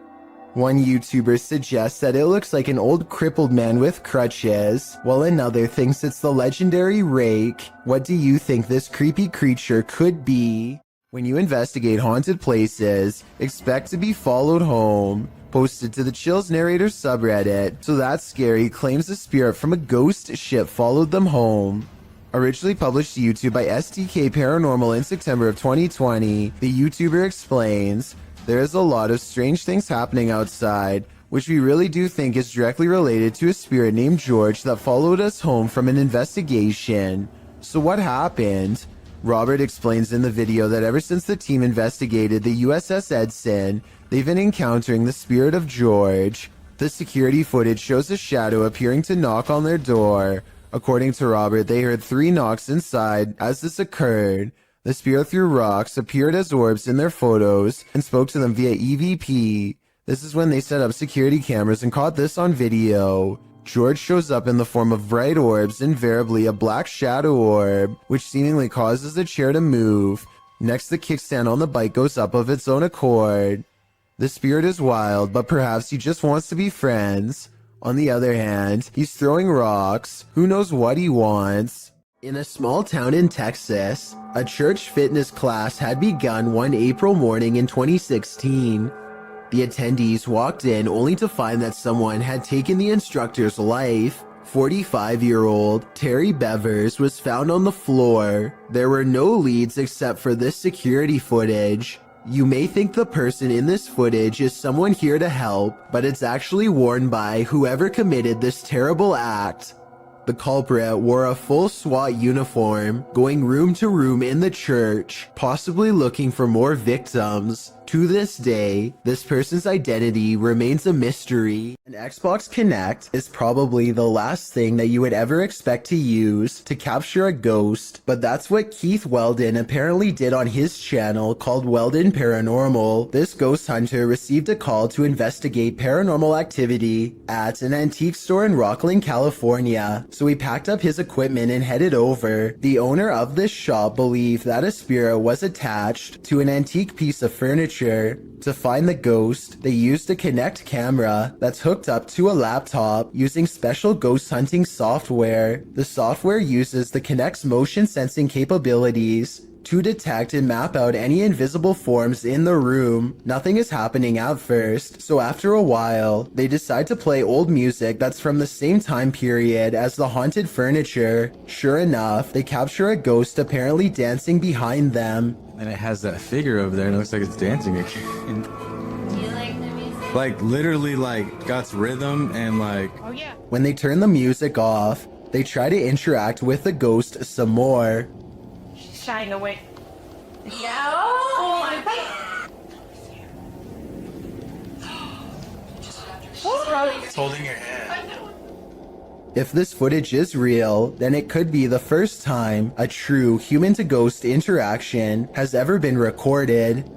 One YouTuber suggests that it looks like an old crippled man with crutches, while another thinks it's the legendary rake. What do you think this creepy creature could be? When you investigate haunted places, expect to be followed home. Posted to the Chills Narrator subreddit, So That's Scary claims a spirit from a ghost ship followed them home. Originally published to YouTube by STK Paranormal in September of 2020, the YouTuber explains, "There is a lot of strange things happening outside, which we really do think is directly related to a spirit named George that followed us home from an investigation." So what happened? Robert explains in the video that ever since the team investigated the USS Edson, they've been encountering the spirit of George. The security footage shows a shadow appearing to knock on their door. According to Robert, they heard 3 knocks inside as this occurred. The spirit threw rocks, appeared as orbs in their photos, and spoke to them via EVP. This is when they set up security cameras and caught this on video. George shows up in the form of bright orbs, invariably a black shadow orb, which seemingly causes the chair to move. Next, the kickstand on the bike goes up of its own accord. The spirit is wild, but perhaps he just wants to be friends. On the other hand, he's throwing rocks. Who knows what he wants? In a small town in Texas, a church fitness class had begun one April morning in 2016. The attendees walked in only to find that someone had taken the instructor's life. 45-year-old Terry Bevers was found on the floor. There were no leads except for this security footage. You may think the person in this footage is someone here to help, but it's actually worn by whoever committed this terrible act. The culprit wore a full SWAT uniform, going room to room in the church, possibly looking for more victims. To this day, this person's identity remains a mystery. An Xbox Kinect is probably the last thing that you would ever expect to use to capture a ghost, but that's what Keith Weldon apparently did on his channel called Weldon Paranormal. This ghost hunter received a call to investigate paranormal activity at an antique store in Rocklin, California, so he packed up his equipment and headed over. The owner of this shop believed that a spirit was attached to an antique piece of furniture. To find the ghost, they used a Kinect camera that's hooked up to a laptop using special ghost hunting software. The software uses the Kinect's motion sensing capabilities to detect and map out any invisible forms in the room. Nothing is happening at first, so after a while, they decide to play old music that's from the same time period as the haunted furniture. Sure enough, they capture a ghost apparently dancing behind them. And it has that figure over there and it looks like it's dancing again. Do you like the music? Like literally like got rhythm and like... Oh yeah. When they turn the music off, they try to interact with the ghost some more. She's shying away. Yeah. Oh my god. It's holding your hand. If this footage is real, then it could be the first time a true human-to-ghost interaction has ever been recorded.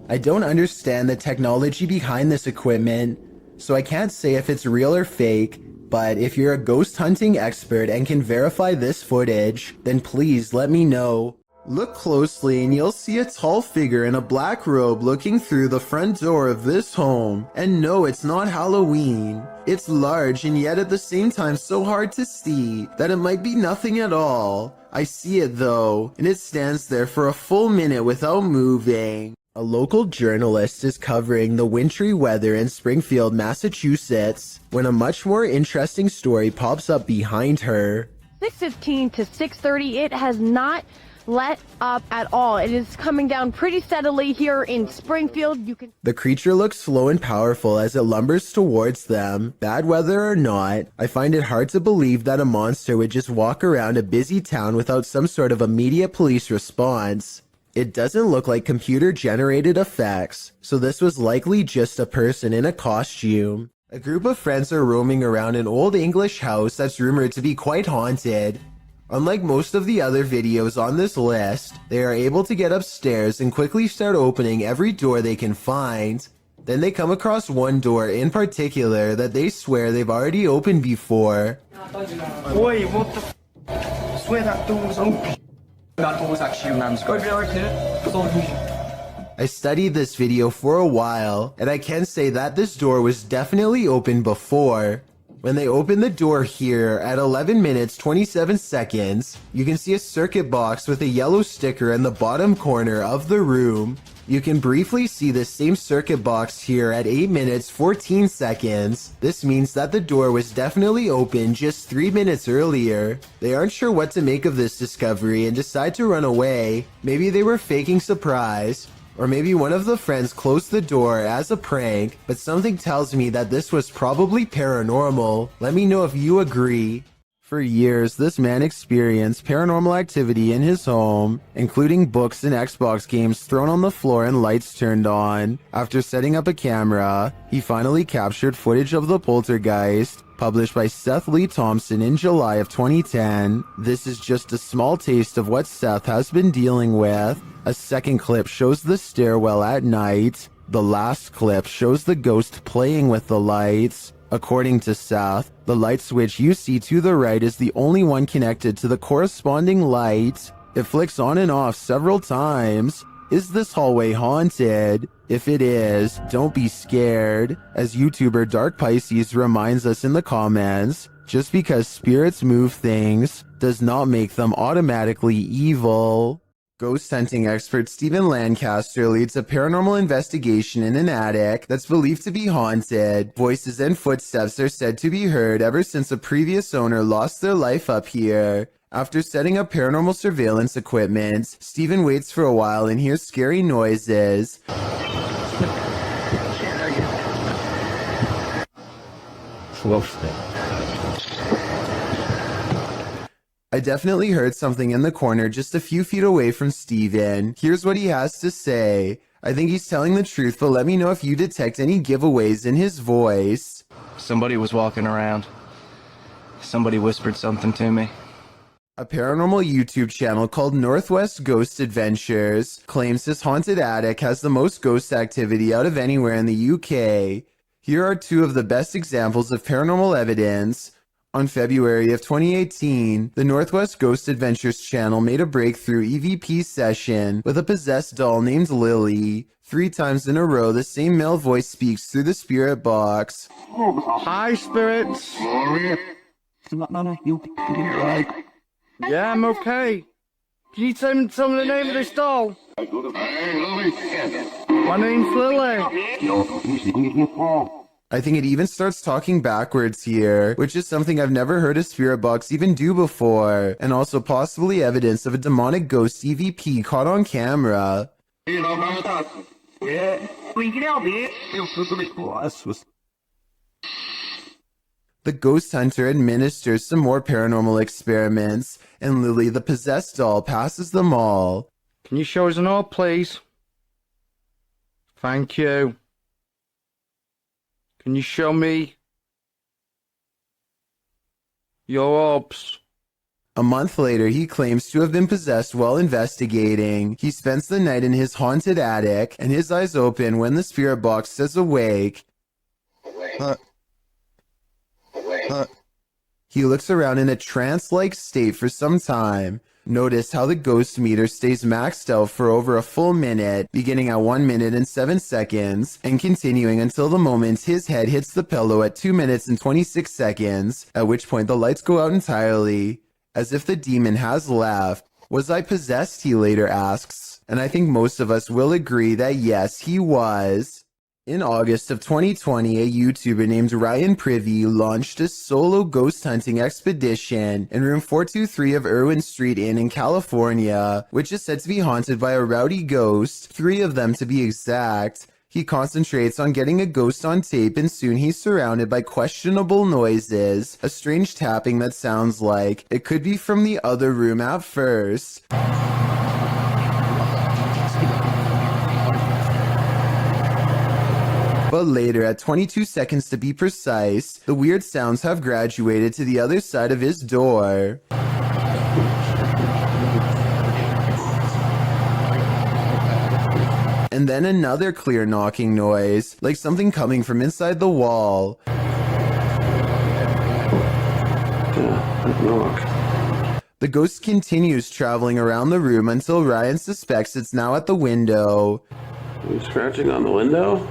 I don't understand the technology behind this equipment, so I can't say if it's real or fake, but if you're a ghost hunting expert and can verify this footage, then please let me know. Look closely and you'll see a tall figure in a black robe looking through the front door of this home. And no, it's not Halloween. It's large and yet at the same time so hard to see that it might be nothing at all. I see it though, and it stands there for a full minute without moving. A local journalist is covering the wintry weather in Springfield, Massachusetts, when a much more interesting story pops up behind her. 6:15 to 6:30, it has not let up at all. It is coming down pretty steadily here in Springfield. You can. The creature looks slow and powerful as it lumbers towards them. Bad weather or not, I find it hard to believe that a monster would just walk around a busy town without some sort of immediate police response. It doesn't look like computer-generated effects, so this was likely just a person in a costume. A group of friends are roaming around an old English house that's rumored to be quite haunted. Unlike most of the other videos on this list, they are able to get upstairs and quickly start opening every door they can find. Then they come across one door in particular that they swear they've already opened before. Wait, what the f? I swear that door was open. That door was actually a man's grave. I studied this video for a while, and I can say that this door was definitely open before. When they open the door here at 11 minutes 27 seconds, you can see a circuit box with a yellow sticker in the bottom corner of the room. You can briefly see the same circuit box here at 8 minutes 14 seconds. This means that the door was definitely open just 3 minutes earlier. They aren't sure what to make of this discovery and decide to run away. Maybe they were faking surprise. Or maybe one of the friends closed the door as a prank, but something tells me that this was probably paranormal. Let me know if you agree. For years, this man experienced paranormal activity in his home, including books and Xbox games thrown on the floor and lights turned on. After setting up a camera, he finally captured footage of the poltergeist, published by Seth Lee Thompson in July of 2010. This is just a small taste of what Seth has been dealing with. A second clip shows the stairwell at night. The last clip shows the ghost playing with the lights. According to Seth, the light switch you see to the right is the only one connected to the corresponding light. It flicks on and off several times. Is this hallway haunted? If it is, don't be scared. As YouTuber Dark Pisces reminds us in the comments, just because spirits move things does not make them automatically evil. Ghost hunting expert Stephen Lancaster leads a paranormal investigation in an attic that's believed to be haunted. Voices and footsteps are said to be heard ever since a previous owner lost their life up here. After setting up paranormal surveillance equipment, Steven waits for a while and hears scary noises. I definitely heard something in the corner just a few feet away from Steven. Here's what he has to say. I think he's telling the truth, but let me know if you detect any giveaways in his voice. Somebody was walking around. Somebody whispered something to me. A paranormal YouTube channel called Northwest Ghost Adventures claims his haunted attic has the most ghost activity out of anywhere in the UK. Here are two of the best examples of paranormal evidence. On February of 2018, the Northwest Ghost Adventures channel made a breakthrough EVP session with a possessed doll named Lily. 3 times in a row, the same male voice speaks through the spirit box. Hi, spirits. Yeah, I'm okay. Can you tell me the name of this doll? My name's Lily. I think it even starts talking backwards here, which is something I've never heard a spirit box even do before, and also possibly evidence of a demonic ghost EVP caught on camera. The ghost hunter administers some more paranormal experiments, and Lily, the possessed doll, passes them all. Can you show us an orb, please? Thank you. Can you show me your orbs? A month later, he claims to have been possessed while investigating. He spends the night in his haunted attic, and his eyes open when the spirit box says awake. He looks around in a trance-like state for some time. Notice how the ghost meter stays maxed out for over a full minute, beginning at 1 minute and 7 seconds, and continuing until the moment his head hits the pillow at 2 minutes and 26 seconds, at which point the lights go out entirely, as if the demon has left. Was I possessed, he later asks, and I think most of us will agree that yes, he was. In August of 2020, a YouTuber named Ryan Privy launched a solo ghost hunting expedition in room 423 of Irwin Street Inn in California, which is said to be haunted by a rowdy ghost, 3 of them to be exact. He concentrates on getting a ghost on tape, and soon he's surrounded by questionable noises, a strange tapping that sounds like it could be from the other room at first. But later, at 22 seconds to be precise, the weird sounds have graduated to the other side of his door. And then another clear knocking noise, like something coming from inside the wall. The ghost continues traveling around the room until Ryan suspects it's now at the window. Are you scratching on the window?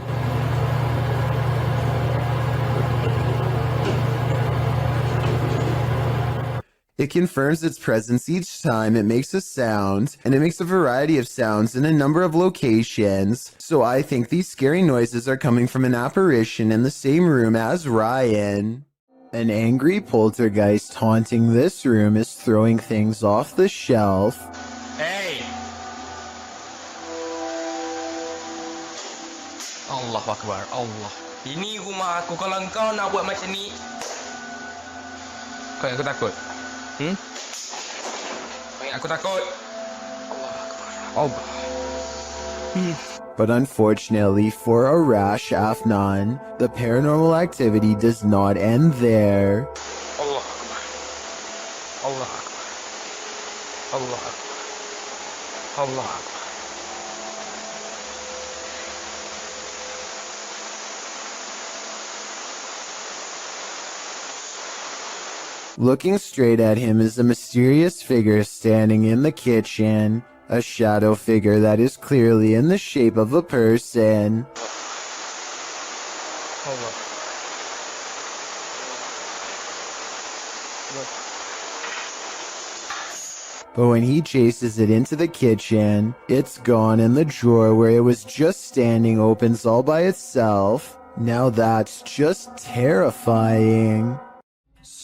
It confirms its presence each time it makes a sound, and it makes a variety of sounds in a number of locations, so I think these scary noises are coming from an apparition in the same room as Ryan. An angry poltergeist haunting this room is throwing things off the shelf. Hey! Allah Akbar, Allah. Ini rumah aku, kalau engkau nak buat macam ni, kau yang aku takut. Kau yang aku takut. Allah Akbar. But unfortunately for Arash Afnan, the paranormal activity does not end there. Allah Akbar. Allah Akbar. Allah Akbar. Allah Akbar. Looking straight at him is a mysterious figure standing in the kitchen, a shadow figure that is clearly in the shape of a person. But when he chases it into the kitchen, it's gone, and the drawer where it was just standing opens all by itself. Now that's just terrifying.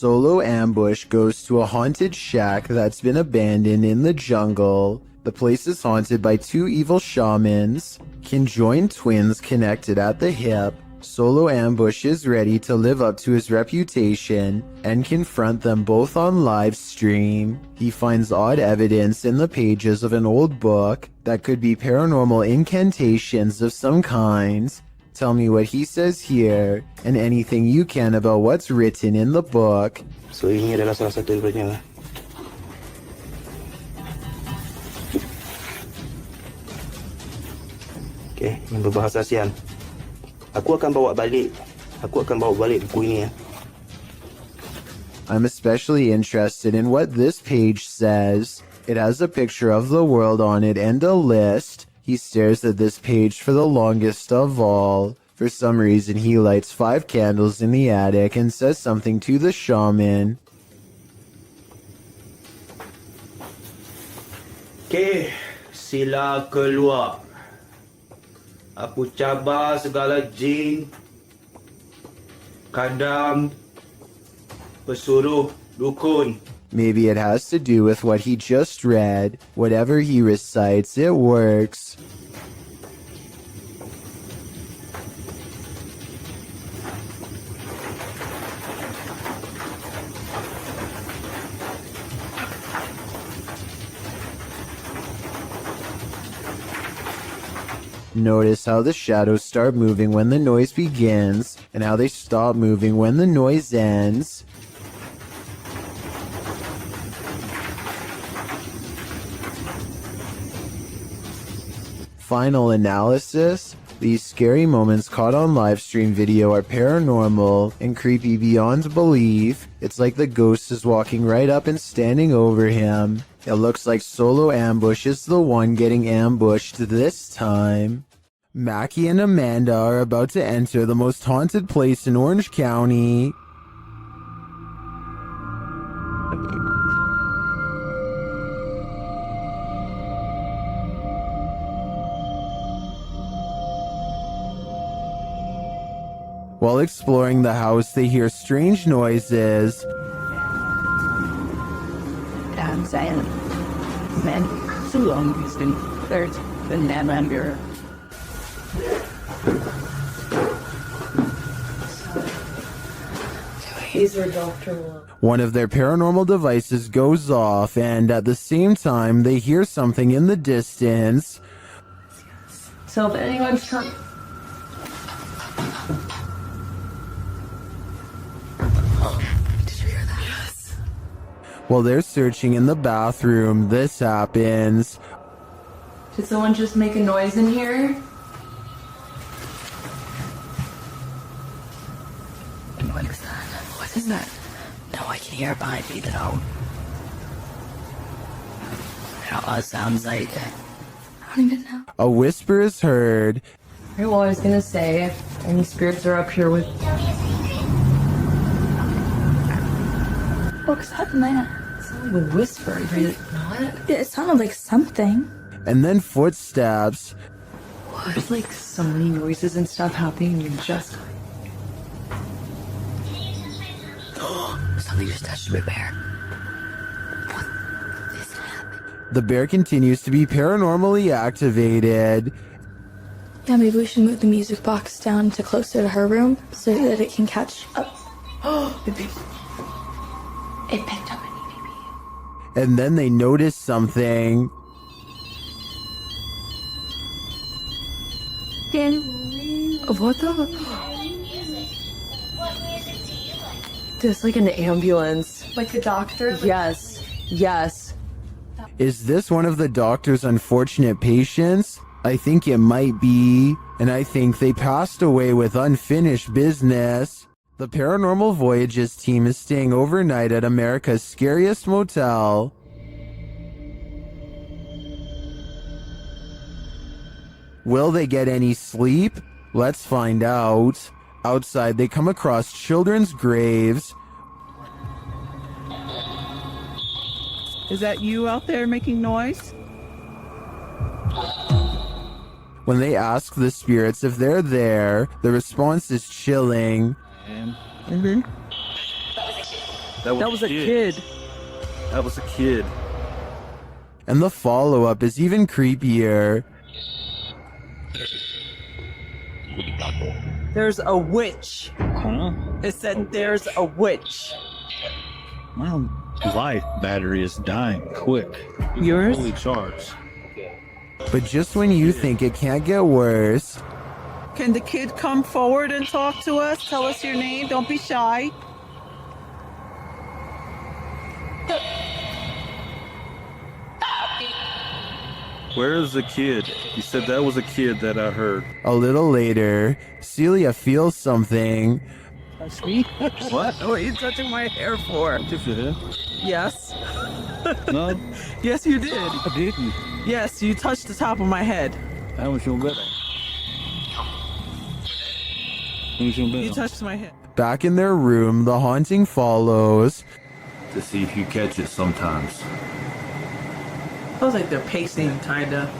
Solo Ambush goes to a haunted shack that's been abandoned in the jungle. The place is haunted by two evil shamans, conjoined twins connected at the hip. Solo Ambush is ready to live up to his reputation and confront them both on live stream. He finds odd evidence in the pages of an old book that could be paranormal incantations of some kind. Tell me what he says here and anything you can about what's written in the book. So ini adalah salah satu daripadanya. Okay, yang berbahasa ASEAN. Aku akan bawa balik buku ini ya. I'm especially interested in what this page says. It has a picture of the world on it and a list. He stares at this page for the longest of all. For some reason, he lights 5 candles in the attic and says something to the shaman. Okay, sila keluar. Aku cabar segala jin, kadam, pesuruh, dukun. Maybe it has to do with what he just read. Whatever he recites, it works. Notice how the shadows start moving when the noise begins, and how they stop moving when the noise ends. Final analysis: these scary moments caught on livestream video are paranormal and creepy beyond belief. It's like the ghost is walking right up and standing over him. It looks like Solo Ambush is the one getting ambushed this time. Mackie and Amanda are about to enter the most haunted place in Orange County. While exploring the house, they hear strange noises. I'm saying, man, so long it's been there's been that member. He's our doctor. One of their paranormal devices goes off, and at the same time, they hear something in the distance. So if anyone's trying... While they're searching in the bathroom, this happens. Did someone just make a noise in here? What is that? What is that? No, I can hear it behind me though. It sounds like... I don't even know. A whisper is heard. Okay, well, I was gonna say, if any spirits are up here with... What's that, man? It sounded like a whisper, did it not? It sounded like something. And then footsteps. There's like so many noises and stuff happening, and you're just... Something just touched my bear. The bear continues to be paranormally activated. Yeah, maybe we should move the music box down to closer to her room so that it can catch up. It picked up any baby. And then they notice something. What the... There's like an ambulance. Like a doctor? Yes. Yes. Is this one of the doctor's unfortunate patients? I think it might be. And I think they passed away with unfinished business. The Paranormal Voyages team is staying overnight at America's scariest motel. Will they get any sleep? Let's find out. Outside, they come across children's graves. Is that you out there making noise? When they ask the spirits if they're there, the response is chilling. That was a kid. That was a kid. And the follow-up is even creepier. There's a witch. Huh? It said there's a witch. My life battery is dying quick. Yours? Fully charged. But just when you think it can't get worse, Can the kid come forward and talk to us? Tell us your name. Don't be shy. Where is the kid? You said that was a kid that I heard. a little later, Celia feels something. Touch me? What? What are you touching my hair for? Just your head? Yes. No, Yes, you did. I didn't. Yes, you touched the top of my head. That was your better. That was your better. You touched my head. Back in their room, the haunting follows. To see if you catch it sometimes. Feels like they're pacing, kinda.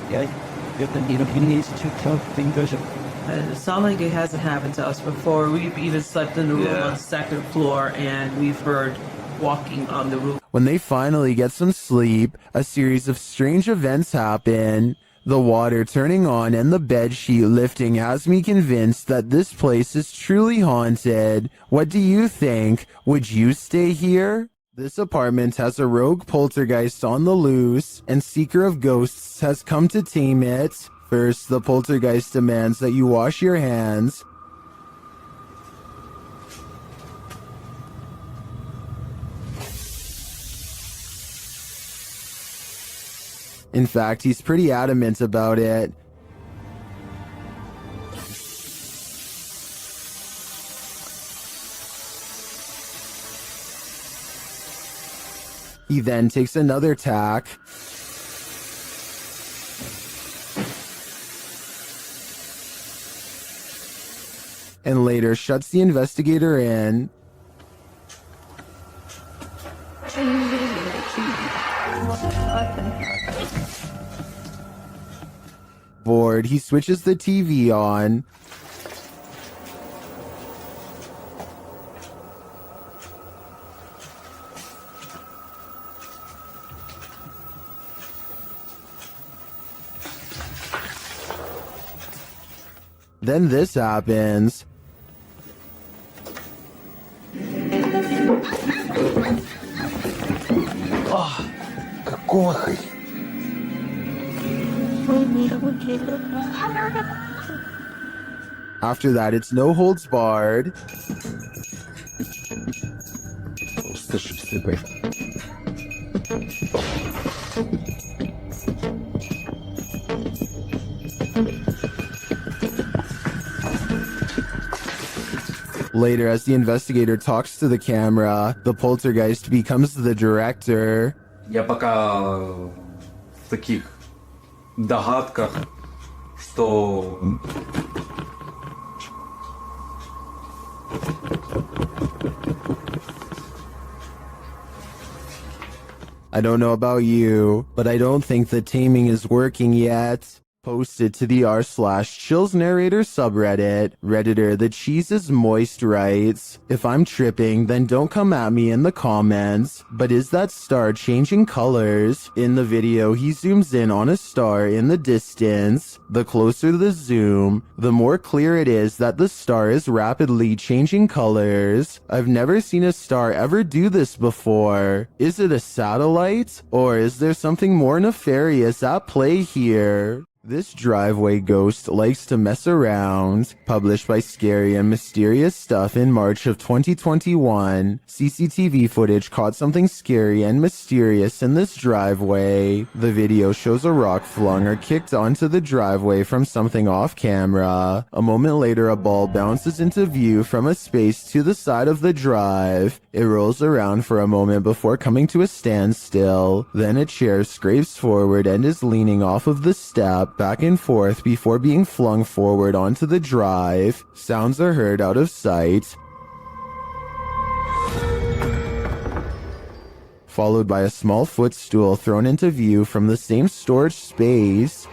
Yeah, he needs to talk things. It sounds like it hasn't happened to us before. We've even slept in the room on the second floor, and we've heard walking on the roof. When they finally get some sleep, a series of strange events happen. The water turning on and the bed sheet lifting has me convinced that this place is truly haunted. What do you think? Would you stay here? This apartment has a rogue poltergeist on the loose, and Seeker of Ghosts has come to tame it. First, the poltergeist demands that you wash your hands. In fact, he's pretty adamant about it. He then takes another tack. And later shuts the investigator in. Bored, he switches the TV on. Then this happens. Какой? After that, it's no holds barred. Later, as the investigator talks to the camera, the poltergeist becomes the director. Я пока в таких догадках, что I don't know about you, but I don't think the taming is working yet. Posted to the r/chills narrator subreddit, Redditor The Cheese is Moist writes, if I'm tripping, then don't come at me in the comments, but is that star changing colors? In the video, he zooms in on a star in the distance. The closer the zoom, the more clear it is that the star is rapidly changing colors. I've never seen a star ever do this before. Is it a satellite? Or is there something more nefarious at play here? This driveway ghost likes to mess around. Published by Scary and Mysterious Stuff in March of 2021. CCTV footage caught something scary and mysterious in this driveway. The video shows a rock flung or kicked onto the driveway from something off camera. A moment later, a ball bounces into view from a space to the side of the drive. It rolls around for a moment before coming to a standstill. Then a chair scrapes forward and is leaning off of the step back and forth before being flung forward onto the drive. Sounds are heard out of sight, followed by a small footstool thrown into view from the same storage space.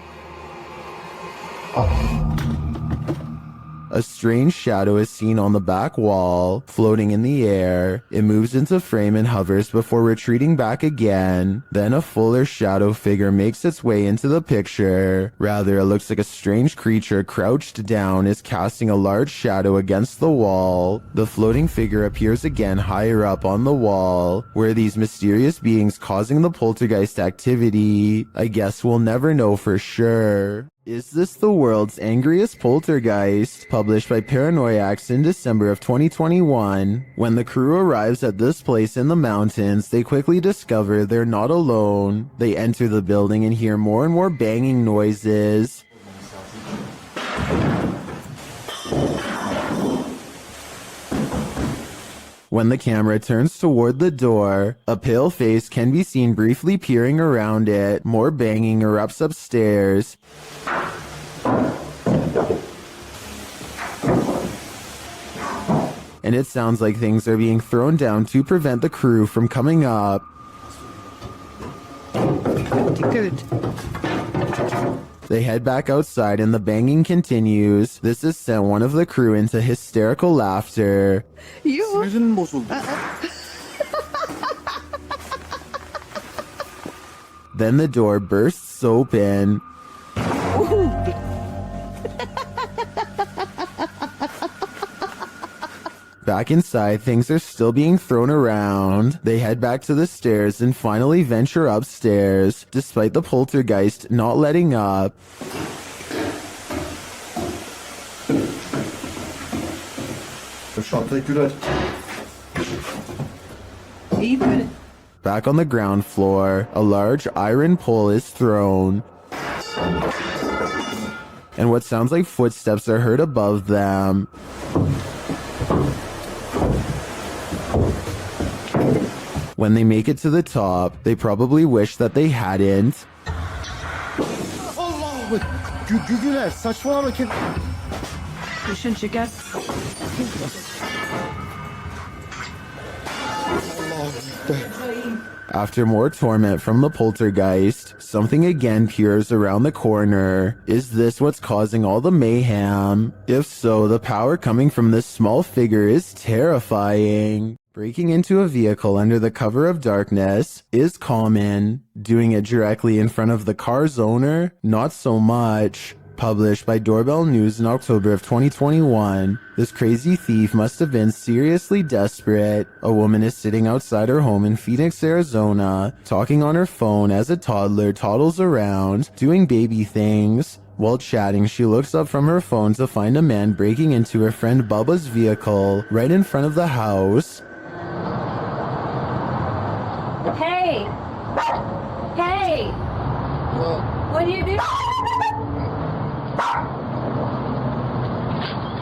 A strange shadow is seen on the back wall, floating in the air. It moves into frame and hovers before retreating back again. Then a fuller shadow figure makes its way into the picture. Rather, it looks like a strange creature crouched down is casting a large shadow against the wall. The floating figure appears again higher up on the wall, where these mysterious beings causing the poltergeist activity. I guess we'll never know for sure. Is this the world's angriest poltergeist? Published by Paranoiacs in December of 2021. When the crew arrives at this place in the mountains, they quickly discover they're not alone. They enter the building and hear more and more banging noises. When the camera turns toward the door, a pale face can be seen briefly peering around it. More banging erupts upstairs. And it sounds like things are being thrown down to prevent the crew from coming up. Good. They head back outside and the banging continues. This has sent one of the crew into hysterical laughter. Then the door bursts open. Back inside, things are still being thrown around. They head back to the stairs and finally venture upstairs, despite the poltergeist not letting up. Back on the ground floor, a large iron pole is thrown. And what sounds like footsteps are heard above them. When they make it to the top, they probably wish that they hadn't. Shouldn't you guess? After more torment from the poltergeist, something again peers around the corner. Is this what's causing all the mayhem? If so, the power coming from this small figure is terrifying. Breaking into a vehicle under the cover of darkness is common. Doing it directly in front of the car's owner, not so much. Published by Doorbell News in October of 2021. This crazy thief must have been seriously desperate. A woman is sitting outside her home in Phoenix, Arizona, talking on her phone as a toddler toddles around, doing baby things. While chatting, she looks up from her phone to find a man breaking into her friend Bubba's vehicle right in front of the house. Hey! Hey! What do you do?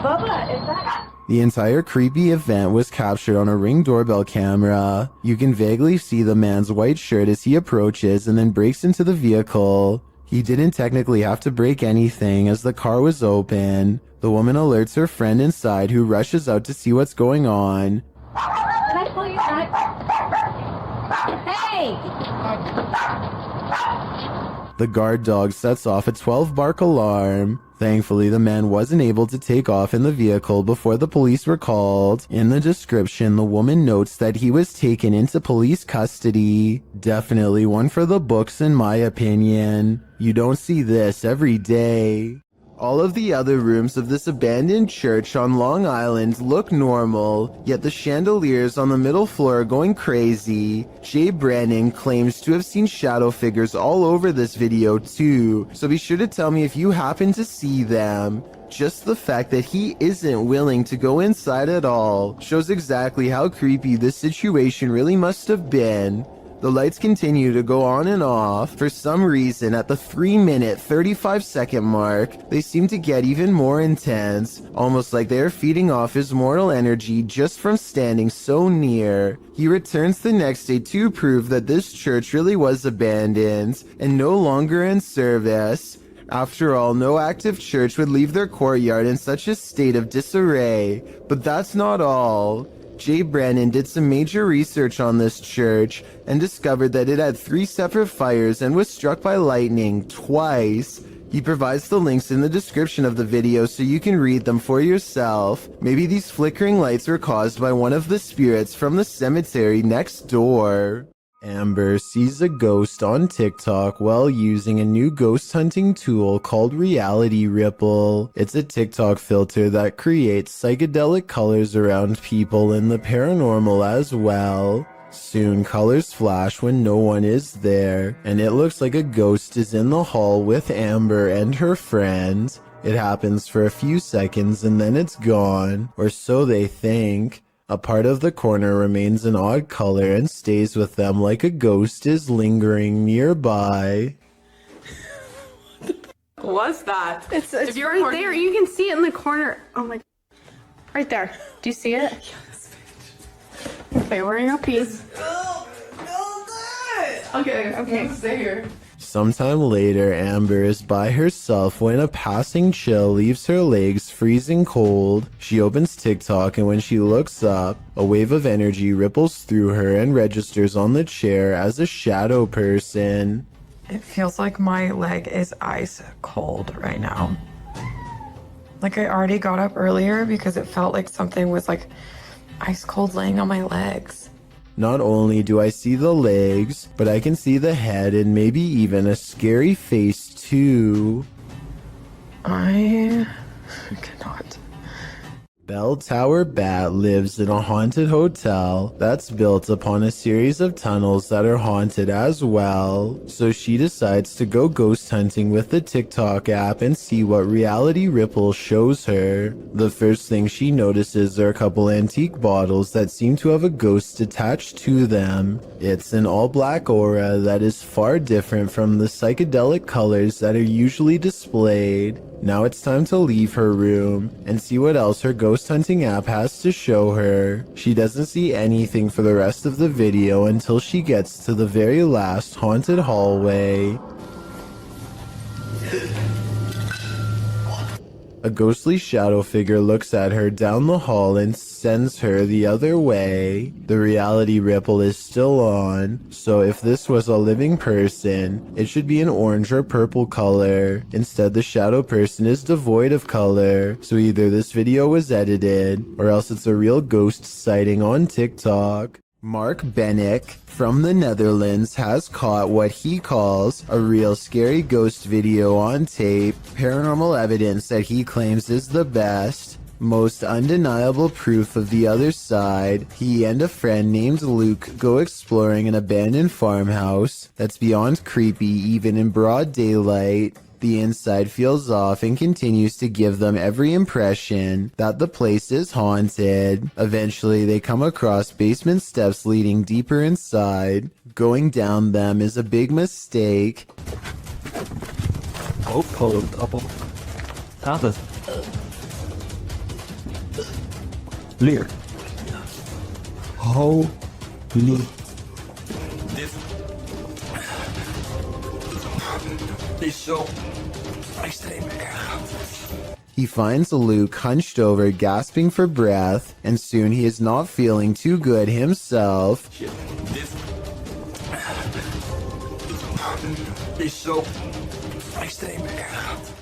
Bubba, is that... The entire creepy event was captured on a Ring doorbell camera. You can vaguely see the man's white shirt as he approaches and then breaks into the vehicle. He didn't technically have to break anything as the car was open. The woman alerts her friend inside who rushes out to see what's going on. Can I pull you back? Hey! The guard dog sets off a 12-bark alarm. Thankfully, the man wasn't able to take off in the vehicle before the police were called. In the description, the woman notes that he was taken into police custody. Definitely one for the books in my opinion. You don't see this every day. All of the other rooms of this abandoned church on Long Island look normal, yet the chandeliers on the middle floor are going crazy. Jay Brannon claims to have seen shadow figures all over this video too, so be sure to tell me if you happen to see them. Just the fact that he isn't willing to go inside at all shows exactly how creepy this situation really must have been. The lights continue to go on and off. For some reason, at the 3-minute, 35-second mark, they seem to get even more intense, almost like they are feeding off his mortal energy just from standing so near. He returns the next day to prove that this church really was abandoned and no longer in service. After all, no active church would leave their courtyard in such a state of disarray. But that's not all. Jay Brannon did some major research on this church and discovered that it had 3 separate fires and was struck by lightning twice. He provides the links in the description of the video so you can read them for yourself. Maybe these flickering lights were caused by one of the spirits from the cemetery next door. Amber sees a ghost on TikTok while using a new ghost hunting tool called Reality Ripple. It's a TikTok filter that creates psychedelic colors around people in the paranormal as well. Soon colors flash when no one is there, and it looks like a ghost is in the hall with Amber and her friend. It happens for a few seconds and then it's gone, or so they think. A part of the corner remains an odd color and stays with them like a ghost is lingering nearby. What's that? It's If you're right recording- there. You can see it in the corner. Oh my. Right there. Do you see it? Okay, we're in a piece. Okay. Stay here. Sometime later, Amber is by herself when a passing chill leaves her legs freezing cold. She opens TikTok, and when she looks up, a wave of energy ripples through her and registers on the chair as a shadow person. It feels like my leg is ice cold right now. Like I already got up earlier because it felt like something was like ice cold laying on my legs. Not only do I see the legs, but I can see the head and maybe even a scary face too. I cannot. Bell Tower Bat lives in a haunted hotel that's built upon a series of tunnels that are haunted as well. So she decides to go ghost hunting with the TikTok app and see what Reality Ripple shows her. The first thing she notices are a couple antique bottles that seem to have a ghost attached to them. It's an all-black aura that is far different from the psychedelic colors that are usually displayed. Now it's time to leave her room and see what else her ghost hunting app has to show her. She doesn't see anything for the rest of the video until she gets to the very last haunted hallway. A ghostly shadow figure looks at her down the hall and sends her the other way. The Reality Ripple is still on, so if this was a living person, it should be an orange or purple color. Instead, the shadow person is devoid of color, so either this video was edited, or else it's a real ghost sighting on TikTok. Mark Bennick from the Netherlands has caught what he calls a real scary ghost video on tape, paranormal evidence that he claims is the best, most undeniable proof of the other side. He and a friend named Luke go exploring an abandoned farmhouse that's beyond creepy even in broad daylight. The inside feels off and continues to give them every impression that the place is haunted. Eventually, they come across basement steps leading deeper inside. Going down them is a big mistake. Lear. Holy. This so extreme. He finds Luke hunched over, gasping for breath, and soon he is not feeling too good himself. This so extreme.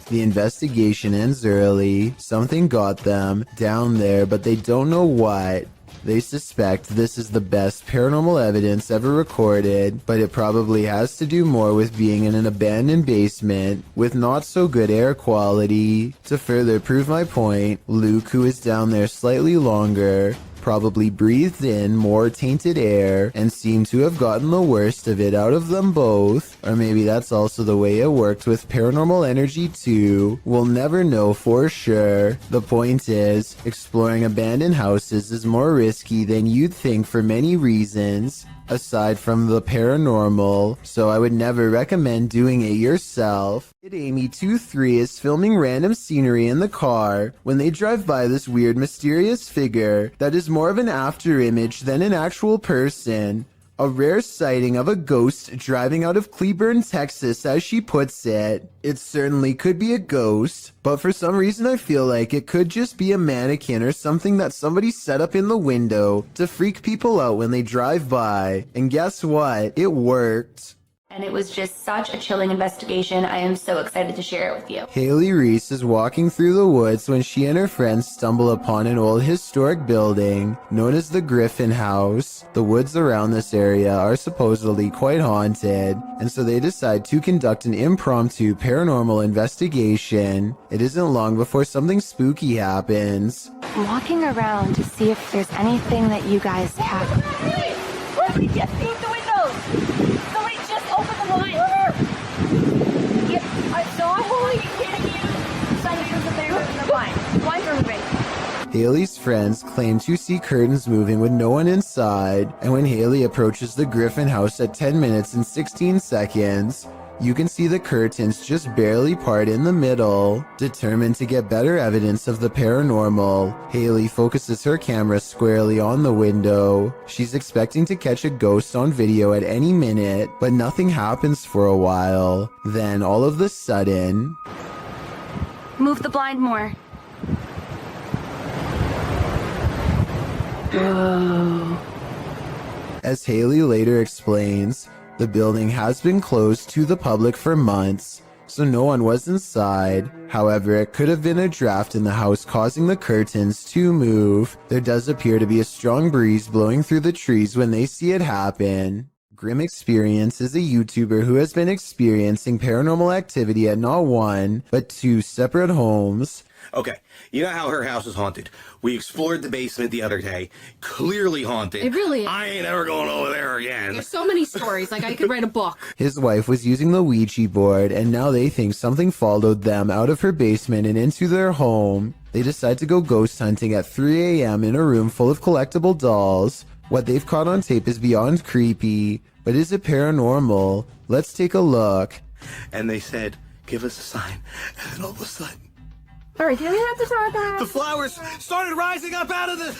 The investigation ends early. Something got them down there, but they don't know what. They suspect this is the best paranormal evidence ever recorded, but it probably has to do more with being in an abandoned basement with not so good air quality. To further prove my point, Luke, who is down there slightly longer, probably breathed in more tainted air and seemed to have gotten the worst of it out of them both. Or maybe that's also the way it worked with paranormal energy too. We'll never know for sure. The point is, exploring abandoned houses is more risky than you'd think for many reasons, aside from the paranormal, so I would never recommend doing it yourself. Amy23 is filming random scenery in the car when they drive by this weird mysterious figure that is more of an after image than an actual person. A rare sighting of a ghost driving out of Cleburne, Texas, as she puts it. It certainly could be a ghost, but for some reason I feel like it could just be a mannequin or something that somebody set up in the window to freak people out when they drive by. And guess what? It worked. And it was just such a chilling investigation. I am so excited to share it with you. Haley Reese is walking through the woods when she and her friends stumble upon an old historic building known as the Griffin House. The woods around this area are supposedly quite haunted, and so they decide to conduct an impromptu paranormal investigation. It isn't long before something spooky happens. I'm walking around to see if there's anything that you guys have. Hey! Let me just beat the windows! Somebody just opened the blind! Yep, I saw it. Holy kidding you! Somebody was there opening the blind. Blinds are moving. Haley's friends claim to see curtains moving with no one inside, and when Haley approaches the Griffin House at 10 minutes and 16 seconds, you can see the curtains just barely part in the middle. Determined to get better evidence of the paranormal, Haley focuses her camera squarely on the window. She's expecting to catch a ghost on video at any minute, but nothing happens for a while. Then all of a sudden... Move the blind more. Whoa. As Haley later explains, the building has been closed to the public for months, so no one was inside. However, it could have been a draft in the house causing the curtains to move. There does appear to be a strong breeze blowing through the trees when they see it happen. Grim Experience is a YouTuber who has been experiencing paranormal activity at not one, but two separate homes. Okay, you know how her house is haunted. We explored the basement the other day. Clearly haunted. It really is. I ain't ever going over there again. There's so many stories, like I could write a book. His wife was using the Ouija board, and now they think something followed them out of her basement and into their home. They decide to go ghost hunting at 3 a.m. in a room full of collectible dolls. What they've caught on tape is beyond creepy, but is it paranormal? Let's take a look. And they said, give us a sign. And then all of a sudden, Alright, do you have to start that? the flowers started rising up out of the...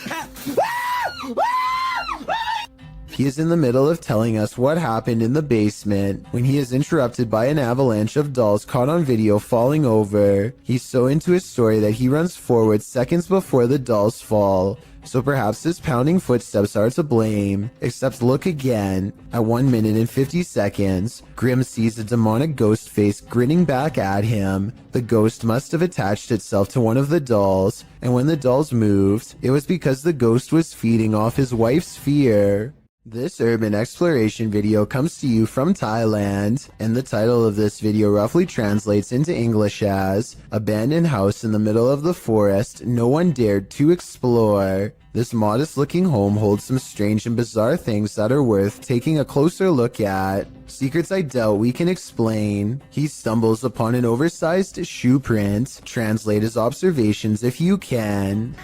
He is in the middle of telling us what happened in the basement when he is interrupted by an avalanche of dolls caught on video falling over. He's so into his story that he runs forward seconds before the dolls fall. So perhaps his pounding footsteps are to blame. Except look again. At 1 minute and 50 seconds, Grim sees a demonic ghost face grinning back at him. The ghost must have attached itself to one of the dolls, and when the dolls moved, it was because the ghost was feeding off his wife's fear. This urban exploration video comes to you from Thailand, and the title of this video roughly translates into English as Abandoned House in the Middle of the Forest No One Dared to Explore. This modest looking home holds some strange and bizarre things that are worth taking a closer look at. Secrets I doubt we can explain. He stumbles upon an oversized shoe print. Translate his observations if you can.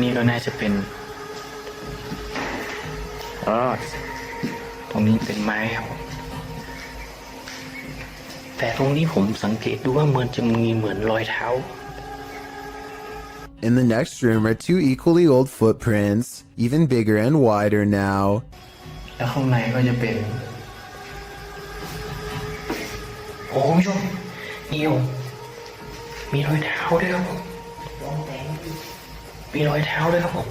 นี่ก็น่าจะเป็นตรงนี้เป็นไม้ครับแต่ตรงนี้ผมสังเกตดูว่ามันจะมีเหมือนรอยเท้า In the next room are two equally old footprints, even bigger and wider now. แล้วข้างในก็จะเป็นโอ้ยนี่มีรอยเท้าด้วยครับผมมีรอยเท้าด้วยครับผม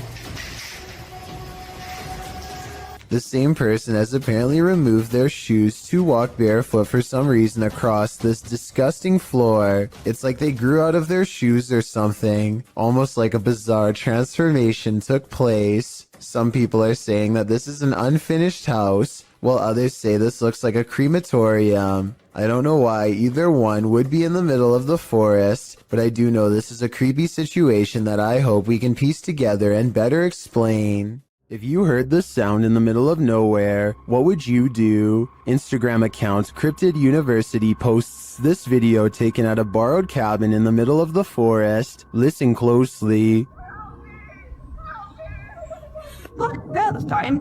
The same person has apparently removed their shoes to walk barefoot for some reason across this disgusting floor. It's like they grew out of their shoes or something. Almost like a bizarre transformation took place. Some people are saying that this is an unfinished house, while others say this looks like a crematorium. I don't know why either one would be in the middle of the forest, but I do know this is a creepy situation that I hope we can piece together and better explain. If you heard this sound in the middle of nowhere, what would you do? Instagram account Cryptid University posts this video taken at a borrowed cabin in the middle of the forest. Listen closely. Look, that's time.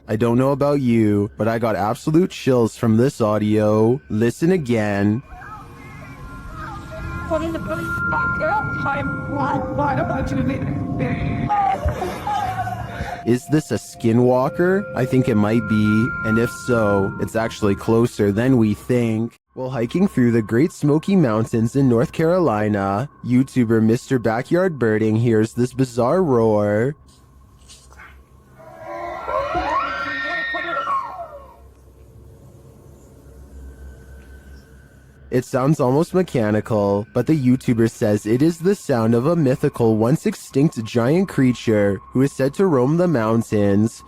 I don't know about you, but I got absolute chills from this audio. Listen again. What in the bloody fuck? Time. Why am I doing it? Is this a skinwalker? I think it might be, and if so, it's actually closer than we think. While hiking through the Great Smoky Mountains in North Carolina, YouTuber Mr. Backyard Birding hears this bizarre roar. It sounds almost mechanical, but the YouTuber says it is the sound of a mythical, once extinct giant creature who is said to roam the mountains.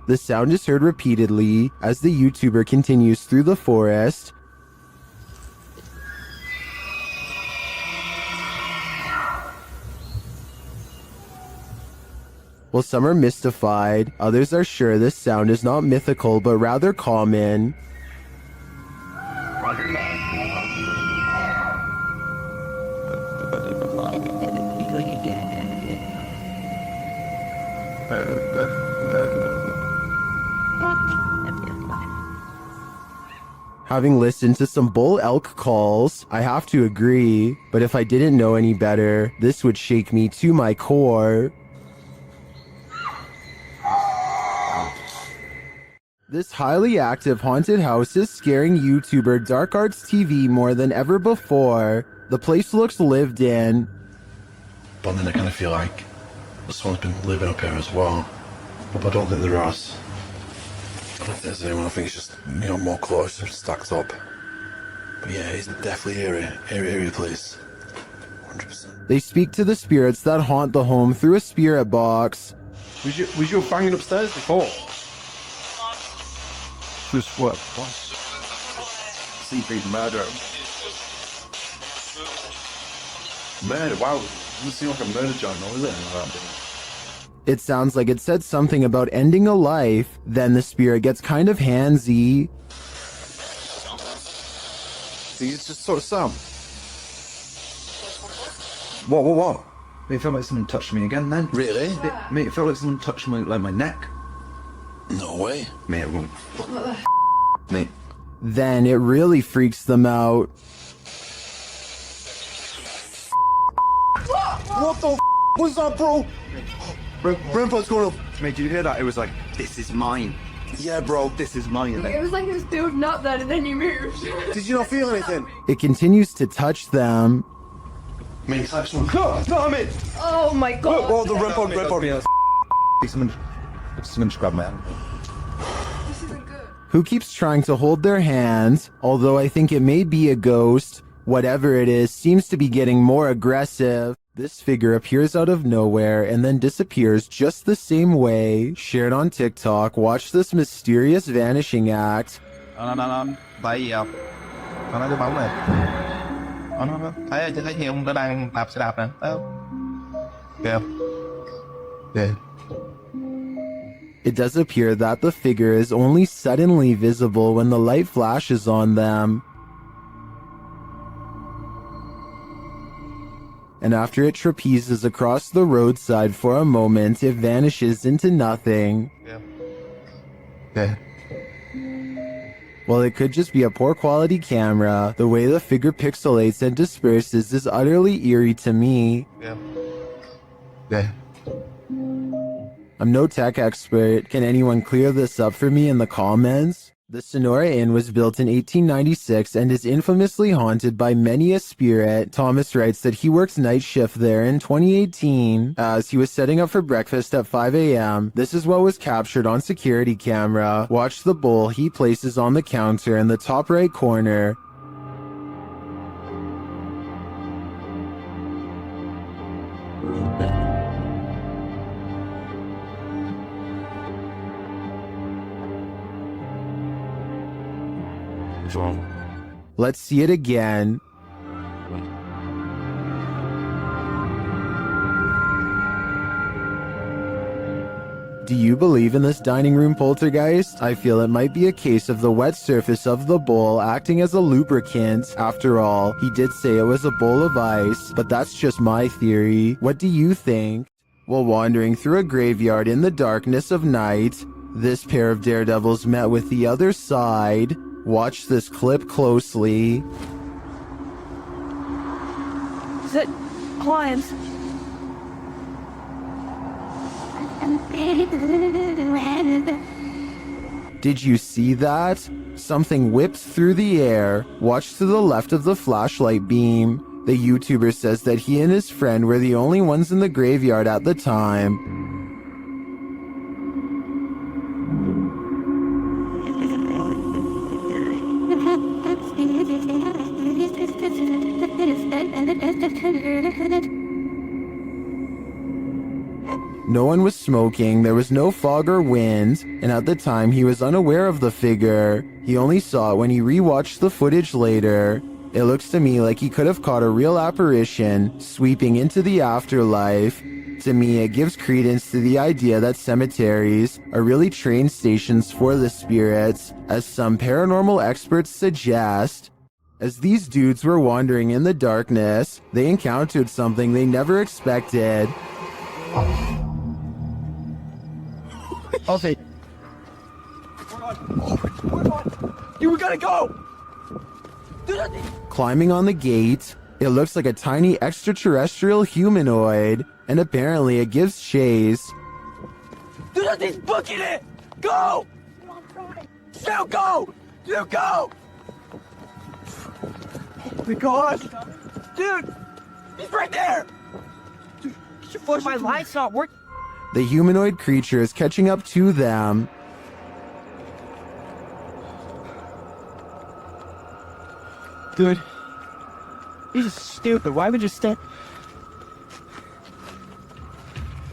The sound is heard repeatedly as the YouTuber continues through the forest. While some are mystified, others are sure this sound is not mythical but rather common. Having listened to some bull elk calls, I have to agree, but if I didn't know any better, this would shake me to my core. This highly active haunted house is scaring YouTuber Dark Arts TV more than ever before. The place looks lived in. But then I kind of feel like someone's been living up here as well. But I don't think there is. I don't think there's anyone. I think it's just, you know, more close, stacked up. But yeah, it's definitely eerie place. 100%. They speak to the spirits that haunt the home through a spirit box. Was you banging upstairs before? Just what? Secret murder. Murder? Wow. Doesn't seem like a murder joint, though, is it? It sounds like it said something about ending a life, then the spirit gets kind of handsy. See, it's just sort of sound. What? Mate, it felt like someone touched me again then. Really? Mate, it felt like someone touched my neck. No way. Mate, it won't. Mate. Then it really freaks them out. What the f*** was that, bro? What's going on? Mate, did you hear that? It was like, this is mine. Yeah, bro. This is mine. It was like it was building up then and then you moved. Did you not feel anything? It continues to touch them. Mate, touch someone. Damn it! Oh my god. Oh, the red body. Someone just grabbed my hand. Who keeps trying to hold their hands, although I think it may be a ghost. Whatever it is, seems to be getting more aggressive. This figure appears out of nowhere and then disappears just the same way. Shared on TikTok, watch this mysterious vanishing act. Tại nó nói tôi bóng này. Nó thấy trên thấy nhiều ông đang đạp xe đạp nè. Thấy không? Kìa. Yeah. It does appear that the figure is only suddenly visible when the light flashes on them. And after it trapezes across the roadside for a moment, it vanishes into nothing. Yeah. While it could just be a poor quality camera, the way the figure pixelates and disperses is utterly eerie to me. Yeah. I'm no tech expert. Can anyone clear this up for me in the comments? The Sonora Inn was built in 1896 and is infamously haunted by many a spirit. Thomas writes that he worked night shift there in 2018 as he was setting up for breakfast at 5 a.m. This is what was captured on security camera. Watch the bowl he places on the counter in the top right corner. Let's see it again. Do you believe in this dining room poltergeist? I feel it might be a case of the wet surface of the bowl acting as a lubricant. After all, he did say it was a bowl of ice, but that's just my theory. What do you think? While wandering through a graveyard in the darkness of night, this pair of daredevils met with the other side. Watch this clip closely. Is it clients? Did you see that? Something whips through the air. Watch to the left of the flashlight beam. The YouTuber says that he and his friend were the only ones in the graveyard at the time. No one was smoking, there was no fog or wind, and at the time he was unaware of the figure. He only saw it when he rewatched the footage later. It looks to me like he could have caught a real apparition sweeping into the afterlife. To me, it gives credence to the idea that cemeteries are really train stations for the spirits, as some paranormal experts suggest. As these dudes were wandering in the darkness, they encountered something they never expected. Okay. You gotta go! Climbing on the gate, it looks like a tiny extraterrestrial humanoid, and apparently it gives chase. Dude, he's booking it! Go! Dude, go! Dude, go! Oh my gosh! Dude! He's right there! Dude, get your flash. My light's not working. The humanoid creature is catching up to them. Dude, you're just stupid. Why would you stand?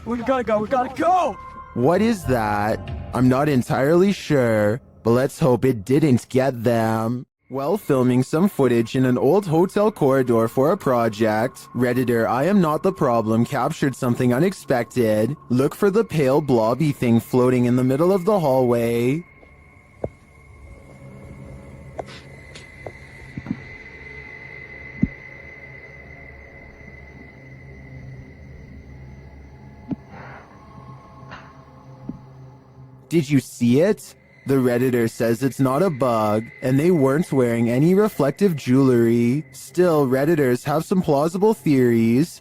We gotta go. We gotta go. What is that? I'm not entirely sure, but let's hope it didn't get them. While filming some footage in an old hotel corridor for a project, Redditor I Am Not the Problem captured something unexpected. Look for the pale blobby thing floating in the middle of the hallway. Did you see it? The Redditor says it's not a bug, and they weren't wearing any reflective jewelry. Still, Redditors have some plausible theories.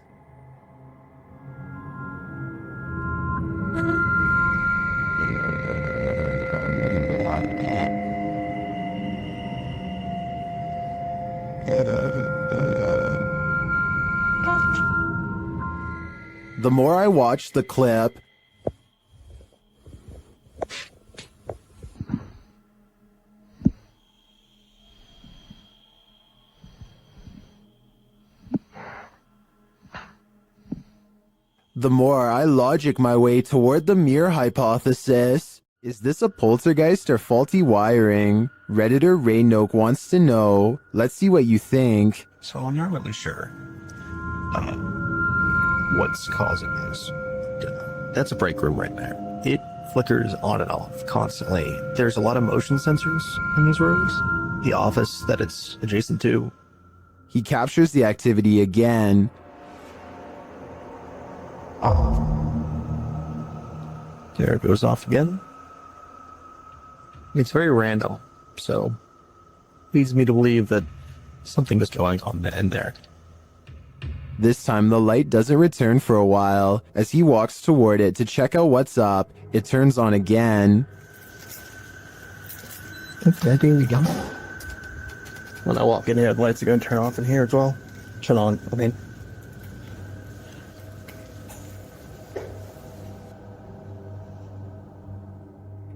The more I watch the clip, the more I logic my way toward the mirror hypothesis. Is this a poltergeist or faulty wiring? Redditor Raynoke wants to know. Let's see what you think. So I'm not really sure what's causing this. That's a break room right there. It flickers on and off constantly. There's a lot of motion sensors in these rooms. The office that it's adjacent to. He captures the activity again. There it goes off again. It's very random, so leads me to believe that something is going on in there. This time the light doesn't return for a while. As he walks toward it to check out what's up, it turns on again. Okay, there we go. When I walk in here, the lights are going to turn off in here as well. Turn on, I mean.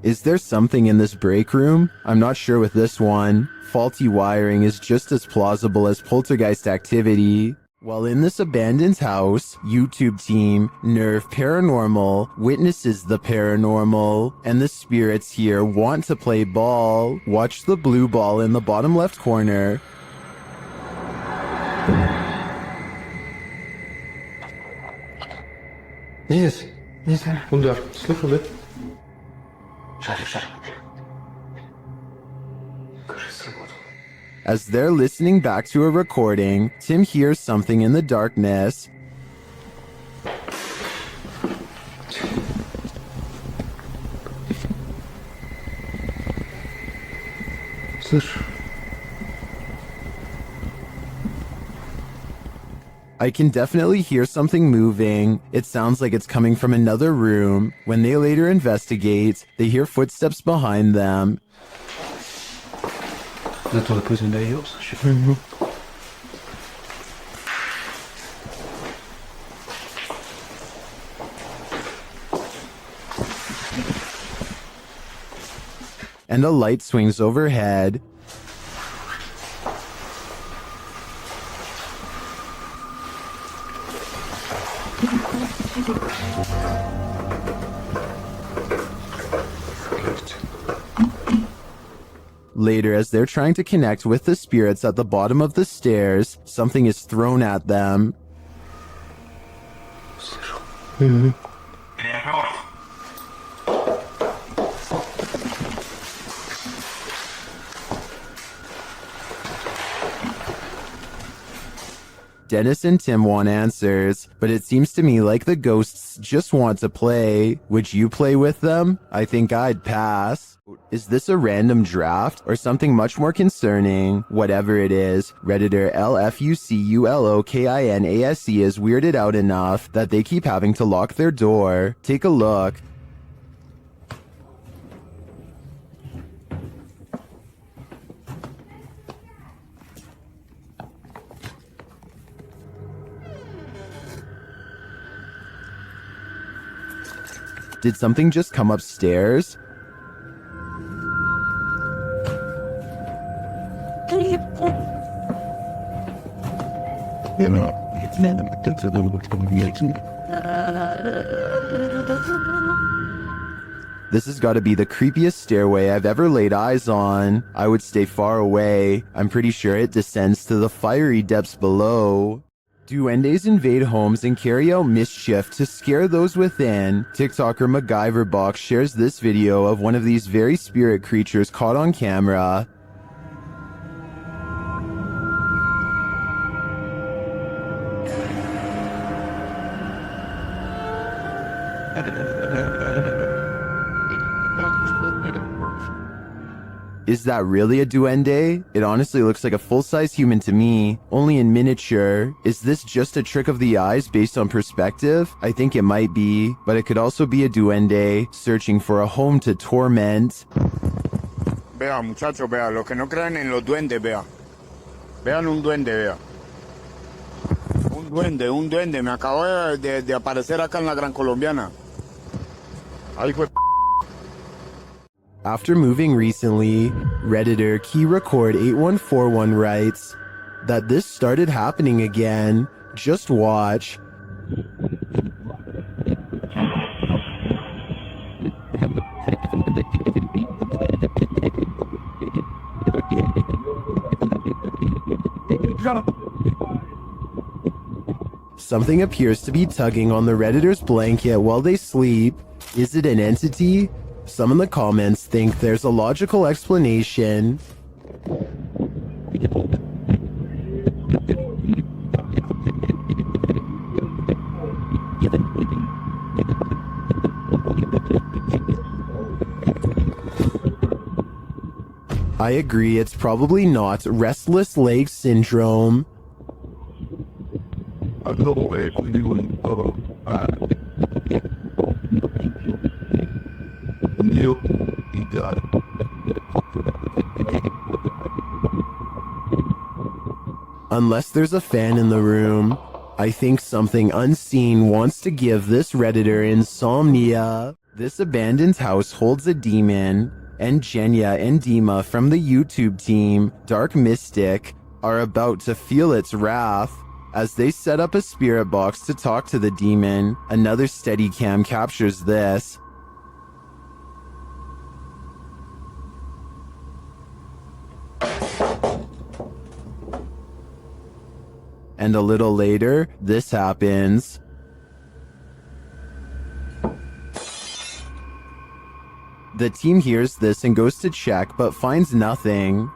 Is there something in this break room? I'm not sure with this one. Faulty wiring is just as plausible as poltergeist activity. While in this abandoned house, YouTube team Nerve Paranormal witnesses the paranormal, and the spirits here want to play ball. Watch the blue ball in the bottom left corner. Yes, kom daar, slip a bit. Shut up. As they're listening back to a recording, Tim hears something in the darkness. I can definitely hear something moving. It sounds like it's coming from another room. When they later investigate, they hear footsteps behind them. Net wat ik put in de heels. And a light swings overhead. Later, as they're trying to connect with the spirits at the bottom of the stairs, something is thrown at them. Dennis and Tim want answers, but it seems to me like the ghosts just want to play. Would you play with them? I think I'd pass. Is this a random draft or something much more concerning? Whatever it is, Redditor LFUCULOKINASE is weirded out enough that they keep having to lock their door. Take a look. Did something just come upstairs? This has got to be the creepiest stairway I've ever laid eyes on. I would stay far away. I'm pretty sure it descends to the fiery depths below. Duendes invade homes and carry out mischief to scare those within. TikToker MacGyverBox shares this video of one of these very spirit creatures caught on camera. Is that really a duende? It honestly looks like a full-size human to me, only in miniature. Is this just a trick of the eyes based on perspective? I think it might be, but it could also be a duende searching for a home to torment. Vea, muchachos, vea, los que no crean en los duendes, vea. Vean un duende, vea. Un duende, me acabo de aparecer acá en la Gran Colombiana. Ahí fue. After moving recently, Redditor KeyRecord8141 writes that this started happening again. Just watch. Something appears to be tugging on the Redditor's blanket while they sleep. Is it an entity? Some in the comments think there's a logical explanation. I agree, it's probably not restless leg syndrome. Unless there's a fan in the room, I think something unseen wants to give this Redditor insomnia. This abandoned house holds a demon, and Jenya and Dima from the YouTube team, Dark Mystic, are about to feel its wrath. As they set up a spirit box to talk to the demon, another Steadicam captures this. And a little later, this happens. The team hears this and goes to check, but finds nothing.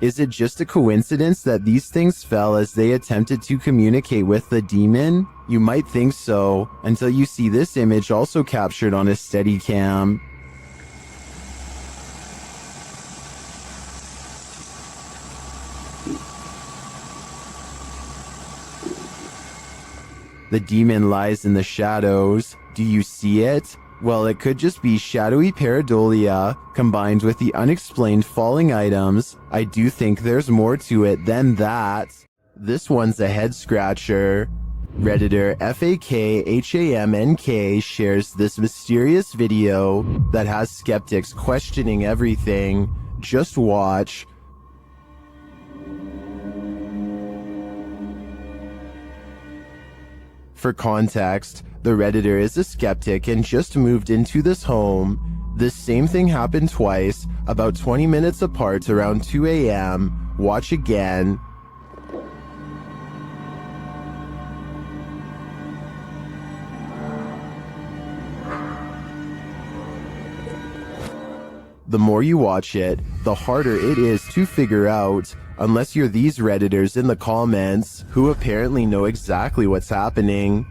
Is it just a coincidence that these things fell as they attempted to communicate with the demon? You might think so, until you see this image also captured on a Steadicam. The demon lies in the shadows. Do you see it? Well, it could just be shadowy pareidolia combined with the unexplained falling items. I do think there's more to it than that. This one's a head scratcher. Redditor FAKHAMNK shares this mysterious video that has skeptics questioning everything. Just watch. For context, the Redditor is a skeptic and just moved into this home. This same thing happened twice, about 20 minutes apart around 2 a.m. Watch again. The more you watch it, the harder it is to figure out, unless you're these Redditors in the comments, who apparently know exactly what's happening.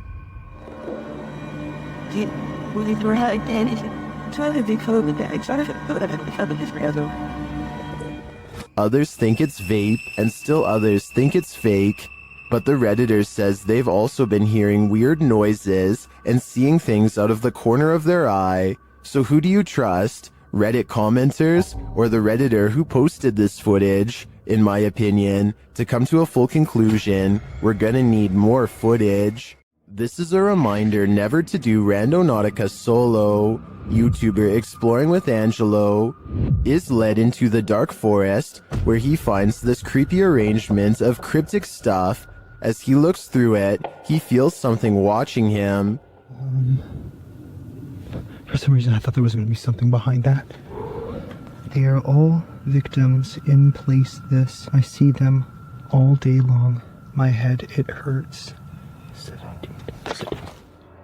Others think it's vape, and still others think it's fake. But the Redditor says they've also been hearing weird noises and seeing things out of the corner of their eye. So who do you trust? Reddit commenters or the Redditor who posted this footage? In my opinion, to come to a full conclusion, we're gonna need more footage. This is a reminder never to do Randonautica solo. YouTuber Exploring with Angelo is led into the dark forest where he finds this creepy arrangement of cryptic stuff. As he looks through it, he feels something watching him. For some reason, I thought there was going to be something behind that. They are all victims in place this. I see them all day long. My head, it hurts.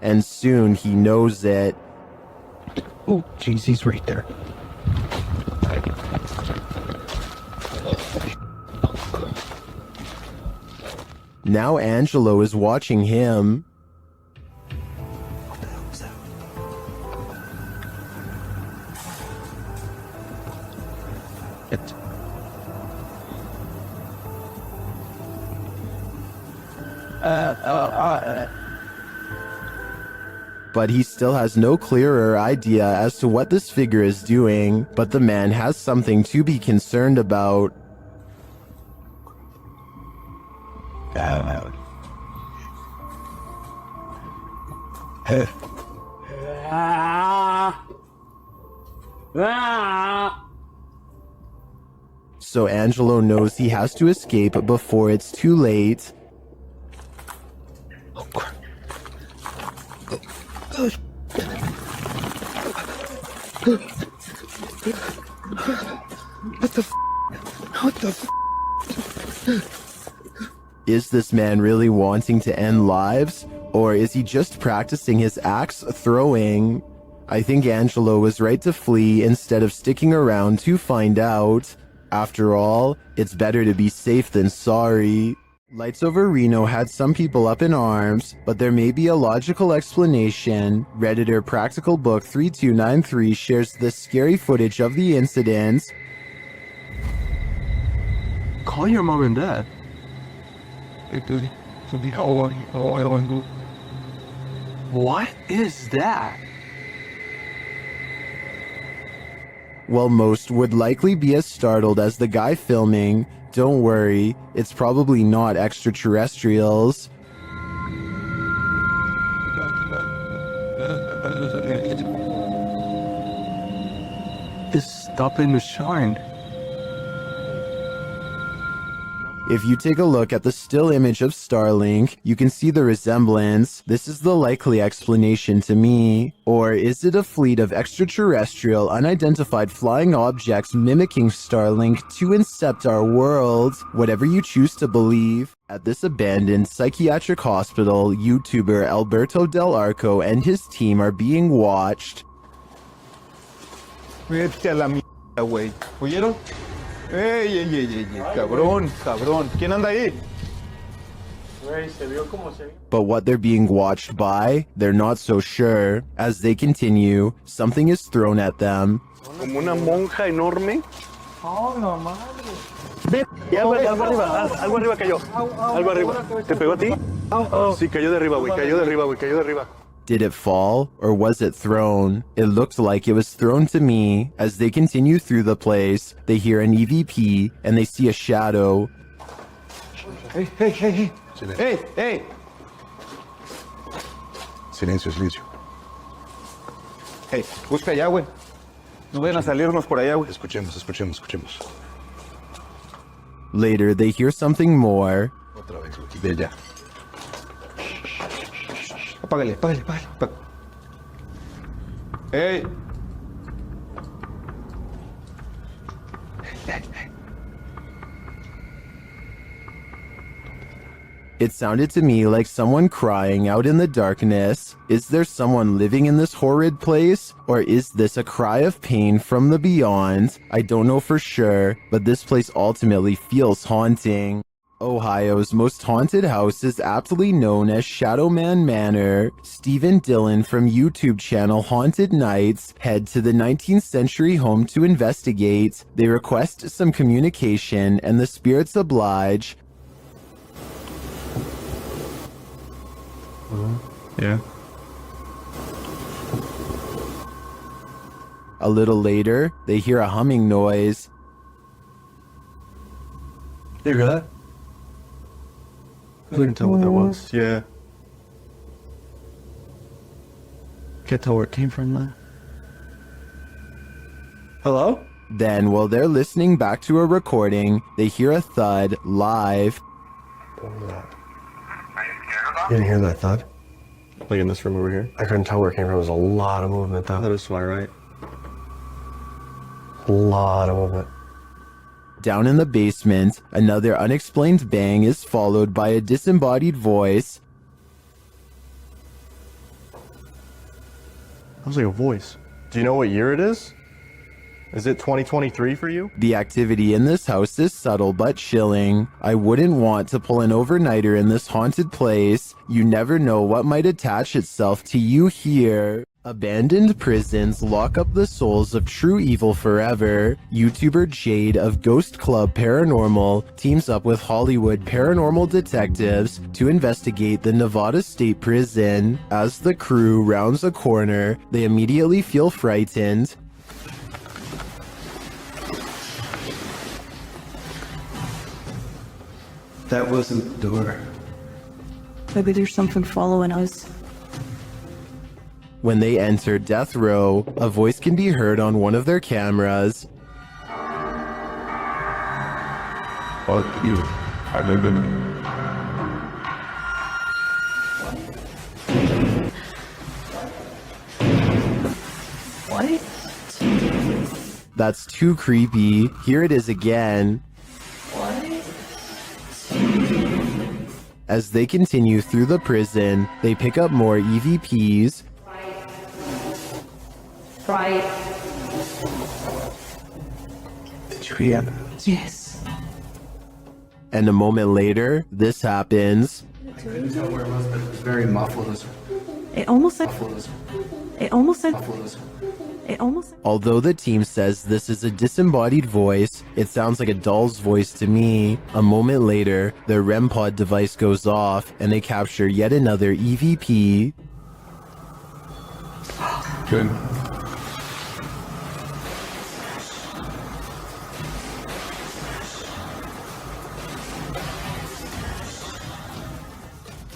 And soon he knows it. Oh, jeez, he's right there. Now Angelo is watching him. But he still has no clearer idea as to what this figure is doing, but the man has something to be concerned about. So Angelo knows he has to escape before it's too late. Oh, crap. What the f? What the f? Is this man really wanting to end lives? Or is he just practicing his axe throwing? I think Angelo was right to flee instead of sticking around to find out. After all, it's better to be safe than sorry. Lights Over Reno had some people up in arms, but there may be a logical explanation. Redditor Practical Book 3293 shares this scary footage of the incident. Call your mom and dad. What is that? While most would likely be as startled as the guy filming, don't worry, it's probably not extraterrestrials. It's stopping to shine. If you take a look at the still image of Starlink, you can see the resemblance. This is the likely explanation to me. Or is it a fleet of extraterrestrial, unidentified flying objects mimicking Starlink to incept our world? Whatever you choose to believe. At this abandoned psychiatric hospital, YouTuber Alberto Del Arco and his team are being watched. Vete a la mierda, güey. ¿Oyeron? ¡Ey, ey, ey, ey! ¡Cabrón, cabrón! ¿Quién anda ahí? But what they're being watched by, they're not so sure. As they continue, something is thrown at them. Como una monja enorme. Oh, no madre. Algo arriba cayó. Algo arriba. ¿Te pegó a ti? Sí, cayó de arriba, güey. Cayó de arriba, güey. Cayó de arriba. Did it fall, or was it thrown? It looked like it was thrown to me. As they continue through the place, they hear an EVP, and they see a shadow. Hey, hey, hey, hey. Hey, hey. Silencio, silencio. Hey, busca allá, güey. No vayan a salirnos por allá, güey. Escuchemos, escuchemos, escuchemos. Later, they hear something more. Otra vez, güey. De allá. Apágale, apágale, apágale. ¡Ey! It sounded to me like someone crying out in the darkness. Is there someone living in this horrid place? Or is this a cry of pain from the beyond? I don't know for sure, but this place ultimately feels haunting. Ohio's most haunted house is aptly known as Shadowman Manor. Stephen Dillon from YouTube channel Haunted Nights head to the 19th century home to investigate. They request some communication and the spirits oblige. Yeah. A little later, they hear a humming noise. You hear that? I couldn't tell what that was. Yeah. Can't tell where it came from, though. Hello? Then, while they're listening back to a recording, they hear a thud live. You didn't hear that thud? Like in this room over here? I couldn't tell where it came from. There was a lot of movement, though. That is why, right? A lot of movement. Down in the basement, another unexplained bang is followed by a disembodied voice. That was like a voice. Do you know what year it is? Is it 2023 for you? The activity in this house is subtle but chilling. I wouldn't want to pull an overnighter in this haunted place. You never know what might attach itself to you here. Abandoned prisons lock up the souls of true evil forever. YouTuber Jade of Ghost Club Paranormal teams up with Hollywood paranormal detectives to investigate the Nevada State Prison. As the crew rounds a corner, they immediately feel frightened. That wasn't the door. Maybe there's something following us. When they enter death row, a voice can be heard on one of their cameras. Fuck you. I live in What? That's too creepy. Here it is again. As they continue through the prison, they pick up more EVPs. Right. Did you hear? Yes. And a moment later, this happens. I couldn't tell where it was, but it was very muffled. It almost like. It almost like. It almost. Although the team says this is a disembodied voice, it sounds like a doll's voice to me. A moment later, their REM pod device goes off and they capture yet another EVP. Good.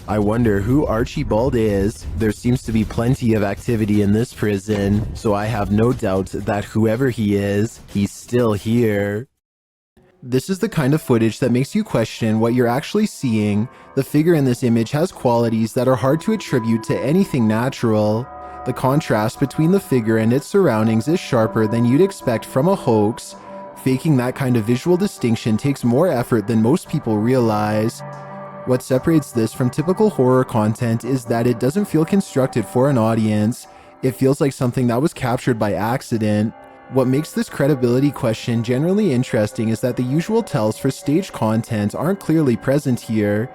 I wonder who Archibald is. There seems to be plenty of activity in this prison, so I have no doubt that whoever he is, he's still here. This is the kind of footage that makes you question what you're actually seeing. The figure in this image has qualities that are hard to attribute to anything natural. The contrast between the figure and its surroundings is sharper than you'd expect from a hoax. Faking that kind of visual distinction takes more effort than most people realize. What separates this from typical horror content is that it doesn't feel constructed for an audience. It feels like something that was captured by accident. What makes this credibility question generally interesting is that the usual tells for staged content aren't clearly present here.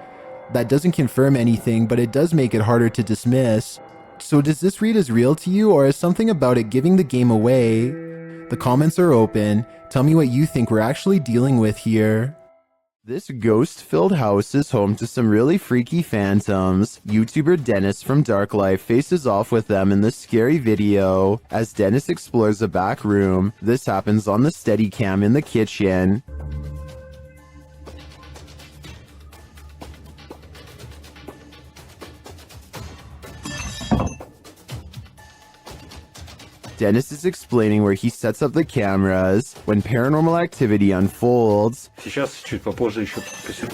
That doesn't confirm anything, but it does make it harder to dismiss. So does this read as real to you, or is something about it giving the game away? The comments are open. Tell me what you think we're actually dealing with here. This ghost-filled house is home to some really freaky phantoms. YouTuber Dennis from Dark Life faces off with them in this scary video. As Dennis explores a back room, this happens on the Steadicam in the kitchen. Dennis is explaining where he sets up the cameras when paranormal activity unfolds. Сейчас, чуть попозже еще посижу.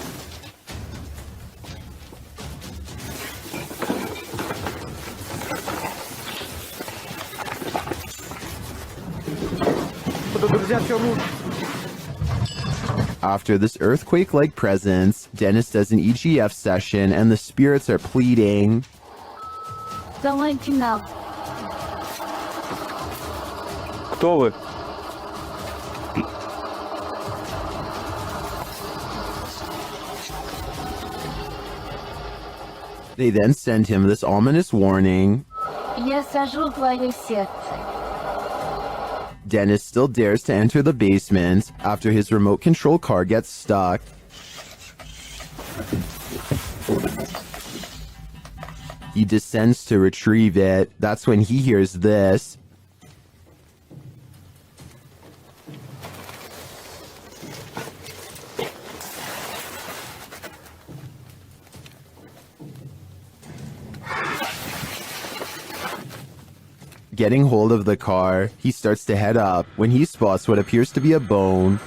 After this earthquake-like presence, Dennis does an EGF session and the spirits are pleading. Don't let you know. Кто вы? They then send him this ominous warning. Я сожру твое сердце. Dennis still dares to enter the basement after his remote control car gets stuck. He descends to retrieve it. That's when he hears this. Getting hold of the car, he starts to head up when he spots what appears to be a bone.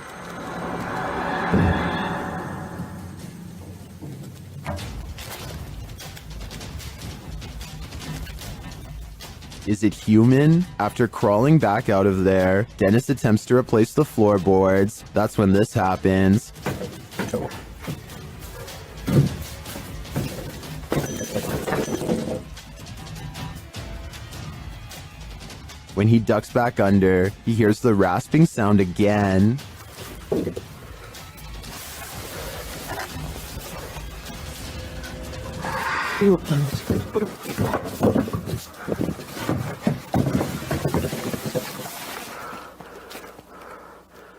Is it human? After crawling back out of there, Dennis attempts to replace the floorboards. That's when this happens. When he ducks back under, he hears the rasping sound again.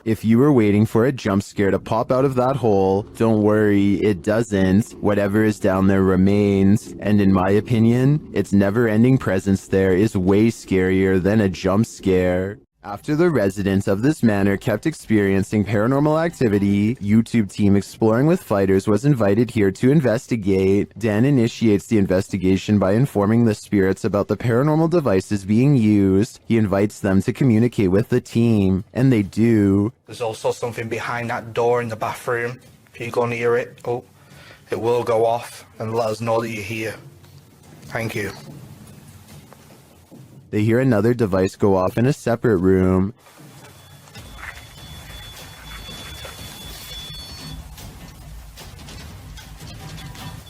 If you were waiting for a jump scare to pop out of that hole, don't worry, it doesn't. Whatever is down there remains. And in my opinion, its never-ending presence there is way scarier than a jump scare. After the residents of this manor kept experiencing paranormal activity, YouTube team Exploring with Fighters was invited here to investigate. Dan initiates the investigation by informing the spirits about the paranormal devices being used. He invites them to communicate with the team, and they do. There's also something behind that door in the bathroom. If you go near it, it will go off and let us know that you're here. Thank you. They hear another device go off in a separate room.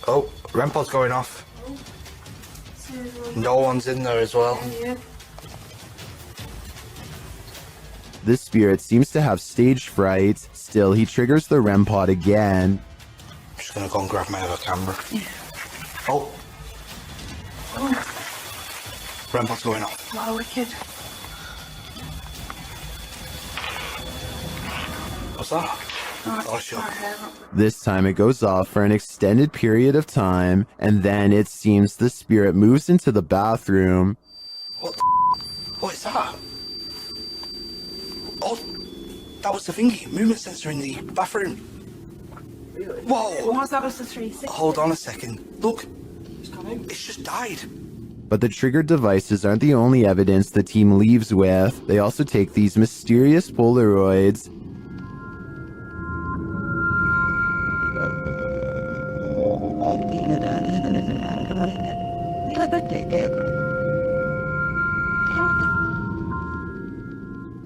Oh, REM pod's going off. No one's in there as well. This spirit seems to have stage fright. Still, he triggers the REM pod again. I'm just gonna go and grab my other camera. Oh. REM pod's going off. Wow, wicked. What's that? Oh, sure. This time it goes off for an extended period of time, and then it seems the spirit moves into the bathroom. What is that? Oh, that was the thingy, movement sensor in the bathroom. Whoa! What's that was the 360? Hold on a second. Look, it's just died. But the triggered devices aren't the only evidence the team leaves with. They also take these mysterious Polaroids.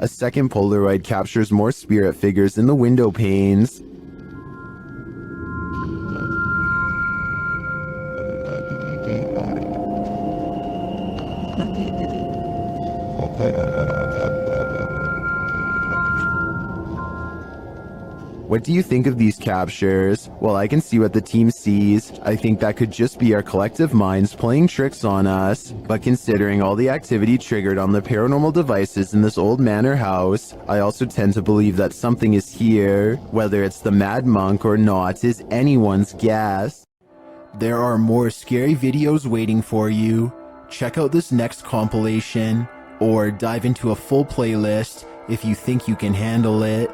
A second Polaroid captures more spirit figures in the window panes. What do you think of these captures? Well, I can see what the team sees. I think that could just be our collective minds playing tricks on us. But considering all the activity triggered on the paranormal devices in this old manor house, I also tend to believe that something is here. Whether it's the Mad Monk or not is anyone's guess. There are more scary videos waiting for you. Check out this next compilation, or dive into a full playlist if you think you can handle it.